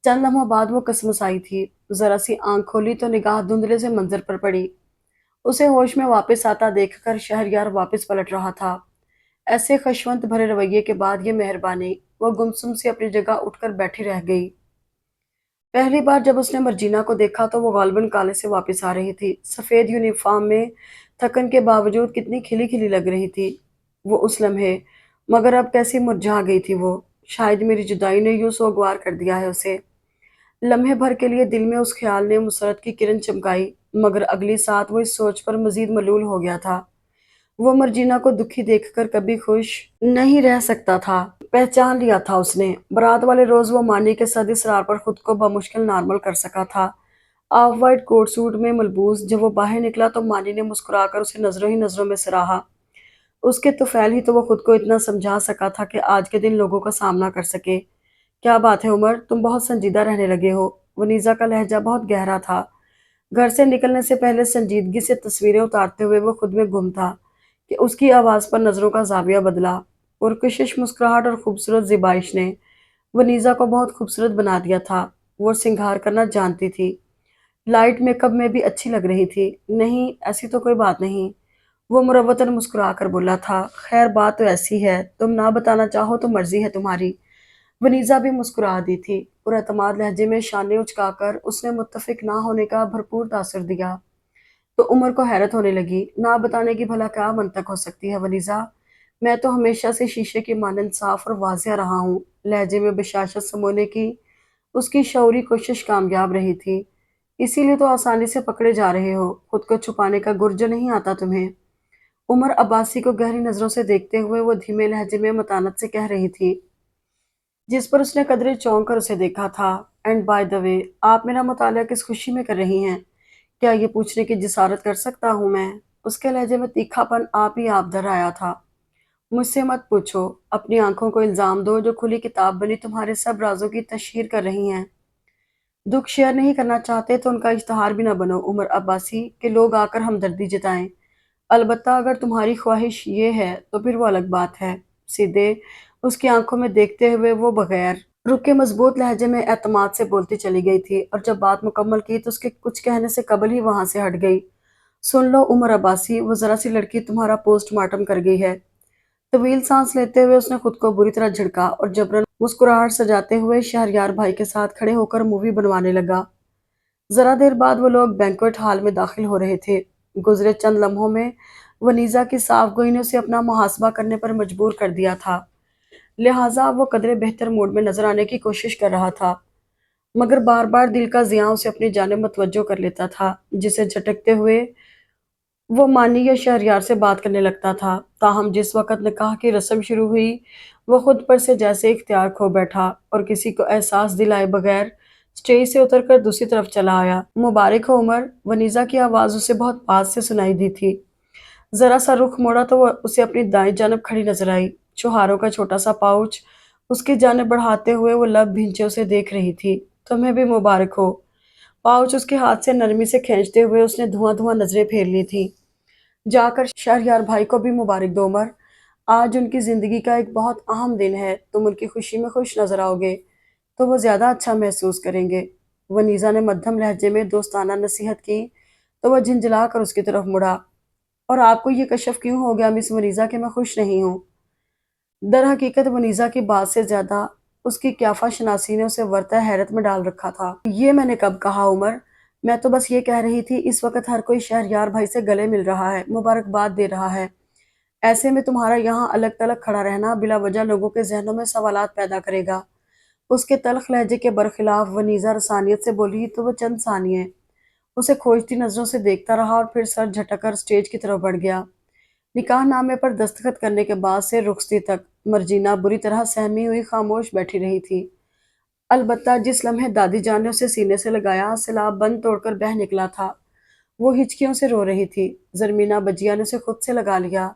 चंद लम्हों बाद वो कसमसाई थी। जरा सी आंख खोली तो निगाह धुंधले से मंजर पर पड़ी। उसे होश में वापस आता देखकर शहरयार वापस पलट रहा था। ऐसे खशवंत भरे रवैये के बाद ये मेहरबानी। वो गुमसुम सी अपनी जगह उठकर बैठी रह गई। पहली बार जब उसने मर्जीना को देखा तो वो गालबन कॉलेज से वापस आ रही थी। सफ़ेद यूनिफॉर्म में थकन के बावजूद कितनी खिली खिली लग रही थी वो उस लम्हे। मगर अब कैसी मुरझा गई थी वो। शायद मेरी जुदाई ने यूं सोगवार कर दिया है उसे। लम्हे भर के लिए दिल में उस ख्याल ने मुसरत की किरण चमकाई, मगर अगली साथ वो इस सोच पर मजीद मलूल हो गया था। वो मर्जीना को दुखी देखकर कभी खुश नहीं रह सकता था। पहचान लिया था उसने। बारात वाले रोज वो मानी के सद इसरार पर खुद को बमुश्किल नॉर्मल कर सका था। ऑफ वाइट कोट सूट में मलबूस जब वो बाहर निकला तो मानी ने मुस्कुराकर उसे नजरों ही नजरों में सराहा। उसके तुफैल ही तो वो खुद को इतना समझा सका था कि आज के दिन लोगों का सामना कर सके। क्या बात है उमर, तुम बहुत संजीदा रहने लगे हो। वनीजा का लहजा बहुत गहरा था। घर से निकलने से पहले संजीदगी से तस्वीरें उतारते हुए वो खुद में गुम था कि उसकी आवाज पर नजरों का जाविया बदला। और कशिश मुस्कुराहट और खूबसूरत ज़िबाइश ने वनीजा को बहुत खूबसूरत बना दिया था। वो श्रृंगार करना जानती थी, लाइट मेकअप में भी अच्छी लग रही थी। नहीं, ऐसी तो कोई बात नहीं, वो मुरव्वतन मुस्कुरा कर बोला था। खैर, बात तो ऐसी है, तुम ना बताना चाहो तो मर्जी है तुम्हारी। वनीजा भी मुस्कुरा दी थी और एतमाद लहजे में शाने उचकाकर उसने मुत्तफिक ना होने का भरपूर तासर दिया। तो उमर को हैरत होने लगी। ना बताने की भला क्या मंतक हो सकती है वनीजा? मैं तो हमेशा से शीशे की मानंद साफ और वाजिया रहा हूँ। लहजे में बशाशत समोने की उसकी शौरी कोशिश कामयाब रही थी। इसीलिए तो आसानी से पकड़े जा रहे हो। खुद को छुपाने का गुर्ज नहीं आता तुम्हें। उमर अब्बासी को गहरी नजरों से देखते हुए वो धीमे लहजे में मतानत से कह रही थी, जिस पर उसने कदरे चौंक कर उसे देखा था। एंड बाय द वे, आप मेरा मुताला किस खुशी में कर रही हैं? क्या ये पूछने की जिसारत कर सकता हूँ मैं? उसके लहजे में तीखापन आप ही आप दर आया था। मुझसे मत पूछो, अपनी आंखों को इल्जाम दो जो खुली किताब बनी तुम्हारे सब राजों की तशहीर कर रही हैं। दुख शेयर नहीं करना चाहते तो उनका इश्तहार भी न बनो उमर अब्बासी, के लोग आकर हमदर्दी जताएं। अलबत्ता अगर तुम्हारी ख्वाहिश ये है तो फिर वो अलग बात है। सीधे उसकी आंखों में देखते हुए वो बगैर रुके मजबूत लहजे में एतमाद से बोलती चली गई थी, और जब बात मुकम्मल की तो उसके कुछ कहने से कबल ही वहां से हट गई। सुन लो उमर अब्बासी, वो जरा सी लड़की तुम्हारा पोस्टमार्टम कर गई है। तवील सांस लेते हुए उसने खुद को बुरी तरह झिड़का और जबरन मुस्कुराहट सजाते हुए शहरयार भाई के साथ खड़े होकर मूवी बनवाने लगा। जरा देर बाद वो लोग बैंक्वेट हॉल में दाखिल हो रहे थे। गुजरे चंद लम्हों में वनीजा की साफ गोई ने उसे अपना मुहासबा करने पर मजबूर कर दिया था। लिहाजा वो कदरे बेहतर मूड में नजर आने की कोशिश कर रहा था, मगर बार बार दिल का जिया उसे अपनी जानिब मतवज्जो कर लेता था, जिसे झटकते हुए वो मानी या शहरयार से बात करने लगता था। ताहम जिस वक़्त निकाह की रस्म शुरू हुई, वो खुद पर से जैसे इख्तियार खो बैठा और किसी को एहसास दिलाए बगैर स्टेज से उतरकर दूसरी तरफ चला आया। मुबारक हो उमर, वनीजा की आवाज़ उसे बहुत पास से सुनाई दी थी। ज़रा सा रुख मोड़ा तो वो उसे अपनी दाईं जानब खड़ी नजर आई। चुहारों का छोटा सा पाउच उसकी जानब बढ़ाते हुए वो लब भींचे उसे देख रही थी। तुम्हें भी मुबारक हो। पाउच उसके हाथ से नरमी से खींचते हुए उसने धुआं धुआं नजरें फेर ली थी। जाकर शहरयार भाई को भी मुबारक दो उमर। आज उनकी जिंदगी का एक बहुत अहम दिन है। तुम उनकी खुशी में खुश नजर आओगे तो वो ज्यादा अच्छा महसूस करेंगे। वनीजा ने मध्यम लहजे में दोस्ताना नसीहत की तो वह झिंझला कर उसकी तरफ मुड़ा। और आपको ये कशफ क्यों हो गया मिस वनीजा कि मैं खुश नहीं हूँ? दर हकीकत वनीजा की बात से ज्यादा उसकी क्याफा शनासी ने उसे वर्ता हैरत में डाल रखा था। ये मैंने कब कहा उमर? मैं तो बस ये कह रही थी, इस वक्त हर कोई शहरयार भाई से गले मिल रहा है, मुबारकबाद दे रहा है। ऐसे में तुम्हारा यहाँ अलग तलग खड़ा रहना बिला वजह लोगों के जहनों में सवालात पैदा करेगा। उसके तल्ख लहजे के बरखिलाफ वनीजा रसानियत से बोली तो वो चंद सानिये उसे खोजती नजरों से देखता रहा और फिर सर झटकर स्टेज की तरफ बढ़ गया। निकाह नामे पर दस्तखत करने के बाद से रुखसती तक मर्जीना बुरी तरह सहमी हुई खामोश बैठी रही थी। अलबत्ता जिस लम्हे दादी जान ने उसे सीने से लगाया, सैलाब बंद तोड़कर बह निकला था। वो हिचकियों से रो रही थी। जरमीना बजिया ने उसे खुद से लगा लिया।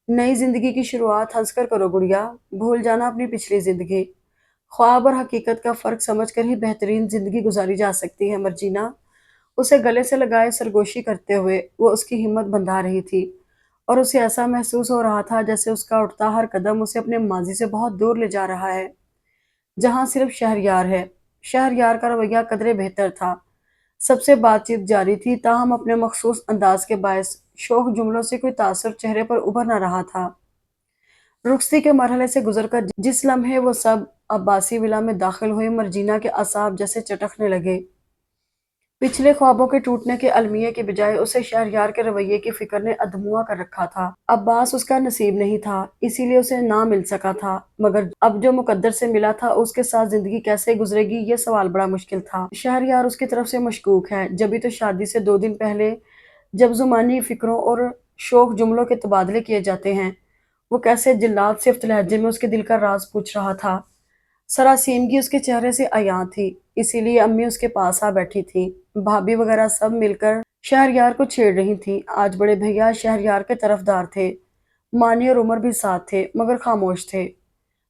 नई जिंदगी की शुरुआत हंसकर करो गुड़िया, भूल जाना अपनी पिछली जिंदगी। ख्वाब और हकीकत का फर्क समझकर ही बेहतरीन जिंदगी गुजारी जा सकती है मर्जीना। उसे गले से लगाए सरगोशी करते हुए वो उसकी हिम्मत बंधा रही थी, और उसे ऐसा महसूस हो रहा था जैसे उसका उठता हर कदम उसे अपने माजी से बहुत दूर ले जा रहा है, जहां सिर्फ शहरयार है। शहरयार का रवैया कदरे बेहतर था। सबसे बातचीत जारी थी, ताहम अपने मखसूस अंदाज के बायस शोख जुमलों से कोई तासुर चेहरे पर उभर न रहा था। रुखसती के मरहले से गुजरकर जिस लम्हे वो सब अब्बासी विला में दाखिल हुई, मर्जीना के असाब जैसे चटकने लगे। पिछले ख्वाबों के टूटने के अलमिये के बजाय उसे शहरयार के रवैये की फिक्र ने अधमुआ कर रखा था। अब्बास उसका नसीब नहीं था, इसीलिए उसे ना मिल सका था, मगर अब जो मुकद्दर से मिला था उसके साथ जिंदगी कैसे गुजरेगी ये सवाल बड़ा मुश्किल था। शहरयार उसकी तरफ से मशकूक है, जभी तो शादी से 2 दिन पहले जब जुमानी फिक्रों और शोक जुमलों के तबादले किए जाते हैं, वो कैसे जिल्लाद सिफ्त लहजे में उसके दिल का राज पूछ रहा था। सरासीमगी उसके चेहरे से अयां थी, इसीलिए अम्मी उसके पास आ बैठी थी। भाभी वगैरह सब मिलकर शहरयार को छेड़ रही थी। आज बड़े भैया शहरयार के तरफदार थे। मानी और उमर भी साथ थे, मगर खामोश थे।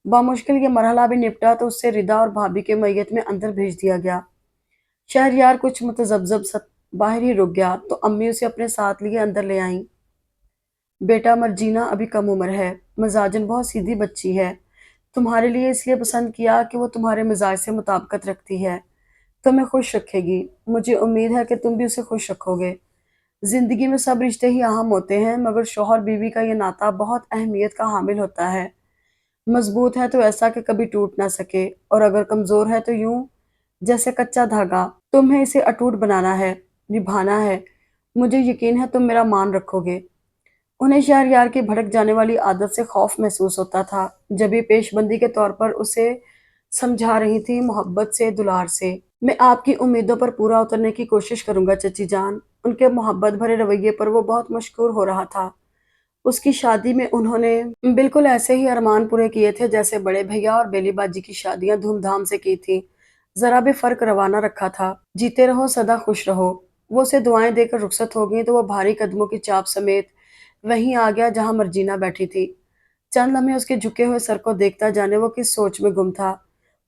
बामुश्किल ये मरहला भी निपटा तो उससे रिदा और भाभी के मैयत में अंदर भेज दिया गया। शहरयार कुछ मुतजब्जब बाहर ही रुक गया तो अम्मी उसे अपने साथ लिए अंदर ले आईं। बेटा, मर्जीना अभी कम उम्र है, मजाजन बहुत सीधी बच्ची है। तुम्हारे लिए इसलिए पसंद किया कि वो तुम्हारे मिजाज से मुताबिकत रखती है, तुम्हें खुश रखेगी। मुझे उम्मीद है कि तुम भी उसे खुश रखोगे। जिंदगी में सब रिश्ते ही अहम होते हैं, मगर शौहर बीवी का ये नाता बहुत अहमियत का हामिल होता है। मजबूत है तो ऐसा कि कभी टूट ना सके, और अगर कमजोर है तो यूं जैसे कच्चा धागा। तुम्हें इसे अटूट बनाना है, निभाना है। मुझे यकीन है तुम मेरा मान रखोगे। उन्हें शहरयार की भड़क जाने वाली आदत से खौफ महसूस होता था, जब ये पेशबंदी के तौर पर उसे समझा रही थी, मोहब्बत से, दुलार से। मैं आपकी उम्मीदों पर पूरा उतरने की कोशिश करूंगा चची जान। उनके मोहब्बत भरे रवैये पर वो बहुत मशकूर हो रहा था। उसकी शादी में उन्होंने बिल्कुल ऐसे ही अरमान पूरे किए थे जैसे बड़े भैया और बेली बाजी की शादियां धूमधाम से की थी। जरा भी फर्क रवाना रखा था। जीते रहो, सदा खुश रहो। वो उसे दुआएं देकर रुखसत हो गई तो वो भारी कदमों की चाप समेत वहीं आ गया जहां मर्जीना बैठी थी। चंद लम्हे उसके झुके हुए सर को देखता, जाने वो किस सोच में गुम था।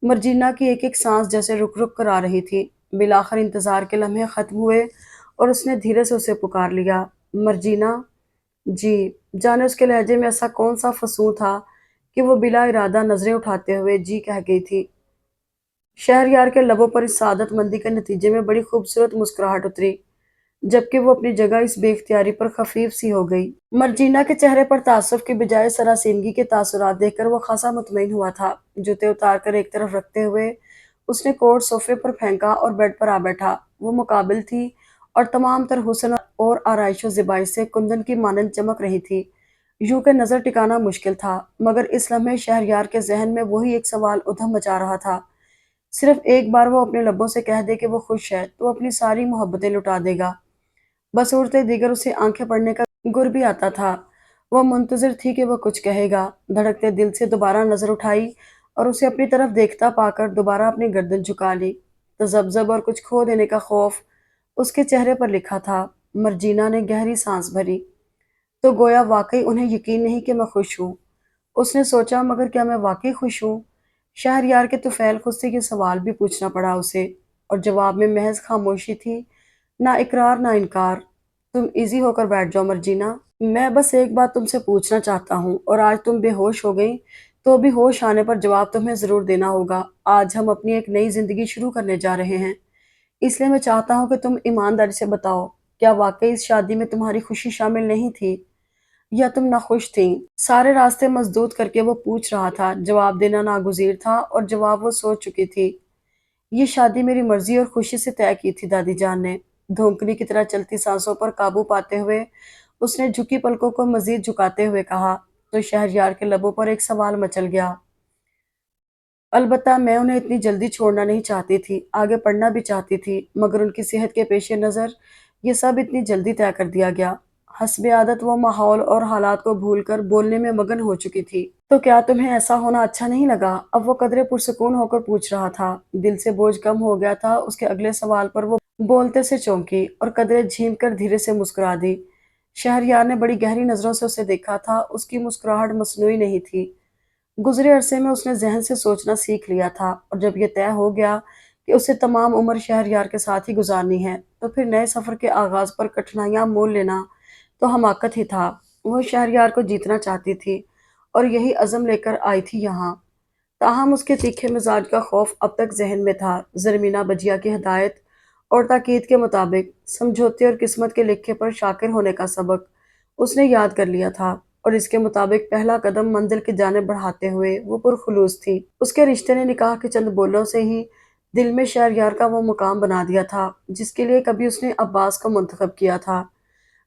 मर्जीना की एक एक सांस जैसे रुक रुक कर आ रही थी। बिलाखिर इंतजार के लम्हे खत्म हुए और उसने धीरे से उसे पुकार लिया। मर्जीना। जी। जाने उसके लहजे में ऐसा कौन सा फसूं था कि वो बिला इरादा नजरें उठाते हुए जी कह गई थी। शहरयार के लबों पर इस सादत मंदी के नतीजे में बड़ी खूबसूरत मुस्कुराहट उतरी, जबकि वो अपनी जगह इस बेख्तियारी पर खफीफ सी हो गई। मर्जीना के चेहरे पर तासुफ की बजाय सरासीनगी के तासुरात देखकर वो खासा मुतमईन हुआ था। जूते उतार कर एक तरफ रखते हुए उसने कोट सोफे पर फेंका और बेड पर आ बैठा। वो मुकाबिल थी और तमाम तर हुस्न और आराइश ज़िबाई से कुंदन की मानंद चमक रही थी। यूं के नजर टिकाना मुश्किल था, मगर इस लम्हे शहरयार के जहन में वही एक सवाल उधम मचा रहा था। सिर्फ एक बार वो अपने लबों से कह दे कि वो खुश है तो अपनी सारी मोहब्बतें लुटा देगा। बसूरत दीगर उसे आंखें पड़ने का गुर भी आता था। वह मुंतजिर थी कि वह कुछ कहेगा। धड़कते दिल से दोबारा नजर उठाई और उसे अपनी तरफ देखता पाकर दोबारा अपनी गर्दन झुका ली। तजब्जब और कुछ खो देने का खौफ उसके चेहरे पर लिखा था। मर्जीना ने गहरी सांस भरी, तो गोया वाकई उन्हें यकीन नहीं कि मैं खुश हूँ। उसने सोचा, मगर क्या मैं वाकई खुश हूँ? शहरयार के तुफैल खुद से ये सवाल भी पूछना पड़ा उसे, और जवाब में महज खामोशी थी। ना इकरार ना इनकार। तुम इजी होकर बैठ जाओ मर्जीना। मैं बस एक बात तुमसे पूछना चाहता हूँ, और आज तुम बेहोश हो गई तो भी होश आने पर जवाब तुम्हें जरूर देना होगा। आज हम अपनी एक नई जिंदगी शुरू करने जा रहे हैं, इसलिए मैं चाहता हूँ कि तुम ईमानदारी से बताओ, क्या वाकई इस शादी में तुम्हारी खुशी शामिल नहीं थी, या तुम नाखुश थीं? सारे रास्ते मसदूद करके वो पूछ रहा था। जवाब देना नागुज़ीर था, और जवाब वो सोच चुकी थी। ये शादी मेरी मर्जी और खुशी से तय की थी, दादी जान ने। धोंकनी की तरह चलती सांसों पर काबू पाते हुए उसने झुकी पलकों को मजीद झुकाते हुए कहा। तो शहरयार के लबों पर एक सवाल मचल गया। अलबत्ता मैं उन्हें इतनी जल्दी छोड़ना नहीं चाहती थी, आगे पढ़ना भी चाहती थी, मगर उनकी सेहत के पेश नज़र ये सब इतनी जल्दी तय कर दिया गया। हस्बे आदत वो माहौल और हालात को भूलकर बोलने में मगन हो चुकी थी। तो क्या तुम्हें ऐसा होना अच्छा नहीं लगा? अब वो कदरे पुरसकून होकर पूछ रहा था। दिल से बोझ कम हो गया था। उसके अगले सवाल पर वो बोलते से चौंकी और कदरे झीम कर धीरे से मुस्कुरा दी। शहरयार ने बड़ी गहरी नजरों से उसे देखा था। उसकी मुस्कुराहट मसनूई नहीं थी। गुजरे अरसे में उसने जहन से सोचना सीख लिया था, और जब यह तय हो गया कि उसे तमाम उम्र शहरयार के साथ ही गुजारनी है, तो फिर नए सफ़र के आगाज़ पर कठिनाइयां मोल लेना तो हमाकत ही था। वह शहरयार को जीतना चाहती थी और यही अज़म लेकर आई थी यहाँ। ताहम उसके तीखे मिजाज का खौफ अब तक जहन में था। ज़रमीना बजिया की हदायत और ताकीद के मुताबिक समझौते और किस्मत के लिखे पर शाकिर होने का सबक उसने याद कर लिया था, और इसके मुताबिक पहला कदम मंजिल की जानिब बढ़ाते हुए वो पुरखुलूस थी। उसके रिश्ते ने निकाह के चंद बोलों से ही दिल में शहरयार का वो मुकाम बना दिया था, जिसके लिए कभी उसने अब्बास को मुंतखब किया था।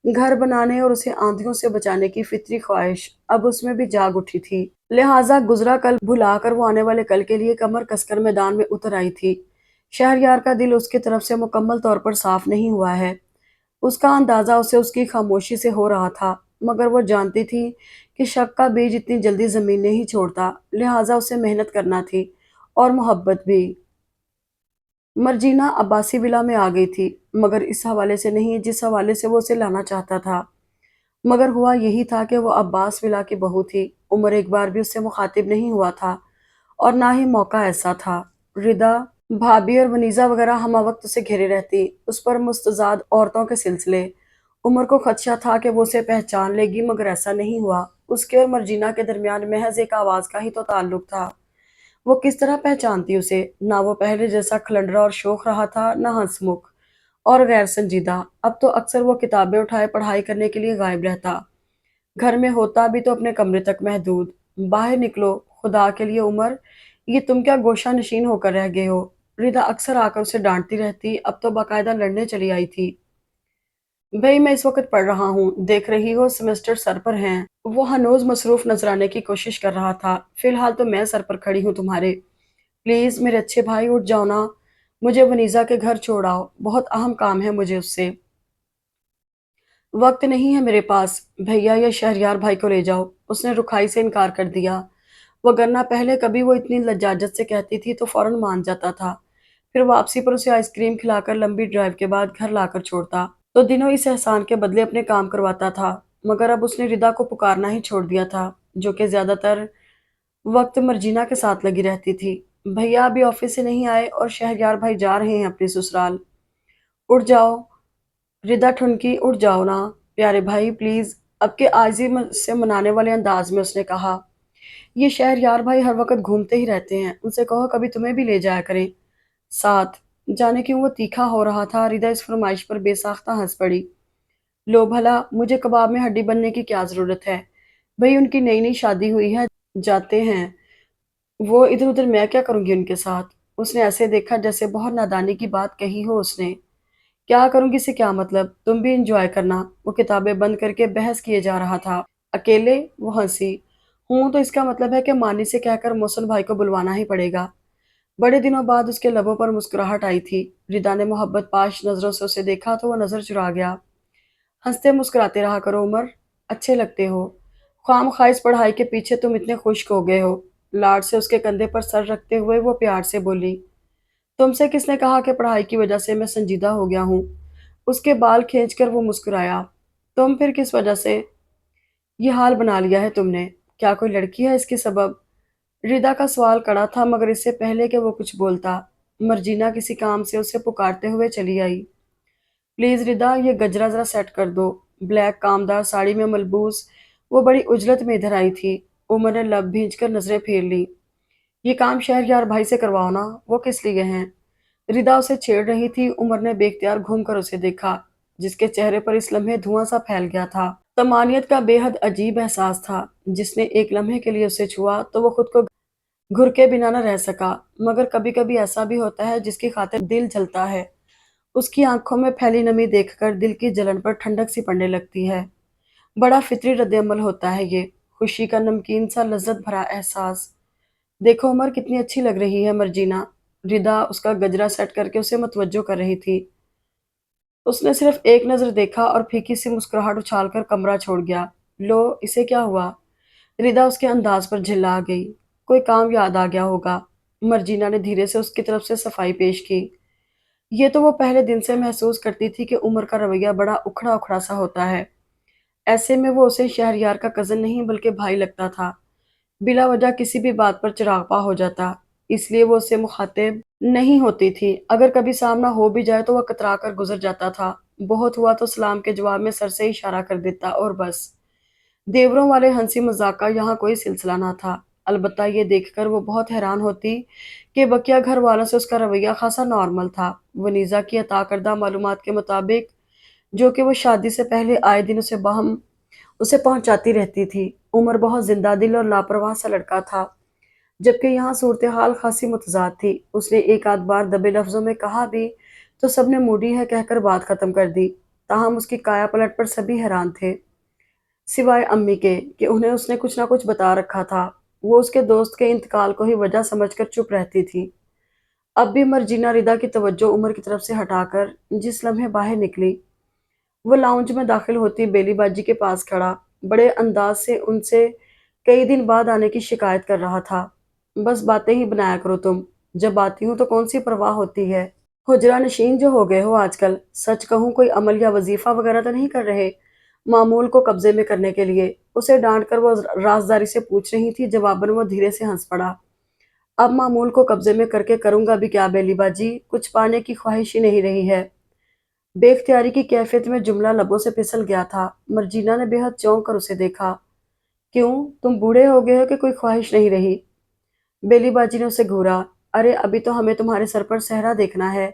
घर बनाने और उसे आंधियों से बचाने की फितरी ख्वाहिश अब उसमें भी जाग उठी थी। लिहाजा गुजरा कल भुलाकर वो आने वाले कल के लिए कमर कसकर मैदान में उतर आई थी। शहरयार का दिल उसकी तरफ से मुकम्मल तौर पर साफ नहीं हुआ है। उसका अंदाजा उसे उसकी खामोशी से हो रहा था, मगर वो जानती थी कि शक का बीज इतनी जल्दी जमीन नहीं छोड़ता। लिहाजा उसे मेहनत करना थी, और मोहब्बत भी। मर्जीना अब्बासी विला में आ गई थी, मगर इस हवाले से नहीं जिस हवाले से वो उसे लाना चाहता था। मगर हुआ यही था कि वो अब्बास विला की बहू थी। उमर एक बार भी उससे मुखातिब नहीं हुआ था, और ना ही मौका ऐसा था। रिदा भाभी और वनीजा वगैरह हम वक्त उसे घिरे रहती, उस पर मुस्तजाद औरतों के सिलसिले। उमर को खदशा था कि वो उसे पहचान लेगी, मगर ऐसा नहीं हुआ। उसके और मर्जीना के दरमियान महज एक आवाज का ही तो ताल्लुक था। वो किस तरह पहचानती उसे? ना वो पहले जैसा खलंडरा और शोख रहा था, ना हंसमुख और गैर संजीदा। अब तो अक्सर वो किताबें उठाए पढ़ाई करने के लिए गायब रहता। घर में होता भी तो अपने कमरे तक महदूद। बाहर निकलो, खुदा के लिए उमर, ये तुम क्या गोशा नशीन होकर रह गए हो? रिदा अक्सर आकर उसे डांटती रहती, अब तो बाकायदा लड़ने चली आई थी। भाई मैं इस वक्त पढ़ रहा हूँ, देख रही हो सेमेस्टर सर पर हैं। वो हनोज मसरूफ नजर आने की कोशिश कर रहा था। फिलहाल तो मैं सर पर खड़ी हूँ तुम्हारे। प्लीज मेरे अच्छे भाई उठ जाओ ना, मुझे वनीजा के घर छोड़ आओ, बहुत अहम काम है मुझे उससे। वक्त नहीं है मेरे पास। भैया या शहरयार भाई को ले जाओ। उसने रुखाई से इनकार कर दिया। वगरना पहले कभी वो इतनी लज्जाजत से कहती थी तो फौरन मान जाता था। फिर वापसी पर उसे आइसक्रीम खिलाकर लंबी ड्राइव के बाद घर लाकर छोड़ता तो दिनों इस एहसान के बदले अपने काम करवाता था। मगर अब उसने रिदा को पुकारना ही छोड़ दिया था, जो कि ज्यादातर वक्त मर्जीना के साथ लगी रहती थी। भैया अभी ऑफिस से नहीं आए और शहरयार भाई जा रहे हैं अपने ससुराल। उठ जाओ। रिदा ठुनकी, उठ जाओ ना प्यारे भाई प्लीज। अब के आजी से मनाने वाले अंदाज में उसने कहा, ये शहरयार भाई हर वक्त घूमते ही रहते हैं, उनसे कहो कभी तुम्हें भी ले जाया करें साथ। जाने क्यों वो तीखा हो रहा था, रिदा इस फरमाइश पर बेसाख्ता हंस पड़ी। लो भला, मुझे कबाब में हड्डी बनने की क्या जरूरत है? भाई उनकी नई नई शादी हुई है, जाते हैं वो इधर उधर, मैं क्या करूंगी उनके साथ? उसने ऐसे देखा जैसे बहुत नादानी की बात कही हो उसने। क्या करूंगी से क्या मतलब, तुम भी इंजॉय करना। वो किताबें बंद करके बहस किए जा रहा था। अकेले? वो हंसी। हूं तो इसका मतलब है कि मानी से कहकर मोहसिन भाई को बुलवाना ही पड़ेगा। बड़े दिनों बाद उसके लबों पर मुस्कुराहट आई थी। रिदा ने मोहब्बत पाश नजरों से उसे देखा तो वो नजर चुरा गया। हंसते मुस्कुराते रहा करो उमर, अच्छे लगते हो। ख्वाम ख्वाहिश पढ़ाई के पीछे तुम इतने खुश्क हो गए हो। लाड से उसके कंधे पर सर रखते हुए वो प्यार से बोली, तुमसे किसने कहा कि पढ़ाई की वजह से मैं संजीदा हो गया हूँ? उसके बाल खींचकर वो मुस्कुराया। तुम फिर किस वजह से? ये हाल बना लिया है तुमने। क्या कोई लड़की है इसकी सबब? रिदा का सवाल कड़ा था, मगर इससे पहले कि वो कुछ बोलता, मर्जीना किसी काम से उसे पुकारते हुए चली आई। प्लीज रिदा, ये गजरा जरा सेट कर दो। ब्लैक कामदार साड़ी में मलबूस वो बड़ी उजलत में इधर आई थी। उमर ने लब भींच कर नजरें फेर ली। ये काम शहरयार भाई से करवाओ ना, वो किस लिए हैं? रिदा उसे छेड़ रही थी। उमर ने बेख्तियार घूमकर उसे देखा, जिसके चेहरे पर इस लम्हे धुआं सा फैल गया था। तमानियत का बेहद अजीब एहसास था। जिसने एक लम्हे के लिए उसे छुआ तो वो खुद को घुर के बिना न रह सका। मगर कभी कभी ऐसा भी होता है जिसकी खातिर दिल जलता है। उसकी आंखों में फैली नमी देखकर दिल की जलन पर ठंडक सी पड़ने लगती है। बड़ा फितरी रद्द-ए-अमल होता है ये, खुशी का नमकीन सा लज्जत भरा एहसास। देखो उमर, कितनी अच्छी लग रही है मर्जीना। रिदा उसका गजरा सेट करके उसे मतवज्जो कर रही थी। उसने सिर्फ एक नजर देखा और फीकी सी मुस्कुराहट उछालकर कमरा छोड़ गया। लो, इसे क्या हुआ? रिदा उसके अंदाज पर झिल्ला गई। कोई काम याद आ गया होगा। मर्जीना ने धीरे से उसकी तरफ से सफाई पेश की। ये तो वो पहले दिन से महसूस करती थी कि उमर का रवैया बड़ा उखड़ा उखड़ा सा होता है। ऐसे में वो उसे शहरयार का कजन नहीं बल्कि भाई लगता था। बिला वजह किसी भी बात पर चिरागपा हो जाता, इसलिए वो उससे मुखातिब नहीं होती थी। अगर कभी सामना हो भी जाए तो वह कतरा कर गुजर जाता था। बहुत हुआ तो सलाम के जवाब में सर से इशारा कर देता और बस। देवरों वाले हंसी मजाक का यहाँ कोई सिलसिला ना था। अलबत्ता ये देखकर वो बहुत हैरान होती कि बकिया घर वालों से उसका रवैया खासा नॉर्मल था। वनीजा की अता करदा मालूमात के मुताबिक, जो कि वो शादी से पहले आए दिन उसे पहुंचाती रहती थी, उमर बहुत जिंदा दिल और लापरवाह सा लड़का था। जबकि यहाँ सूरत हाल खासी मुतजाद थी। उसने एक आध बार दबे लफ्जों में कहा भी तो सबने मूडी है कहकर बात खत्म कर दी। ताहम उसकी काया पलट पर सभी हैरान थे, सिवाय अम्मी के, कि उन्हें उसने कुछ ना कुछ बता रखा था। वो उसके दोस्त के इंतकाल को ही वजह समझकर चुप रहती थी। अब भी मर्जीना रिदा की तवज्जो उमर की तरफ से हटाकर जिस लम्हे बाहर निकली, वो लाउंज में दाखिल होती बेली बाजी के पास खड़ा बड़े अंदाज से उनसे कई दिन बाद आने की शिकायत कर रहा था। बस बातें ही बनाया करो तुम, जब आती हूँ तो कौन सी परवाह होती है। हुजरा नशीन जो हो गए हो आजकल। सच कहूँ, कोई अमल या वजीफा वगैरह तो नहीं कर रहे मामूल को कब्जे में करने के लिए? उसे डांट कर वो राजदारी से पूछ रही थी, जवाबन वो धीरे से हंस पड़ा। अब मामूल को कब्जे में करके करूंगा भी क्या बेली बाजी, कुछ पाने की ख्वाहिश ही नहीं रही है। बेख्तियारी की कैफियत में जुमला लबों से फिसल गया था। मर्जीना ने बेहद चौंक कर उसे देखा। क्यों, तुम बूढ़े हो गए हो कि कोई ख्वाहिश नहीं रही? बेली बाजी ने उसे घूरा। अरे अभी तो हमें तुम्हारे सर पर सहरा देखना है,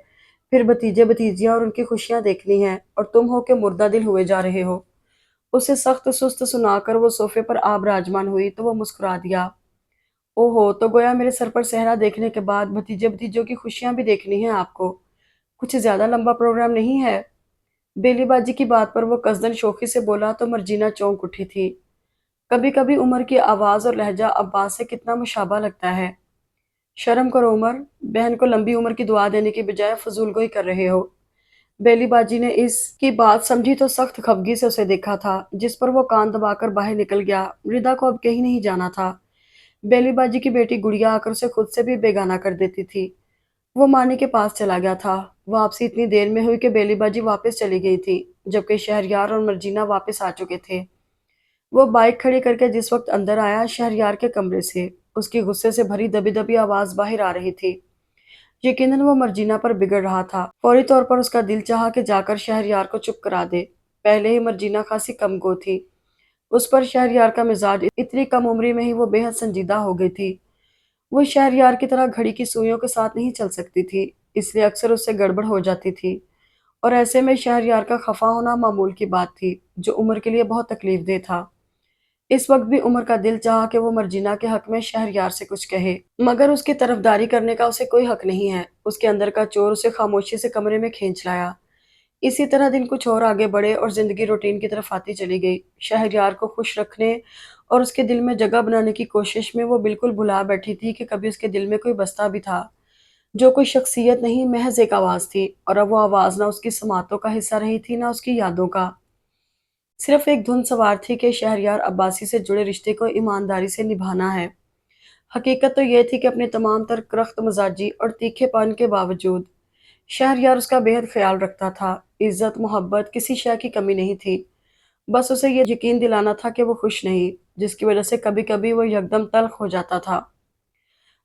फिर भतीजे भतीजियां और उनकी खुशियां देखनी है, और तुम हो के मुर्दा दिल हुए जा रहे हो। उसे सख्त सुस्त सुनाकर वो सोफे पर आ विराजमान हुई तो वो मुस्कुरा दिया। ओहो, तो गोया मेरे सर पर सहरा देखने के बाद भतीजे भतीजों की खुशियां भी देखनी है आपको। कुछ ज्यादा लंबा प्रोग्राम नहीं है? बेलीबाजी की बात पर वो कसदन शोखी से बोला तो मर्जीना चौंक उठी थी। कभी कभी उमर की आवाज और लहजा अब्बास से कितना मुशाबा लगता है। शर्म करो उमर, बहन को लंबी उम्र की दुआ देने की बजाय फजूलगोई कर रहे हो। बेलीबाजी ने इसकी बात समझी तो सख्त खफगी से उसे देखा था, जिस पर वो कान दबाकर बाहर निकल गया। मृदा को अब कहीं नहीं जाना था। बेलीबाजी की बेटी गुड़िया आकर उसे खुद से भी बेगाना कर देती थी। वो मानी के पास चला गया था। वापसी इतनी देर में हुई कि बेलीबाजी वापस चली गई थी, जबकि शहरयार और मर्जीना वापस आ चुके थे। वो बाइक खड़ी करके जिस वक्त अंदर आया शहरयार के कमरे से, उसकी गुस्से से भरी दबी दबी आवाज बाहर आ रही थी। यकीनन वो मर्जीना पर बिगड़ रहा था। फौरी तौर पर उसका दिल चाहा कि जाकर शहरयार को चुप करा दे। पहले ही मर्जीना खासी कमगो थी। उस पर शहरयार का मिजाज, इतनी कम उम्र में ही वो बेहद संजीदा हो गई थी। वो शहरयार की तरह घड़ी की सुइयों के साथ नहीं चल सकती थी, इसलिए अक्सर उससे गड़बड़ हो जाती थी। और ऐसे में शहरयार का खफा होना मामूल की बात थी, जो उमर के लिए बहुत तकलीफदेह था। इस वक्त भी उमर का दिल चाहा कि वो मर्जीना के हक में शहरयार से कुछ कहे, मगर उसकी तरफदारी करने का उसे कोई हक नहीं है। उसके अंदर का चोर उसे खामोशी से कमरे में खींच लाया। इसी तरह दिन कुछ और आगे बढ़े और जिंदगी रूटीन की तरफ आती चली गई। शहरयार को खुश रखने और उसके दिल में जगह बनाने की कोशिश में वो बिल्कुल भुला बैठी थी कि कभी उसके दिल में कोई बसता भी था, जो कोई शख्सियत नहीं, महज एक आवाज थी। और अब वो आवाज ना उसकी समातों का हिस्सा रही थी, ना उसकी यादों का। सिर्फ एक धुन सवार थी कि शहरयार अब्बासी से जुड़े रिश्ते को ईमानदारी से निभाना है। हकीकत तो यह थी कि अपने तमाम तर करख्त मिजाजी और तीखेपन के बावजूद शहरयार उसका बेहद ख्याल रखता था। इज्जत मोहब्बत किसी शय की कमी नहीं थी। बस उसे ये यकीन दिलाना था कि वो खुश नहीं, जिसकी वजह से कभी कभी वो यकदम तल्ख हो जाता था।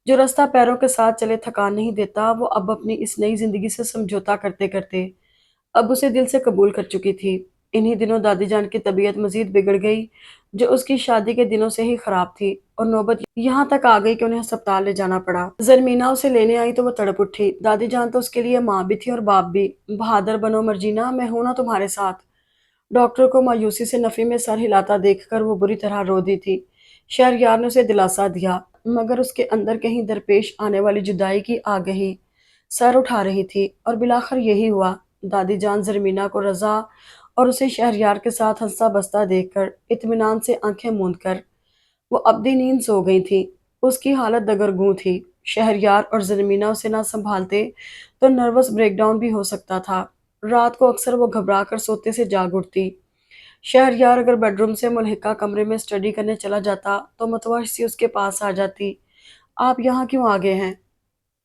जो रास्ता पैरों के साथ चले थकान नहीं देता, वो अब अपनी इस नई जिंदगी से समझौता करते करते अब उसे दिल से कबूल कर चुकी थी। इन्हीं दिनों दादी जान की तबीयत मजीद बिगड़ गई, जो उसकी शादी के दिनों से ही खराब थी, और नौबत यहाँ तक आ गई कि उन्हें अस्पताल ले जाना पड़ा। जरमीना उसे लेने आई तो वो तड़प उठी। दादी जान तो उसके लिए माँ भी थी और बाप भी। बहादुर बनो मर्जीना, मैं हूं ना तुम्हारे साथ। डॉक्टर को मायूसी से नफी में सर हिलाता देखकर वो बुरी तरह रो दी थी। शहरयार ने उसे दिलासा दिया, मगर उसके अंदर कहीं दरपेश आने वाली जुदाई की आगही सर उठा रही थी, और बिलाखिर यही हुआ। दादी जान जरमीना को रजा और उसे शहरयार के साथ हंसता बसता देखकर इत्मीनान से आंखें मूंद कर वो अब्दी नींद सो गई थी। उसकी हालत दगरगूं थी। शहरयार और जरमीना उसे ना संभालते तो नर्वस ब्रेकडाउन भी हो सकता था। रात को अक्सर वो घबरा कर सोते से जाग उठती। शहरयार अगर बेडरूम से मुल्हिका कमरे में स्टडी करने चला जाता तो मुतवस्सी उसके पास आ जाती। आप यहाँ क्यों आ गए हैं?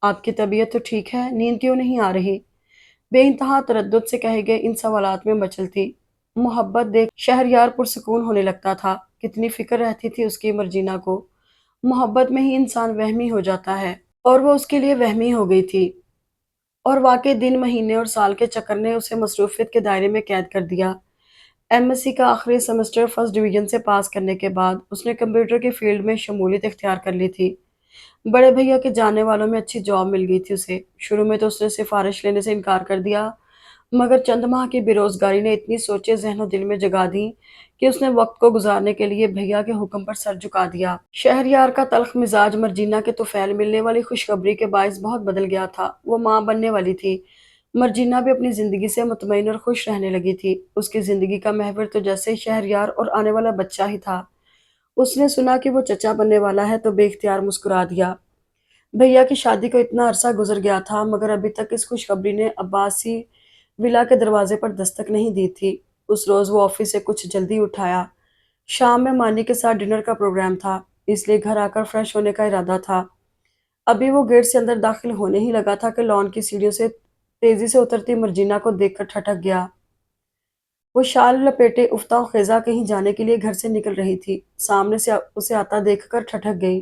आपकी तबीयत तो ठीक है, नींद क्यों नहीं आ रही? बेइंतहा तरद्दुद से कहे गए इन सवालात में मचलती। मोहब्बत देख शहरयार पुरसकून होने लगता था। कितनी फिक्र रहती थी उसकी मर्जीना को। मोहब्बत में ही इंसान वहमी हो जाता है, और वो उसके लिए वहमी हो गई थी। और वाकई दिन महीने और साल के चक्कर ने उसे मसरूफियत के दायरे में कैद कर दिया। एमएससी का आखिरी सेमेस्टर फर्स्ट डिवीजन से पास करने के बाद उसने कंप्यूटर की फील्ड में शमूलियत इख्तियार कर ली थी। बड़े भैया के जानने वालों में अच्छी जॉब मिल गई थी उसे। शुरू में तो उसने सिफारिश लेने से इनकार कर दिया, मगर चंद माह की बेरोजगारी ने इतनी सोचें ज़हन दिल में जगा दी कि उसने वक्त को गुजारने के लिए भैया के हुक्म पर सर झुका दिया। शहरयार का तल्ख मिजाज मर्जीना के तुफैल मिलने वाली खुशखबरी के बायस बहुत बदल गया था। वो माँ बनने वाली थी। मर्जीना भी अपनी जिंदगी से मुतमईन और खुश रहने लगी थी। उसकी जिंदगी का महवर तो जैसे शहरयार और आने वाला बच्चा ही था। उसने सुना कि वो चचा बनने वाला है तो बेख्तियार मुस्कुरा दिया। भैया की शादी को इतना अरसा गुजर गया था, मगर अभी तक इस खुशखबरी ने अब्बासी विला के दरवाजे पर दस्तक नहीं दी थी। उस रोज वो ऑफिस से कुछ जल्दी उठाया। शाम में मानी के साथ डिनर का प्रोग्राम था, इसलिए घर आकर फ्रेश होने का इरादा था। अभी वो गेट से अंदर दाखिल होने ही लगा था कि लॉन की सीढ़ियों से तेजी से उतरती मर्जीना को देखकर ठठक गया। वो शाल लपेटे उफ्ता खेजा कहीं जाने के लिए घर से निकल रही थी। सामने से उसे आता देखकर ठठक गई।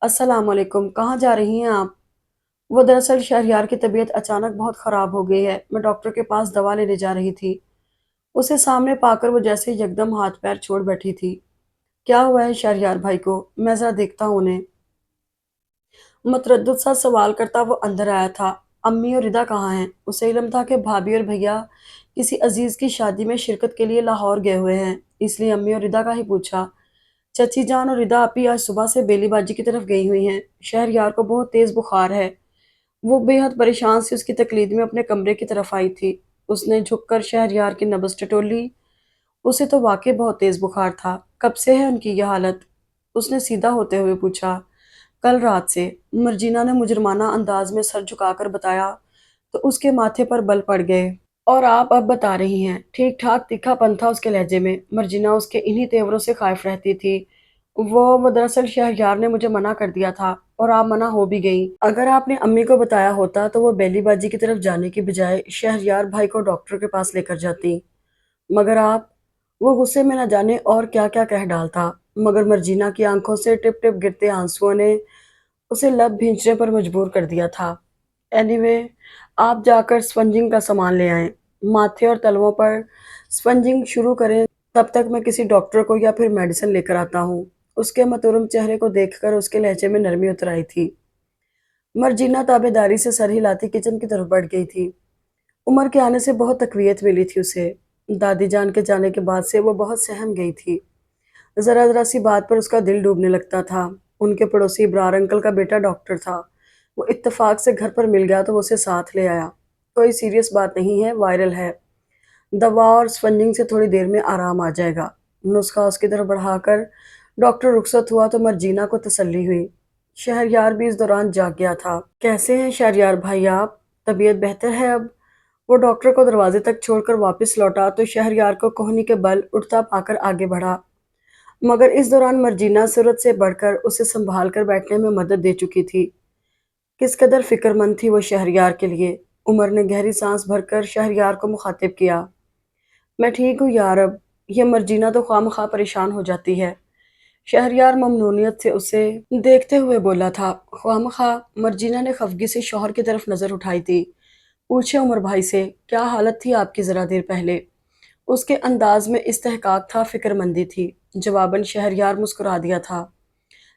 अस्सलाम वालेकुम, कहाँ जा रही हैं आप? वो दरअसल शहरयार की तबीयत अचानक बहुत ख़राब हो गई है। मैं डॉक्टर के पास दवा लेने जा रही थी। उसे सामने पाकर वो जैसे ही यकदम हाथ पैर छोड़ बैठी थी। क्या हुआ है शहरयार भाई को? मैं ज़रा देखता हूँ उन्हें। मतरद्दुद सा सवाल करता वो अंदर आया था। अम्मी और रिदा कहाँ हैं? उसे इल्म था कि भाभी और भैया किसी अजीज की शादी में शिरकत के लिए लाहौर गए हुए हैं, इसलिए अम्मी और रिदा का ही पूछा। चची जान और रिदा आपी आज सुबह से बेलीबाजी की तरफ गई हुई हैं। शहरयार को बहुत तेज बुखार है। वो बेहद परेशान सी उसकी तकलीद में अपने कमरे की तरफ आई थी। उसने झुककर शहरयार की नब्ज टटोली। उसे तो वाकई बहुत तेज बुखार था। कब से है उनकी यह हालत? उसने सीधा होते हुए पूछा। कल रात से। मर्जीना ने मुजरमाना अंदाज में सर झुकाकर बताया तो उसके माथे पर बल पड़ गए। और आप अब बता रही हैं? ठीक ठाक तीखापन था उसके लहजे में। मर्जीना उसके इन्हीं तेवरों से खाइफ रहती थी। वो दरअसल शहरयार ने मुझे मना कर दिया था और आप मना हो भी गई। अगर आपने अम्मी को बताया होता तो वो बेलीबाजी की तरफ जाने की बजाय शहरयार भाई को डॉक्टर के पास लेकर जाती। मगर आप। वो गुस्से में न जाने और क्या क्या कह डालता। मगर मर्जीना की आंखों से टिप टिप गिरते आंसुओं ने उसे लब भींचने पर मजबूर कर दिया था। एनीवे, आप जाकर स्पंजिंग का सामान ले आएं। माथे और तलवों पर स्पंजिंग शुरू करें। तब तक मैं किसी डॉक्टर को या फिर मेडिसिन लेकर आता हूँ। उसके मतुरम चेहरे को देखकर उसके लहजे में नरमी उतर आई थी। मर्जीना ताबेदारी से सर हिलाती किचन की तरफ बढ़ गई थी। उमर के आने से बहुत तकवीयत मिली थी उसे। दादी जान के जाने के बाद से वो बहुत सहम गई थी। जरा जरा सी बात पर उसका दिल डूबने लगता था। उनके पड़ोसी इब्रार अंकल का बेटा डॉक्टर था। वो इत्तेफाक से घर पर मिल गया तो वो उसे साथ ले आया। कोई सीरियस बात नहीं है, वायरल है। दवा और स्पंजिंग से थोड़ी देर में आराम आ जाएगा। नुस्खा उसकी तरफ बढ़ाकर डॉक्टर रुखसत हुआ तो मर्जीना को तसल्ली हुई। शहरयार भी इस दौरान जाग गया था। कैसे हैं शहरयार भाई आप? तबीयत बेहतर है अब? वो डॉक्टर को दरवाजे तक छोड़कर वापस लौटा तो शहरयार को कोहनी के बल उठता पाकर आगे बढ़ा। मगर इस दौरान मर्जीना सूरत से बढ़कर उसे संभाल कर बैठने में मदद दे चुकी थी। किस कदर फिक्रमंद थी वो शहरयार के लिए। उमर ने गहरी सांस भरकर शहरयार को मुखातिब किया। मैं ठीक हूँ यार अब। ये मर्जीना तो खामखा परेशान हो जाती है। शहरयार ममनूनियत से उसे देखते हुए बोला था। खामखा? मर्जीना ने खफगी से शौहर की तरफ नजर उठाई थी। पूछे उमर भाई से, क्या हालत थी आपकी जरा देर पहले? उसके अंदाज में इस्तेहकाक था, फिक्रमंदी थी। जवाबन शहरयार मुस्कुरा दिया था।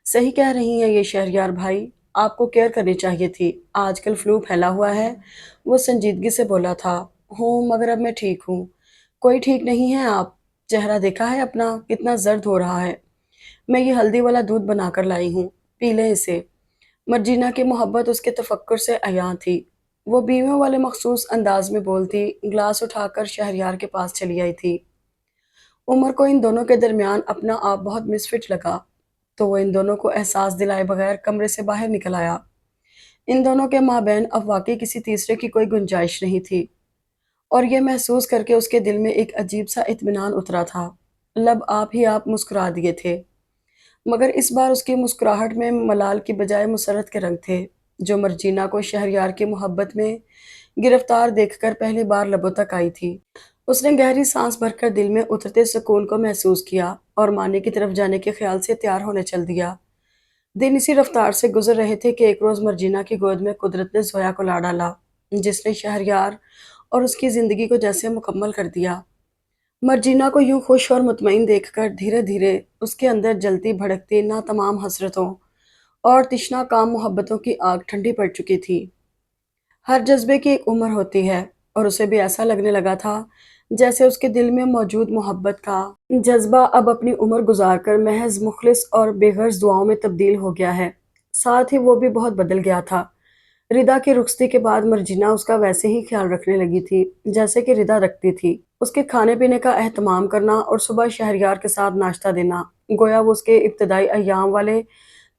सही कह रही हैं ये शहरयार भाई। आपको केयर करनी चाहिए थी। आजकल फ्लू फैला हुआ है। वो संजीदगी से बोला था। हूँ, मगर अब मैं ठीक हूँ। कोई ठीक नहीं है आप? चेहरा देखा है अपना, कितना जर्द हो रहा है। मैं ये हल्दी वाला दूध बनाकर लाई हूँ, पी लें इसे। मर्जीना की मोहब्बत उसके तफक्कुर से अयां थी। वो बीवियों वाले मखसूस अंदाज में बोलती गिलास उठाकर शहरयार के पास चली आई थी। उमर को इन दोनों के दरमियान अपना आप बहुत मिसफिट लगा, तो वो इन दोनों को एहसास दिलाए बगैर कमरे से बाहर निकल आया। इन दोनों के माबैन अब वाकई किसी तीसरे की कोई गुंजाइश नहीं थी। और ये महसूस करके उसके दिल में एक अजीब सा इत्मीनान उतरा था। लब आप ही आप मुस्कुरा दिए थे। मगर इस बार उसकी मुस्कुराहट में मलाल की बजाय मुसरत के रंग थे, जो मर्जीना को शहरयार की मोहब्बत में गिरफ्तार देखकर पहली बार लबों तक आई थी। उसने गहरी सांस भरकर दिल में उतरते सुकून को महसूस किया और माने की तरफ जाने के ख्याल से तैयार होने चल दिया। दिन इसी रफ्तार से गुजर रहे थे कि एक रोज मर्जीना की गोद में कुदरत ने जोया को ला डाला, जिसने शहरयार और उसकी जिंदगी को जैसे मुकम्मल कर दिया। मर्जीना को यूं खुश और मुतमईन देखकर धीरे धीरे उसके अंदर जलती भड़कती ना तमाम हसरतों और तिश्ना काम मोहब्बतों की आग ठंडी पड़ चुकी थी। हर जज्बे की एक उम्र होती है, और उसे भी ऐसा लगने लगा था जैसे उसके दिल में मौजूद मोहब्बत का जज्बा अब अपनी उम्र गुजारकर महज मुखलिस और बेगर्ज दुआओं में तब्दील हो गया है। साथ ही वो भी बहुत बदल गया था। रिदा की रुखसती के बाद मर्जीना उसका वैसे ही ख्याल रखने लगी थी जैसे कि रिदा रखती थी। उसके खाने पीने का एहतमाम करना और सुबह शहरयार के साथ नाश्ता देना, गोया वो उसके इब्तदाई अय्याम वाले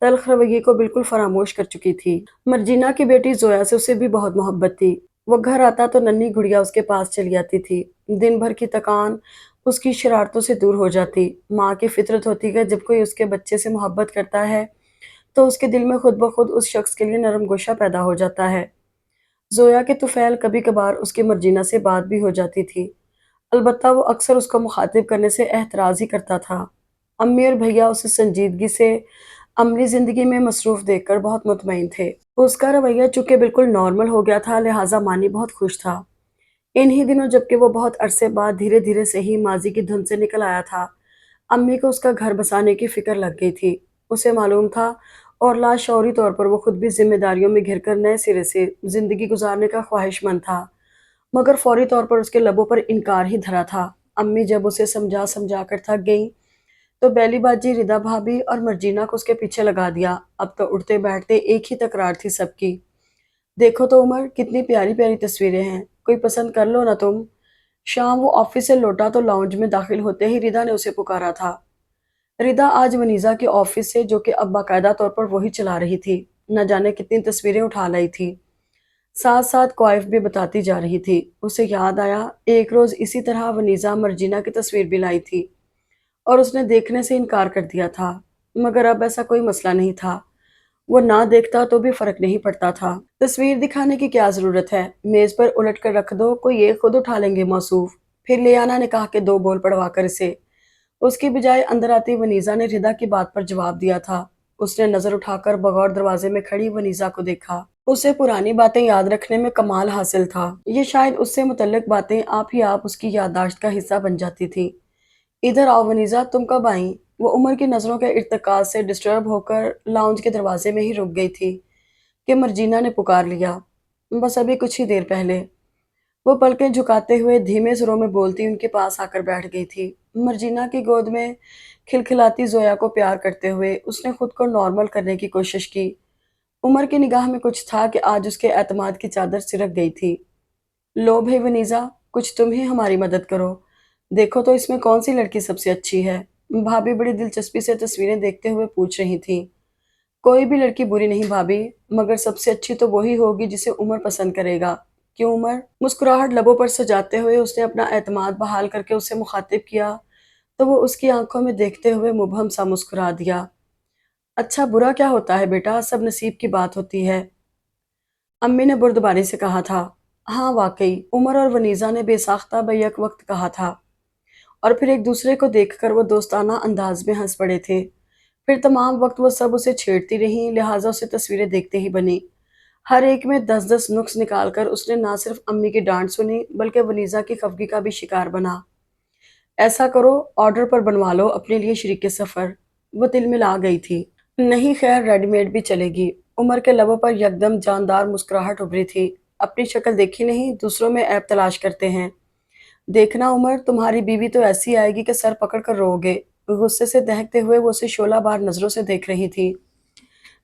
तल्ख रवैये को बिल्कुल फरामोश कर चुकी थी। मर्जीना की बेटी जोया से उसे भी बहुत मोहब्बत थी। वो घर आता तो नन्ही गुड़िया उसके पास चली आती थी। दिन भर की थकान उसकी शरारतों से दूर हो जाती। माँ की फितरत होती है, जब कोई उसके बच्चे से मोहब्बत करता है तो उसके दिल में खुद ब खुद उस शख्स के लिए नरम गोशा पैदा हो जाता है। जोया के तुफैल कभी कभार उसकी मर्जीना से बात भी हो जाती थी। अलबत्ता वो अक्सर उसको मुखातिब करने से एतराज़ ही करता था। अम्मी और भैया उसे संजीदगी से अमरी जिंदगी में मसरूफ देखकर बहुत मुतमईन थे। उसका रवैया चूंकि बिल्कुल नॉर्मल हो गया था, लिहाजा मानी बहुत खुश था। इन्हीं दिनों जबकि वो बहुत अरसे बाद धीरे धीरे से ही माजी की धुन से निकल आया था, अम्मी को उसका घर बसाने की फिक्र लग गई थी। उसे मालूम था और लाशौरी तौर पर वो खुद भी जिम्मेदारियों में घिरकर नए सिरे से जिंदगी गुजारने का ख्वाहिशमंद था, मगर फौरी तौर पर उसके लबों पर इनकार ही धरा था। अम्मी जब उसे समझा समझा कर थक गईं, तो बेली बाजी, रिदा भाभी और मर्जीना को उसके पीछे लगा दिया। अब तो उठते बैठते एक ही तकरार थी सबकी। देखो तो उमर, कितनी प्यारी प्यारी तस्वीरें हैं, कोई पसंद कर लो ना तुम। शाम वो ऑफिस से लौटा तो लाउंज में दाखिल होते ही रिदा ने उसे पुकारा था। रिदा आज वनीजा के ऑफिस से, जो कि अब बाकायदा तौर पर वही चला रही थी, न जाने कितनी तस्वीरें उठा लाई थी। साथ साथ क्वाइफ भी बताती जा रही थी। उसे याद आया, एक रोज इसी तरह वनीजा मर्जीना की तस्वीर भी लाई थी और उसने देखने से इनकार कर दिया था, मगर अब ऐसा कोई मसला नहीं था। वो ना देखता तो भी फर्क नहीं पड़ता था। तस्वीर दिखाने की क्या जरूरत है, मेज पर उलट कर रख दो, कोई एक खुद उठा लेंगे मौसूफ। फिर लियाना ने कहा कि दो बोल पड़वा कर इसे। उसकी बजाय अंदर आती वनीजा ने रिदा की बात पर जवाब दिया था। उसने नजर उठाकर बगौर दरवाजे में खड़ी वनीजा को देखा। उसे पुरानी बातें याद रखने में कमाल हासिल था। ये शायद उससे मुतल्लिक बातें आप ही आप उसकी याददाश्त का हिस्सा बन जाती थी। इधर आओ वनीजा, तुम कब आई? वो उमर की नजरों के इर्तिकाज से डिस्टर्ब होकर लाउंज के दरवाजे में ही रुक गई थी कि मर्जीना ने पुकार लिया। बस अभी कुछ ही देर पहले। वो पलकें झुकाते हुए धीमे सुरों में बोलती उनके पास आकर बैठ गई थी। मर्जीना की गोद में खिलखिलाती जोया को प्यार करते हुए उसने खुद को नॉर्मल करने की कोशिश की। उमर की निगाह में कुछ था कि आज उसके एतमाद की चादर सिरक गई थी। लो भाई वनीजा, कुछ तुम ही हमारी मदद करो। देखो तो इसमें कौन सी लड़की सबसे अच्छी है? भाभी बड़ी दिलचस्पी से तस्वीरें देखते हुए पूछ रही थी। कोई भी लड़की बुरी नहीं भाभी, मगर सबसे अच्छी तो वही होगी जिसे उमर पसंद करेगा। क्यों उमर? मुस्कुराहट लबों पर सजाते हुए उसने अपना एतमाद बहाल करके उसे मुखातिब किया, तो वो उसकी आंखों में देखते हुए मुबहम सा मुस्कुरा दिया। अच्छा बुरा क्या होता है बेटा, सब नसीब की बात होती है, अम्मी ने बुर्दबारी से कहा था। हाँ वाकई, उमर और वनीजा ने बेसाख्ता बैक वक्त कहा था, और फिर एक दूसरे को देखकर वो दोस्ताना अंदाज में हंस पड़े थे। फिर तमाम वक्त वो सब उसे छेड़ती रहीं, लिहाजा उसे तस्वीरें देखते ही बनी। हर एक में 10-10 नुक्स निकालकर उसने ना सिर्फ अम्मी की डांट सुनी, बल्कि वनीजा की खफगी का भी शिकार बना। ऐसा करो, ऑर्डर पर बनवा लो अपने लिए शरीके सफर। वो तिलमिला गई थी। नहीं खैर, रेडीमेड भी चलेगी। उमर के लबों पर यकदम जानदार मुस्कुराहट उभरी थी। अपनी शक्ल देखी नहीं, दूसरों में ऐब तलाश करते हैं। देखना उमर, तुम्हारी बीवी तो ऐसी आएगी कि सर पकड़ कर रोओगे। गुस्से से दहकते हुए वो उसे शोला बार नजरों से देख रही थी।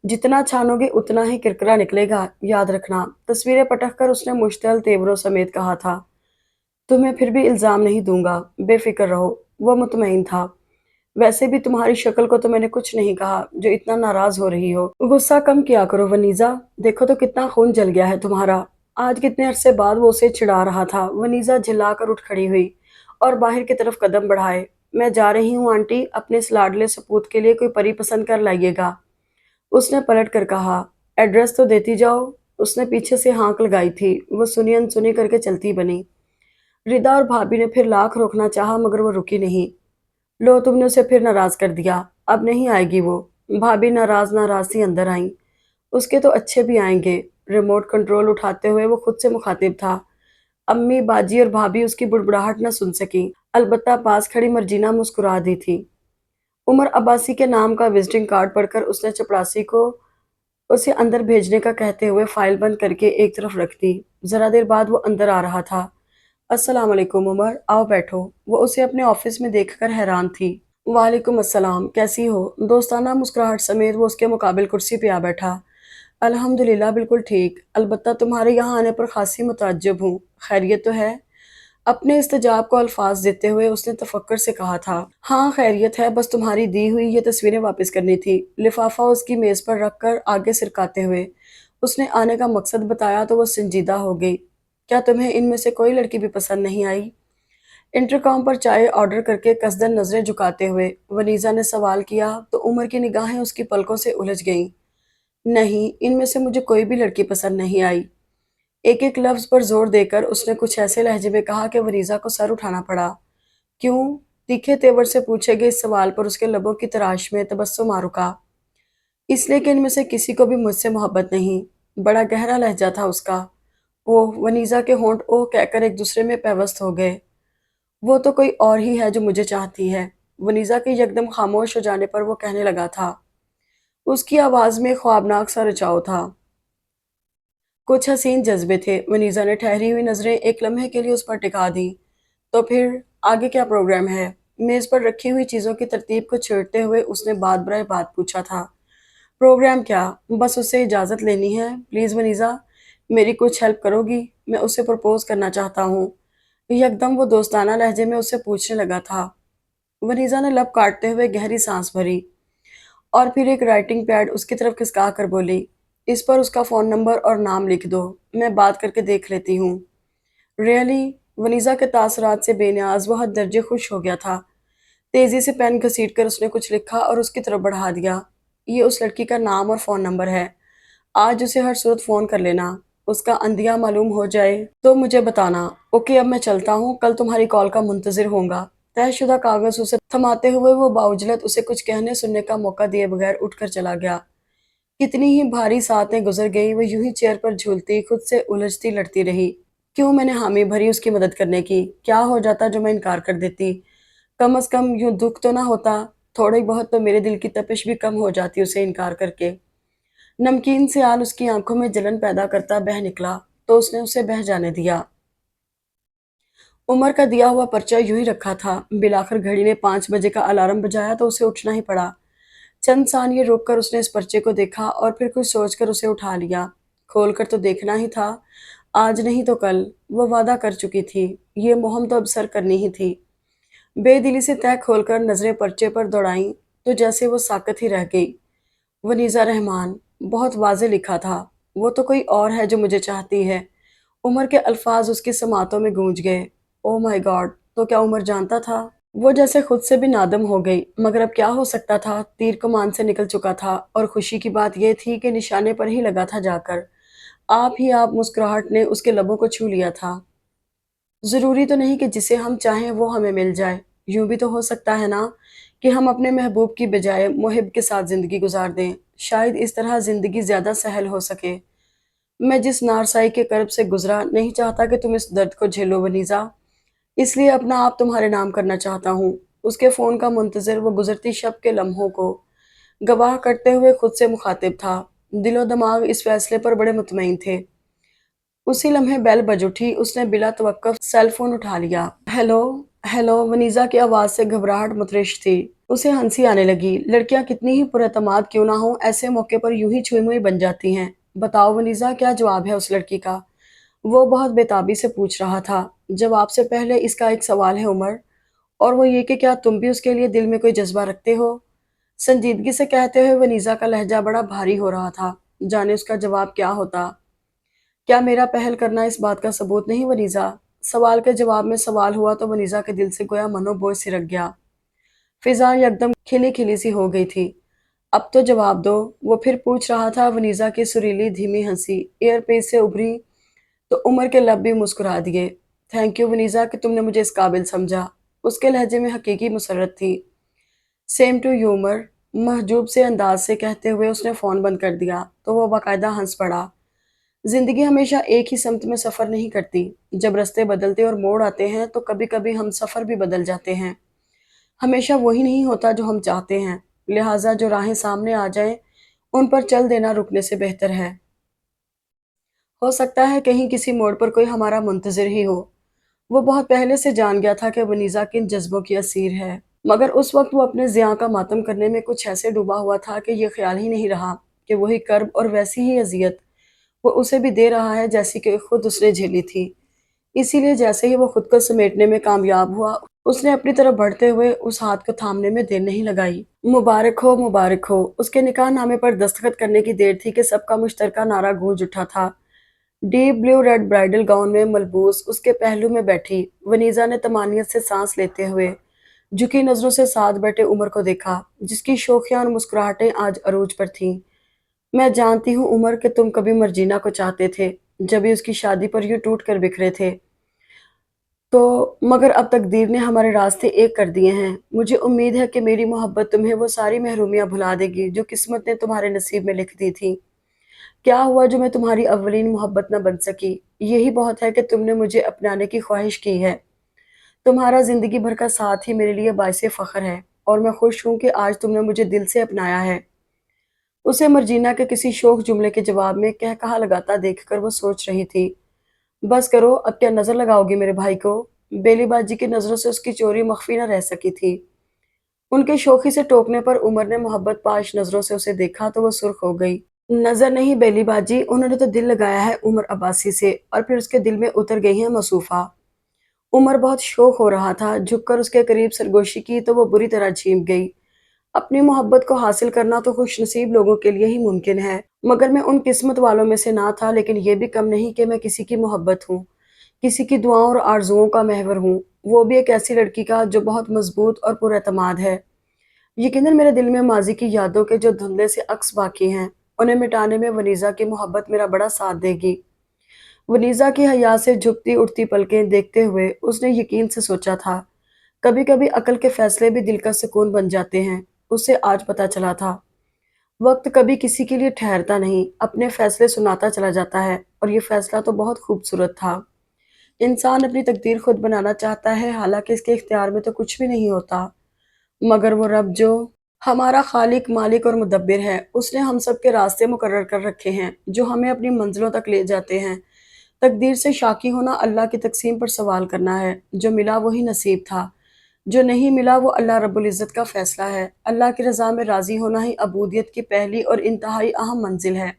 जितना छानोगे उतना ही किरकिरा निकलेगा, याद रखना। तस्वीरें पटक कर उसने मुश्तल तेवरों समेत कहा था। तुम्हें फिर भी इल्जाम नहीं दूंगा, बेफिक्र रहो। वो मुतमईन था। वैसे भी तुम्हारी शक्ल को तो मैंने कुछ नहीं कहा जो इतना नाराज हो रही हो। गुस्सा कम किया करो वनीजा, देखो तो कितना खून जल गया है तुम्हारा। आज कितने अरसे बाद वो उसे चिढ़ा रहा था। वनीजा झिल्लाकर उठ खड़ी हुई और बाहर की तरफ कदम बढ़ाए। मैं जा रही हूँ आंटी, अपने इस लाडले सपूत के लिए कोई परी पसंद कर लाइएगा, उसने पलट कर कहा। एड्रेस तो देती जाओ। उसने पीछे से हाँक लगाई थी। वो सुनी अनसुनी करके चलती बनी। रिदा और भाभी ने फिर लाख रोकना चाहा, मगर वो रुकी नहीं। लो, तुमने उसे फिर नाराज कर दिया, अब नहीं आएगी वो। भाभी नाराज नाराज सी अंदर आईं। उसके तो अच्छे भी आएंगे। रिमोट कंट्रोल उठाते हुए वो खुद से मुखातिब था। अम्मी, बाजी और भाभी उसकी बुड़बुड़ाहट न सुन सकी, अलबत्ता पास खड़ी मर्जीना मुस्कुरा दी थी। उमर अब्बासी के नाम का विजिटिंग कार्ड पढ़कर उसने चपड़ासी को उसे अंदर भेजने का कहते हुए फाइल बंद करके एक तरफ रख दी। जरा देर बाद वो अंदर आ रहा था। अस्सलाम वालेकुम उमर, आओ बैठो। वो उसे अपने ऑफिस में देखकर हैरान थी। वालेकुम अस्सलाम, कैसी हो? दोस्ताना मुस्कुराहट समेत वो उसके मुकाबिल कुर्सी पे आ बैठा। अल्हम्दुलिल्लाह बिल्कुल ठीक, अलबत्ता तुम्हारे यहाँ आने पर खासी मुताज्जब हूँ। खैरियत तो है? अपने इस्तजाब को अल्फाज देते हुए उसने तफक्कर से कहा था। हाँ खैरियत है, बस तुम्हारी दी हुई ये तस्वीरें वापस करनी थी। लिफाफा उसकी मेज पर रखकर आगे सिरकाते हुए उसने आने का मकसद बताया तो वो संजीदा हो गई। क्या तुम्हें इनमें से कोई लड़की भी पसंद नहीं आई? इंटरकॉम पर चाय ऑर्डर करके कसदन नजरें झुकाते हुए वनीजा ने सवाल किया, तो उमर की निगाहें उसकी पलकों से उलझ गईं। नहीं, इनमें से मुझे कोई भी लड़की पसंद नहीं आई। एक एक लफ्ज पर जोर देकर उसने कुछ ऐसे लहजे में कहा कि वनीजा को सर उठाना पड़ा। क्यों? तीखे तेवर से पूछे गए इस सवाल पर उसके लबों की तराश में तबस्सुम आ रुका। اس لیے کہ ان میں سے کسی کو بھی مجھ سے محبت نہیں۔ بڑا گہرا لہجہ تھا اس کا۔ اوہ، ونیزا کے ہونٹ اوہ کہہ کر ایک دوسرے میں پیوست ہو گئے۔ وہ تو کوئی اور ہی ہے جو مجھے چاہتی ہے۔ ونیزا کے یکدم خاموش ہو جانے پر وہ کہنے لگا تھا۔ اس کی آواز میں خوابناک سا رچاؤ تھا، کچھ حسین جذبے تھے۔ ونیزا نے ٹھہری ہوئی نظریں ایک لمحے کے لیے اس پر ٹکا دیں۔ تو پھر آگے کیا پروگرام ہے؟ میز پر رکھی ہوئی چیزوں کی ترتیب کو چھیڑتے ہوئے اس نے بات برائے بات پوچھا تھا۔ پروگرام کیا؟ بس اس سے اجازت لینی ہے۔ پلیز ونیزا، میری کچھ ہیلپ کرو گی؟ میں اسے پرپوز کرنا چاہتا ہوں۔ یکدم وہ دوستانہ لہجے میں اسے پوچھنے لگا تھا۔ ونیزا نے لب کاٹتے ہوئے گہری سانس بھری اور پھر ایک رائٹنگ پیڈ اس کی طرف کھسکا کر بولی، اس پر اس کا فون نمبر اور نام لکھ دو، میں بات کر کے دیکھ لیتی ہوں۔ ریئلی؟ ونیزا کے تاثرات سے بے نیاز وہ حد درجے خوش ہو گیا تھا۔ تیزی سے پین گھسیٹ کر اس نے کچھ لکھا اور اس کی طرف بڑھا دیا۔ یہ اس لڑکی کا نام اور فون نمبر ہے۔ آج اسے ہر صورت فون کر لینا۔ اس کا اندیہ معلوم ہو جائے تو مجھے بتانا۔ اوکے، اب میں چلتا ہوں، کل تمہاری کال کا منتظر ہوں گا۔ طے شدہ کاغذ اسے تھماتے ہوئے وہ باوجلت اسے کچھ کہنے سننے کا موقع دیے بغیر اٹھ کر چلا گیا۔ کتنی ہی بھاری ساعتیں گزر گئی، وہ یوں ہی چیئر پر جھولتی، خود سے الجھتی لڑتی رہی۔ کیوں میں نے حامی بھری اس کی مدد کرنے کی؟ کیا ہو جاتا جو میں انکار کر دیتی؟ کم از کم یوں دکھ تو نہ ہوتا، تھوڑی بہت تو میرے دل کی تپش بھی کم ہو جاتی اسے انکار کر کے۔ نمکین سیال اس کی آنکھوں میں جلن پیدا کرتا بہہ نکلا، تو اس نے اسے بہہ جانے دیا۔ عمر کا دیا ہوا پرچہ یوں ہی رکھا تھا۔ بالآخر گھڑی نے 5 بجے کا الارم بجایا تو اسے اٹھنا ہی پڑا۔ چند ثانیے رک کر اس نے اس پرچے کو دیکھا اور پھر کچھ سوچ کر اسے اٹھا لیا۔ کھول کر تو دیکھنا ہی تھا، آج نہیں تو کل۔ وہ وعدہ کر چکی تھی، یہ مہم تو اب سر کرنی ہی تھی۔ بے دلی سے تہہ کھول کر نظریں پرچے پر دوڑائیں تو جیسے وہ ساکت ہی رہ گئی۔ ونیزا رحمان، بہت واضح لکھا تھا، وہ تو کوئی اور ہے جو مجھے چاہتی ہے۔ عمر کے الفاظ اس کی سماعتوں میں گونج گئے۔ او مائی گاڈ، تو کیا عمر جانتا تھا؟ وہ جیسے خود سے بھی نادم ہو گئی، مگر اب کیا ہو سکتا تھا؟ تیر کمان سے نکل چکا تھا، اور خوشی کی بات یہ تھی کہ نشانے پر ہی لگا تھا جا کر۔ آپ ہی آپ مسکراہٹ نے اس کے لبوں کو چھو لیا تھا۔ ضروری تو نہیں کہ جسے ہم چاہیں وہ ہمیں مل جائے۔ یوں بھی تو ہو سکتا ہے نا کہ ہم اپنے محبوب کی بجائے محب کے ساتھ زندگی گزار دیں۔ شاید اس طرح زندگی زیادہ سہل ہو سکے۔ میں جس نارسائی کے کرب سے گزرا، نہیں چاہتا کہ تم اس درد کو جھیلو ونیزا، اس لیے اپنا آپ تمہارے نام کرنا چاہتا ہوں۔ اس کے فون کا منتظر وہ گزرتی شب کے لمحوں کو گواہ کرتے ہوئے خود سے مخاطب تھا۔ دل و دماغ اس فیصلے پر بڑے مطمئن تھے۔ اسی لمحے بیل بج اٹھی، اس نے بلا توقف سیل فون اٹھا لیا۔ ہیلو، ہیلو، ونیزا کی آواز سے گھبراہٹ مترش تھی۔ اسے ہنسی آنے لگی۔ لڑکیاں کتنی ہی پراعتماد کیوں نہ ہوں، ایسے موقع پر یوں ہی چھوئی موئی بن جاتی ہیں۔ بتاؤ ونیزا، کیا جواب ہے اس لڑکی کا؟ وہ بہت بےتابی سے پوچھ رہا تھا۔ جواب سے پہلے اس کا ایک سوال ہے عمر، اور وہ یہ کہ کیا تم بھی اس کے لیے دل میں کوئی جذبہ رکھتے ہو؟ سنجیدگی سے کہتے ہوئے ونیزا کا لہجہ بڑا بھاری ہو رہا تھا۔ جانے اس کا جواب کیا ہوتا۔ کیا میرا پہل کرنا اس بات کا ثبوت نہیں ونیزا؟ سوال کے جواب میں سوال ہوا تو ونیزا کے دل سے گویا منو بوجھ سرک گیا۔ فضا یکدم کھلی کھلی سی ہو گئی تھی۔ اب تو جواب دو، وہ پھر پوچھ رہا تھا۔ ونیزا کی سریلی دھیمی ہنسی ایئر پیس سے ابھری تو عمر کے لب بھی مسکرا دیے۔ تھینک یو ونیزا کہ تم نے مجھے اس قابل سمجھا۔ اس کے لہجے میں حقیقی مسرت تھی۔ سیم ٹو یو عمر، محجوب سے انداز سے کہتے ہوئے اس نے فون بند کر دیا تو وہ باقاعدہ ہنس پڑا۔ زندگی ہمیشہ ایک ہی سمت میں سفر نہیں کرتی۔ جب رستے بدلتے اور موڑ آتے ہیں تو کبھی کبھی ہم سفر بھی بدل جاتے ہیں۔ ہمیشہ وہی نہیں ہوتا جو ہم چاہتے ہیں، لہٰذا جو راہیں سامنے آ جائیں ان پر چل دینا رکنے سے بہتر ہے۔ ہو سکتا ہے کہیں کسی موڑ پر کوئی ہمارا منتظر ہی ہو۔ وہ بہت پہلے سے جان گیا تھا کہ ونیزا کن جذبوں کی اسیر ہے، مگر اس وقت وہ اپنے ضیاع کا ماتم کرنے میں کچھ ایسے ڈوبا ہوا تھا کہ یہ خیال ہی نہیں رہا کہ وہی کرب اور ویسی ہی اذیت وہ اسے بھی دے رہا ہے جیسی کہ خود اس نے جھیلی تھی۔ اسی لیے جیسے ہی وہ خود کو سمیٹنے میں کامیاب ہوا، اس نے اپنی طرف بڑھتے ہوئے اس ہاتھ کو تھامنے میں دیر نہیں لگائی۔ مبارک ہو، مبارک ہو۔ اس کے نکاح نامے پر دستخط کرنے کی دیر تھی کہ سب کا مشترکہ نعرہ گونج اٹھا تھا۔ Deep blue red bridal gown میں ملبوس اس کے پہلو میں بیٹھی ونیزا نے طمانینت سے سانس لیتے ہوئے جھکی نظروں سے ساتھ بیٹھے عمر کو دیکھا، جس کی شوخیاں اور مسکراہٹیں آج عروج پر تھیں۔ میں جانتی ہوں عمر کہ تم کبھی مرجینا کو چاہتے تھے، جبھی اس کی شادی پر یوں ٹوٹ کر بکھرے تھے۔ तो मगर अब तकदीर ने हमारे रास्ते एक कर दिए हैं। मुझे उम्मीद है कि मेरी मोहब्बत तुम्हें वो सारी महरूमियाँ भुला देगी जो किस्मत ने तुम्हारे नसीब में लिख दी थी। क्या हुआ जो मैं तुम्हारी अव्वलीन मोहब्बत न बन सकी? यही बहुत है कि तुमने मुझे अपनाने की ख्वाहिश की है। तुम्हारा ज़िंदगी भर का साथ ही मेरे लिए बाइसे फ़ख्र है और मैं खुश हूँ कि आज तुमने मुझे दिल से अपनाया है। उसे मर्जीना के किसी शोख जुमले के जवाब में कह कहा लगाता देखकर वो सोच रही थी। बस करो, अब क्या नज़र लगाओगी मेरे भाई को? बेलीबाजी की नज़रों से उसकी चोरी मख्फी न रह सकी थी। उनके शोखी से टोकने पर उमर ने मोहब्बत पाश नज़रों से उसे देखा तो वो सुर्ख हो गई। नज़र नहीं बेलीबाजी, उन्होंने तो दिल लगाया है उमर अब्बासी से और फिर उसके दिल में उतर गई है मसूफ़ा। उमर बहुत शोक हो रहा था, झुककर उसके करीब सरगोशी की तो वो बुरी तरह झीम गई। अपनी मोहब्बत को हासिल करना तो खुशनसीब लोगों के लिए ही मुमकिन है, मगर मैं उन किस्मत वालों में से ना था, लेकिन ये भी कम नहीं कि मैं किसी की मोहब्बत हूँ, किसी की दुआओं और आरजुओं का महवर हूँ, वो भी एक ऐसी लड़की का जो बहुत मजबूत और पुरएतमाद है। यकीनन मेरे दिल में माजी की यादों के जो धुंधले से अक्स बाकी हैं, उन्हें मिटाने में वनीज़ा की मोहब्बत मेरा बड़ा साथ देगी। वनीज़ा की हया से झुकती उठती पलकें देखते हुए उसने यकीन से सोचा था, कभी-कभी अक्ल के फैसले भी दिल का सुकून बन जाते हैं। उसे आज पता चला था, वक्त कभी किसी के लिए ठहरता नहीं, अपने फैसले सुनाता चला जाता है और ये फैसला तो बहुत खूबसूरत था। इंसान अपनी तकदीर खुद बनाना चाहता है, हालांकि इसके इख्तियार में तो कुछ भी नहीं होता, मगर वो रब जो हमारा खालिक, मालिक और मुदब्बिर है, उसने हम सब के रास्ते मुकर्रर कर रखे हैं, जो हमें अपनी मंजिलों तक ले जाते हैं। तकदीर से शाकी होना अल्लाह की तक़सीम पर सवाल करना है, जो मिला वही नसीब था, जो नहीं मिला वो अल्लाह रब्बुल इज़्ज़त का फ़ैसला है। अल्लाह की रज़ा में राज़ी होना ही अबूदियत की पहली और इंतहाई अहम मंजिल है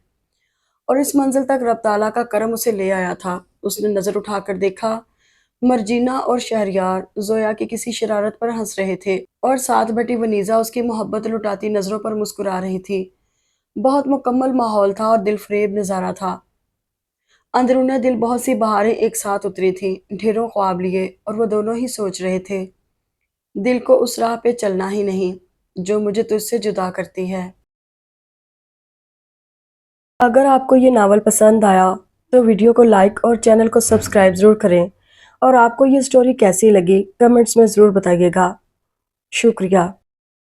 और इस मंजिल तक रब ताला का करम उसे ले आया था। उसने नज़र उठाकर देखा, मर्जीना और शहरयार ज़ोया की किसी शरारत पर हँस रहे थे और साथ बैठी वनीज़ा उसकी मोहब्बत लुटाती नज़रों पर मुस्कुरा रही थी। बहुत मुकम्मल माहौल था और दिलफ़रेब नज़ारा था। अंदरूने दिल बहुत सी बहारें एक साथ उतरी थीं, ढेरों ख्वाब लिए और वो दोनों ही सोच रहे थे, दिल को उस राह पे चलना ही नहीं, जो मुझे तुझसे जुदा करती है। अगर आपको ये नावल पसंद आया, तो वीडियो को लाइक और चैनल को सब्सक्राइब ज़रूर करें और आपको ये स्टोरी कैसी लगी, कमेंट्स में ज़रूर बताइएगा। शुक्रिया।